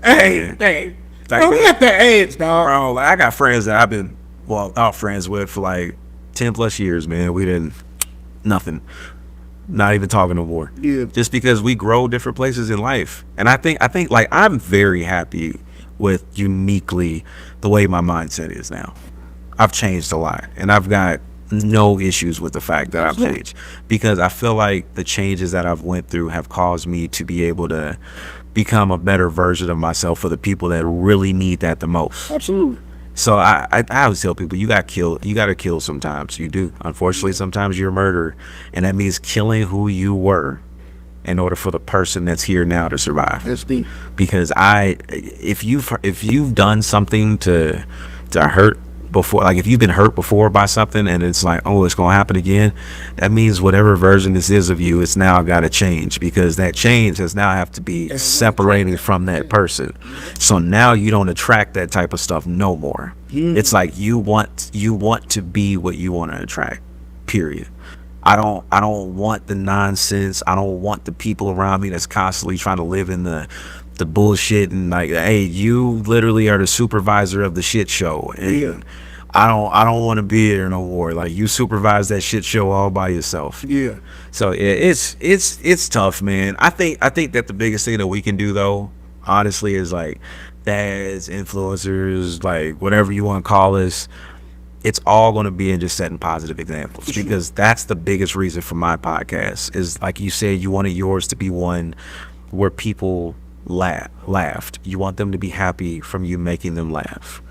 Hey, don't get the AIDS, dog. Bro, like, I got friends that I've been out friends with for like 10 plus years, man. We didn't nothing, not even talking no more. Yeah. Just because we grow different places in life. And I think like I'm very happy with uniquely the way my mindset is now. I've changed a lot, and I've got no issues with the fact that I've changed, because I feel like the changes that I've went through have caused me to be able to become a better version of myself for the people that really need that the most. Absolutely. So I always tell people, you got to kill sometimes. You do. Unfortunately, sometimes you're a murderer, and that means killing who you were in order for the person that's here now to survive. That's deep. Because if you've done something to hurt before, like if you've been hurt before by something and it's like, oh, it's gonna happen again, that means whatever version this is of you, it's now got to change, because that change has now have to be separated from that person. So now you don't attract that type of stuff no more. It's like you want to be what you want to attract, period. I don't want the nonsense. I don't want the people around me that's constantly trying to live in the bullshit, and like, hey, you literally are the supervisor of the shit show, and I don't want to be there no more. Like, you supervise that shit show all by yourself. Yeah. So it's tough, man. I think that the biggest thing that we can do, though, honestly, is like dads, influencers, like whatever you want to call us. It's all going to be in just setting positive examples, because that's the biggest reason for my podcast. Is like you said, you wanted yours to be one where people laughed. You want them to be happy from you making them laugh.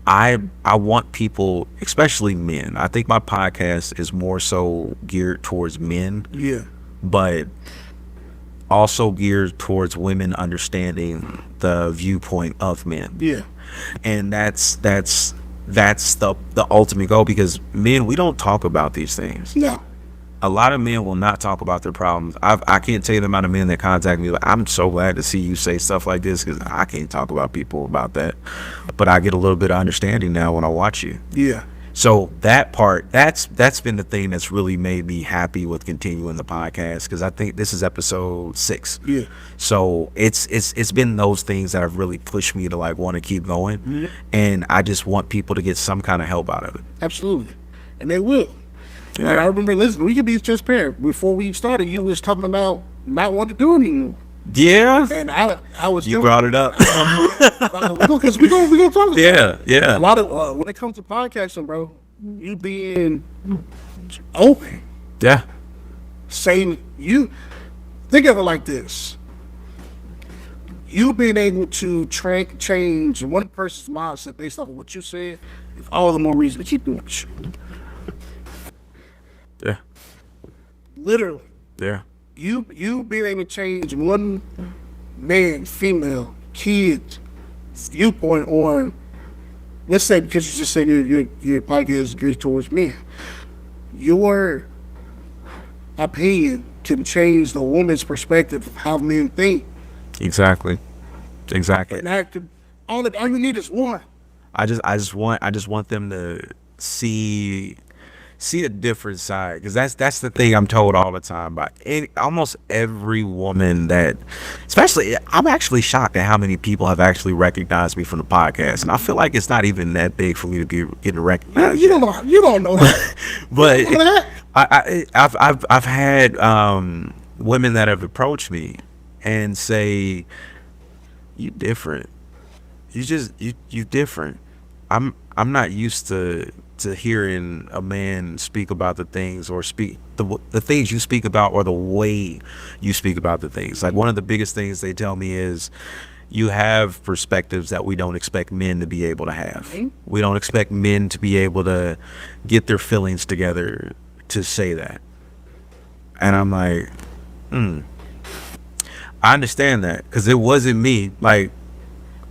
I want people, especially men. I think my podcast is more so geared towards men. Yeah. But also geared towards women understanding the viewpoint of men. Yeah. And that's the ultimate goal, because men, we don't talk about these things. No. A lot of men will not talk about their problems. I can't tell you the amount of men that contact me. Like, I'm so glad to see you say stuff like this, because I can't talk about people about that. But I get a little bit of understanding now when I watch you. Yeah. So that part, that's been the thing that's really made me happy with continuing the podcast, because I think this is episode 6. Yeah. So it's been those things that have really pushed me to like want to keep going. Mm-hmm. And I just want people to get some kind of help out of it. Absolutely. And they will. Yeah, I remember, listen, we can be transparent. Before we started, you was talking about not wanting to do anything. Yeah. And I was... You brought it up. Because we gonna talk about it. Yeah. A lot of, when it comes to podcasting, bro, you being open. Yeah. Saying, you... Think of it like this. You being able to change one person's mindset based off of what you said, is all the more reason to keep doing this shit. Yeah. Literally. Yeah. You being able to change one man, female, kid viewpoint on, let's say, because you just said your podcast is geared towards men, your opinion can change the woman's perspective of how men think. Exactly. And that could, all you need is one. I just want them to see a different side, because that's the thing I'm told all the time by almost every woman that, especially, I'm actually shocked at how many people have actually recognized me from the podcast, and I feel like it's not even that big for me to be getting recognized. You don't know that. But I've had women that have approached me and say, "You different. You different. I'm not used to hearing a man speak about the things, or speak the things you speak about, or the way you speak about the things." Like, one of the biggest things they tell me is, you have perspectives that we don't expect men to be able to have. Mm-hmm. We don't expect men to be able to get their feelings together to say that. And I'm like, I understand that, because it wasn't me. Like,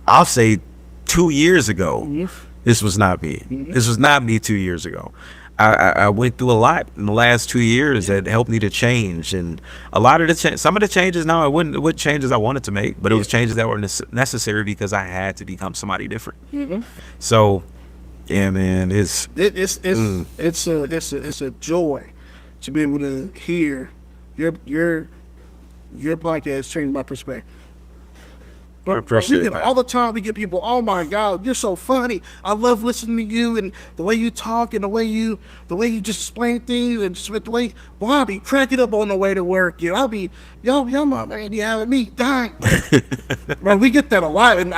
I'll say 2 years ago, this was not me. This was not me 2 years ago. I went through a lot in the last 2 years that helped me to change, and a lot of some of the changes now, it wasn't changes I wanted to make, but it was changes that were necessary because I had to become somebody different. So, yeah, man, it's a joy to be able to hear your podcast change my perspective. I appreciate We that. all the time we get people, "Oh my God, you're so funny. I love listening to you, and the way you talk, and the way you just explain things, and just the way, boy, I'll be cracking up on the way to work. You know, I'll be, yo, my man, you having me dying." Bro, we get that a lot, and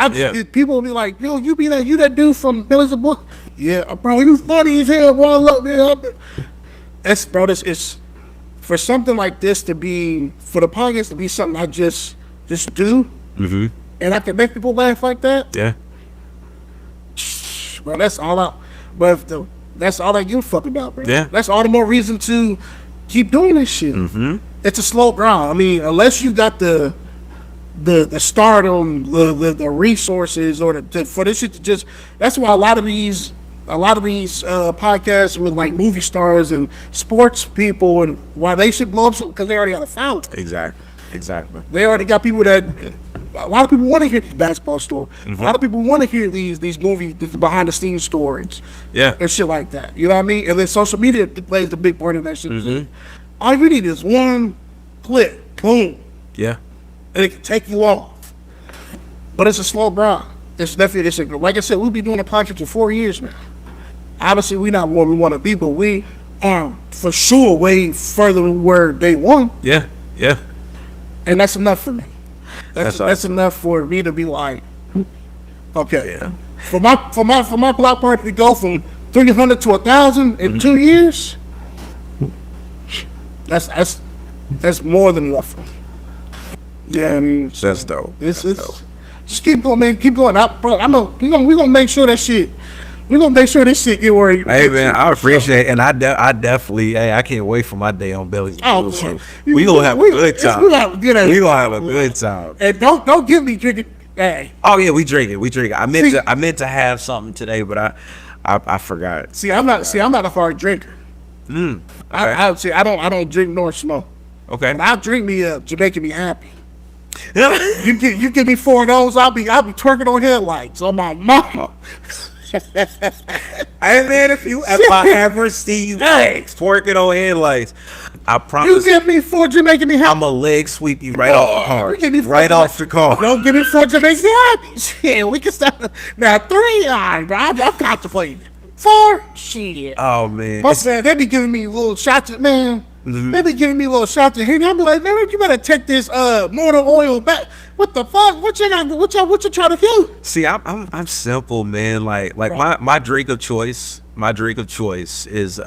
people will be like, "Yo, you that dude from Bellies and Bullsht?" Yeah, bro, you funny as hell, bro. I love it. It's for something like this to be, for the podcast to be something I just do. Mm-hmm. And I can make people laugh like that. Yeah. Bro, that's all out. But that's all I give a fuck about, bro. Yeah. That's all the more reason to keep doing this shit. Mm-hmm. It's a slow grind. I mean, unless you got the stardom, the resources, or for this shit to just. That's why a lot of these podcasts with like movie stars and sports people, and why they should blow up, because they already got a foul. Exactly. They already got people that. A lot of people want to hear these basketball stories. Mm-hmm. A lot of people want to hear these movie, these behind the scenes stories. Yeah. And shit like that. You know what I mean? And then social media plays a big part of that shit. Mm-hmm. All you need is one click, boom. Yeah. And it can take you off. But it's a slow grind. It's definitely, like I said, we'll be doing a podcast for 4 years now. Obviously, we're not where we want to be, but we are for sure way further than we were day one. Yeah. And that's enough for me. That's right. enough for me to be like, okay. Yeah. For my block party to go from 300 to 1,000 in 2 years, that's more than enough. Yeah, I mean, That's dope. It's just keep going, man. Keep going. Bro, we gonna make sure that shit We're gonna make sure this shit get where you. Hey man, I appreciate it, and I definitely, hey, I can't wait for my day on Bellies. Oh, We gonna have a good time. We gonna have a good time. And don't give me drinking. Hey. Oh yeah, we drink it. I meant to have something today, but I forgot. See, I'm not a hard drinker. Okay. I don't drink nor smoke. Okay. But I'll drink me up to making me happy. you give me 4 of those, I'll be twerking on headlights on my mama. Hey man, if I ever see you twerking on headlights, I promise. You give me 4 Jamaican me happy. I'm a leg sweep you right off the car. Right off the car. Don't give me 4 Jamaican me happy. Shit, we can start now 3. Bro, I'm contemplating 4. Shit. Oh man. My man, they be giving me little shots of man. Mm-hmm. They be giving me little shots of Henny. I be like, man, you better take this motor oil back. What the fuck? What you trying to do? See, I'm simple, man. Like my drink of choice. My drink of choice is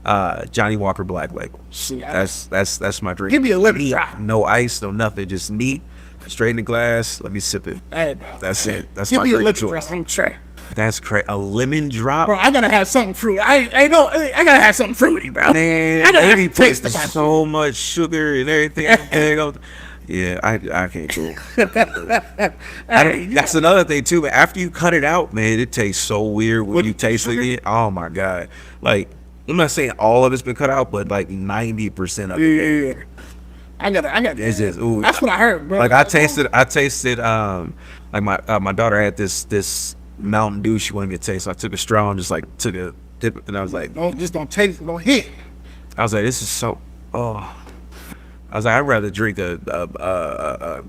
Johnny Walker Black Label. See, that's my drink. Give me a lemon drop. No ice, no nothing. Just neat, straight in the glass. Let me sip it. Hey, that's it. That's give my me drink a of lemon choice. drop. I'm trying. That's crazy. A lemon drop. Bro, I gotta have something fruity. I gotta have something fruity, bro. Man, I gotta every place taste there's so much sugar and everything. Yeah, I can't do it. That's another thing too. But after you cut it out, man, it tastes so weird when you taste it. Oh my god! Like I'm not saying all of it's been cut out, but like 90% of it. Yeah. I got. It's just ooh. That's what I heard, bro. Like I tasted. Like my daughter had this Mountain Dew she wanted me to taste. So I took a straw and just like took a dip, and I was like, don't taste it, don't hit. I was like, this is so. Oh. I was like, I'd rather drink a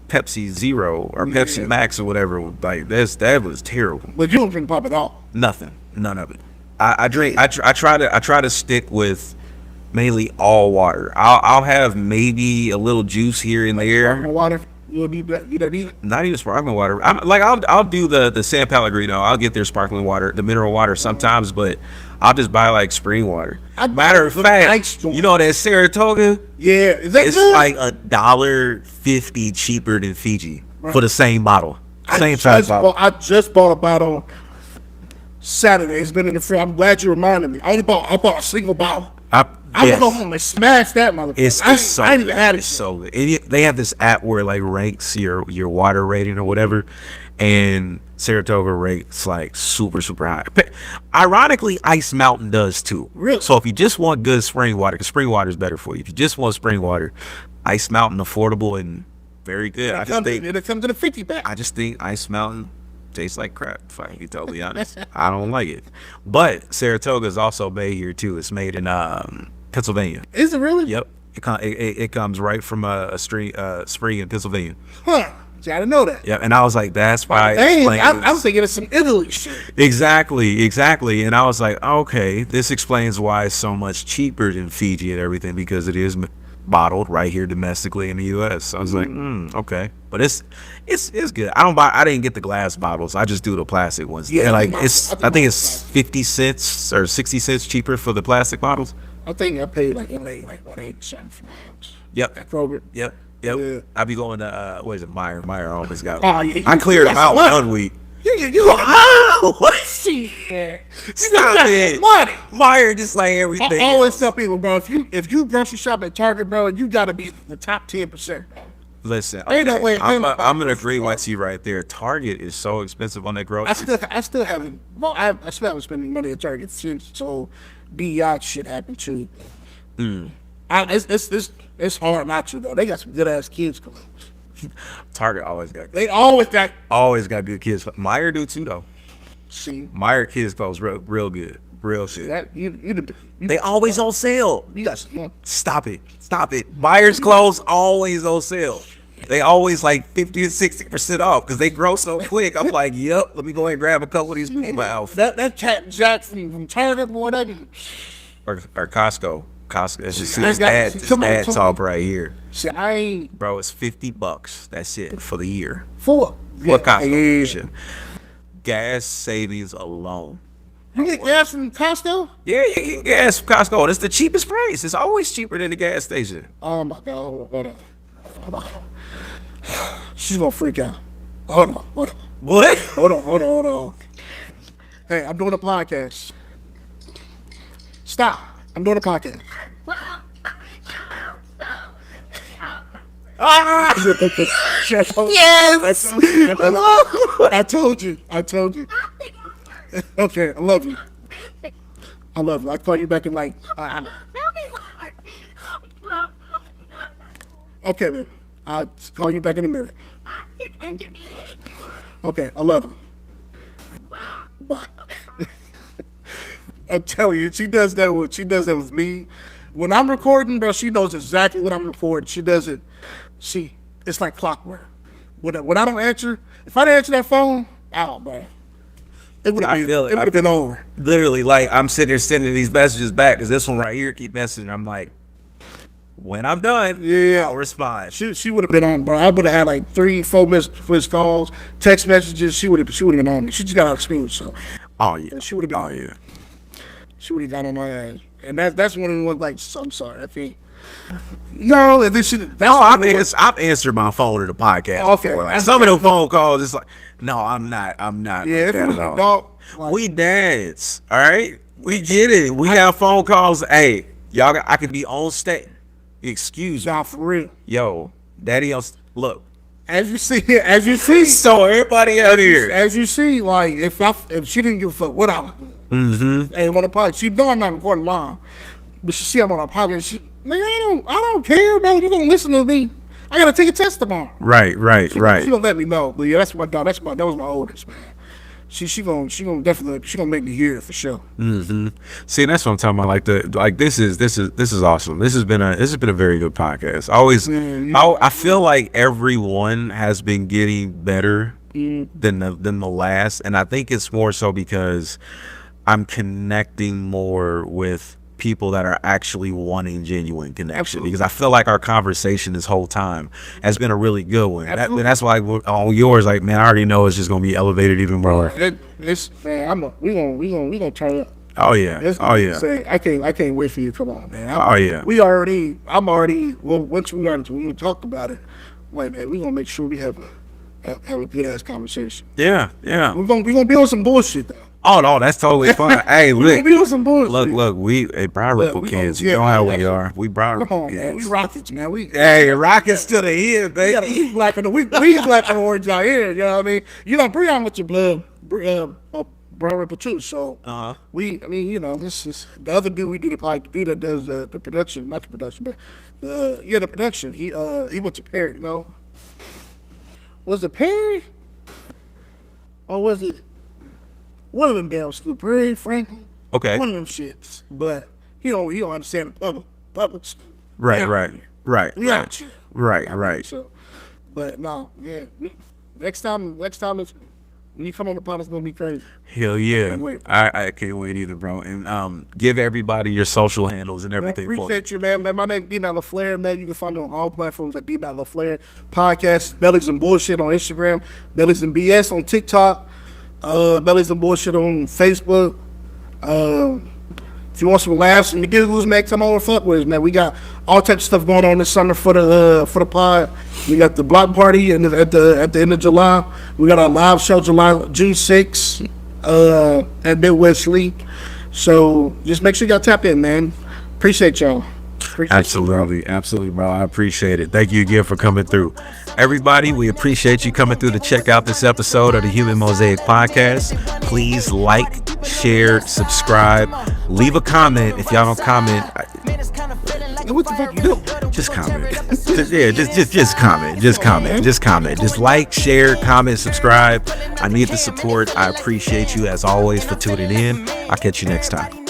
Pepsi Zero or Pepsi Max or whatever. Like that was terrible. But you don't drink pop at all. Nothing, none of it. I drink. I try to stick with mainly all water. I'll have maybe a little juice here and there. Water. You don't need that. Not even sparkling water. I'll do the San Pellegrino. I'll get their sparkling water, the mineral water sometimes, but I'll just buy like spring water. Matter of fact, you know that Saratoga? Yeah, is that it's good? like $1.50 cheaper than Fiji for the same bottle, same size bottle. I just bought a bottle Saturday. It's been in the fridge. I'm glad you reminded me. I bought a single bottle. I would go home and smash that motherfucker. I didn't even had it. It's so good. They have this app where it like ranks your water rating or whatever, and Saratoga rates like super high. Ironically, Ice Mountain does too. Really? So if you just want good spring water, because spring water is better for you. If you just want spring water, Ice Mountain affordable and very good. It comes in a 50 pack. I just think Ice Mountain tastes like crap, if I can be totally honest. I don't like it. But Saratoga is also made here too. It's made in Pennsylvania. Is it really? Yep. It comes right from a spring in Pennsylvania. Huh. See, I didn't know that. Yeah, and I was like, that's why. I was thinking of some Italy shit. Exactly. And I was like, okay, this explains why it's so much cheaper than Fiji and everything, because it is bottled right here domestically in the U.S. So I was like, okay, but it's good. I didn't get the glass bottles. I just do the plastic ones. Yeah, like I think it's 50 cents or 60 cents cheaper for the plastic bottles. I think I paid like 180 cents. Yep. Kroger. Yep. Yeah. I be going to what is it? Meyer always got. Oh yeah. I cleared them out one week. What? Shit. Stop it. Money. Meyer just like everything. I always tell people, bro, if you grocery shop at Target, bro, you gotta be in the top 10%. Listen, Ain't no way. I'm gonna agree with you right there. Target is so expensive on that grocery. I still haven't. Well, I still haven't spent money at Target since so BI shit happened too. It's hard not to though. They got some good ass kids clothes. Target always got. They always got good kids. Meyer do too though. See, Meyer kids clothes real good, real shit. that you They always on sale. you got some. Stop it. Meyer's clothes always on sale. They always like 50 to 60% off because they grow so quick. I'm like, yep, let me go ahead and grab a couple of these in my outfit. That Cat Jackson from Target, boy, that Or Costco. It's just That's this come on, ad come talk right here. see, I ain't Bro, it's $50. That's it for the year. for What Costco? Yeah. Shit. Gas savings alone. You get gas from Costco? Yeah, you get gas from Costco. And it's the cheapest price. It's always cheaper than the gas station. Oh my god, hold on. She's gonna freak out. Hold on. What? Hold on. Hey, I'm doing a podcast. Stop. I'm doing a podcast. Yes. I told you. Okay, I love you. I'll call you back in like. Okay, man. I'll call you back in a minute. Okay, I love you. I'm telling you, she does that with me. When I'm recording, bro, she knows exactly what I'm recording. She does it. It's like clockwork. When I don't answer, if I didn't answer that phone, bro. It would have been over. Literally, like, I'm sitting there sending these messages back because this one right here keep messaging. I'm like, when I'm done, I'll respond. She would have been on, bro. I would have had like 3-4 missed calls, text messages. She would have been on me. She just got out of school, so. Oh yeah. She would have been. Oh yeah. She would have got on my ass, and that's one of the ones. Like, I'm sorry, I think. No, I've answered my phone to the podcast. Okay. Like, some of the phone calls, it's like, no, I'm not. Yeah, like that at all. We dads, all right? We get it. We have phone calls. Hey, y'all, I could be on stage. Excuse me. Nah, for real. Yo, daddy else, look. As you see. So everybody out here. As you see, like, if she didn't give a fuck what I was doing, and on the podcast, she know I'm not recording live, but she see I'm on a podcast, man, I don't care, man. You gonna listen to me? I gotta take a test tomorrow. Right. She gonna let me know. But yeah, that was my oldest, man. She gonna definitely make me hear it for sure. See, that's what I'm talking about. This is awesome. This has been a very good podcast. I feel like everyone has been getting better than the last, and I think it's more so because I'm connecting more with people that are actually wanting genuine connection. Absolutely. Because I feel like our conversation this whole time has been a really good one. That's why on yours, like, man, I already know it's just gonna be elevated even more. We gonna turn up. Oh yeah. I can't wait for you to come on, man. Once we talk about it, wait, man, we gonna make sure we have a good ass conversation. Yeah. We're gonna be on some bullshit though. Oh no, that's totally fine. Hey, look, we on some bullshit. Look, we Brown Ripple kids. You know how we are. We Brown Ripple kids. Man, we Rockets, man. Hey, Rockets to the head, baby. He's black and we black and orange out here. You know what I mean? You don't bring on with your blood, Brown Ripple too. So this is the other dude we did that does the production, not the production, but the production. He went to Perry. You know, was it Perry or was it? One of them damn stupid, Perry, Franklin. Okay. One of them shits, but he don't understand the public. Right. Yeah. Right. So, but no, yeah. Next time is when you come on the pod, it's gonna be crazy. Hell yeah. Can't wait. I can't wait either, bro. And give everybody your social handles and everything. Man, appreciate you, man. My name is DMatt LaFleur, man. You can find me on all platforms at DMatt LaFleur. Podcast, Bellies and Bullshit on Instagram, Bellies and BS on TikTok. Bellies and Bullshit on Facebook. If you want some laughs and the giggles, man, come on and fuck with us, man. We got all types of stuff going on this summer for the pod. We got the block party at the end of July. We got our live show June 6th at Midwest League. So just make sure y'all tap in, man. Appreciate y'all. Absolutely, bro. I appreciate it. Thank you again for coming through. Everybody, we appreciate you coming through to check out this episode of the Human Mosaic Podcast. Please like, share, subscribe, leave a comment. If y'all don't comment, what the fuck you do? Just comment. Just comment. Just like, share, comment, subscribe. I need the support. I appreciate you as always for tuning in. I'll catch you next time.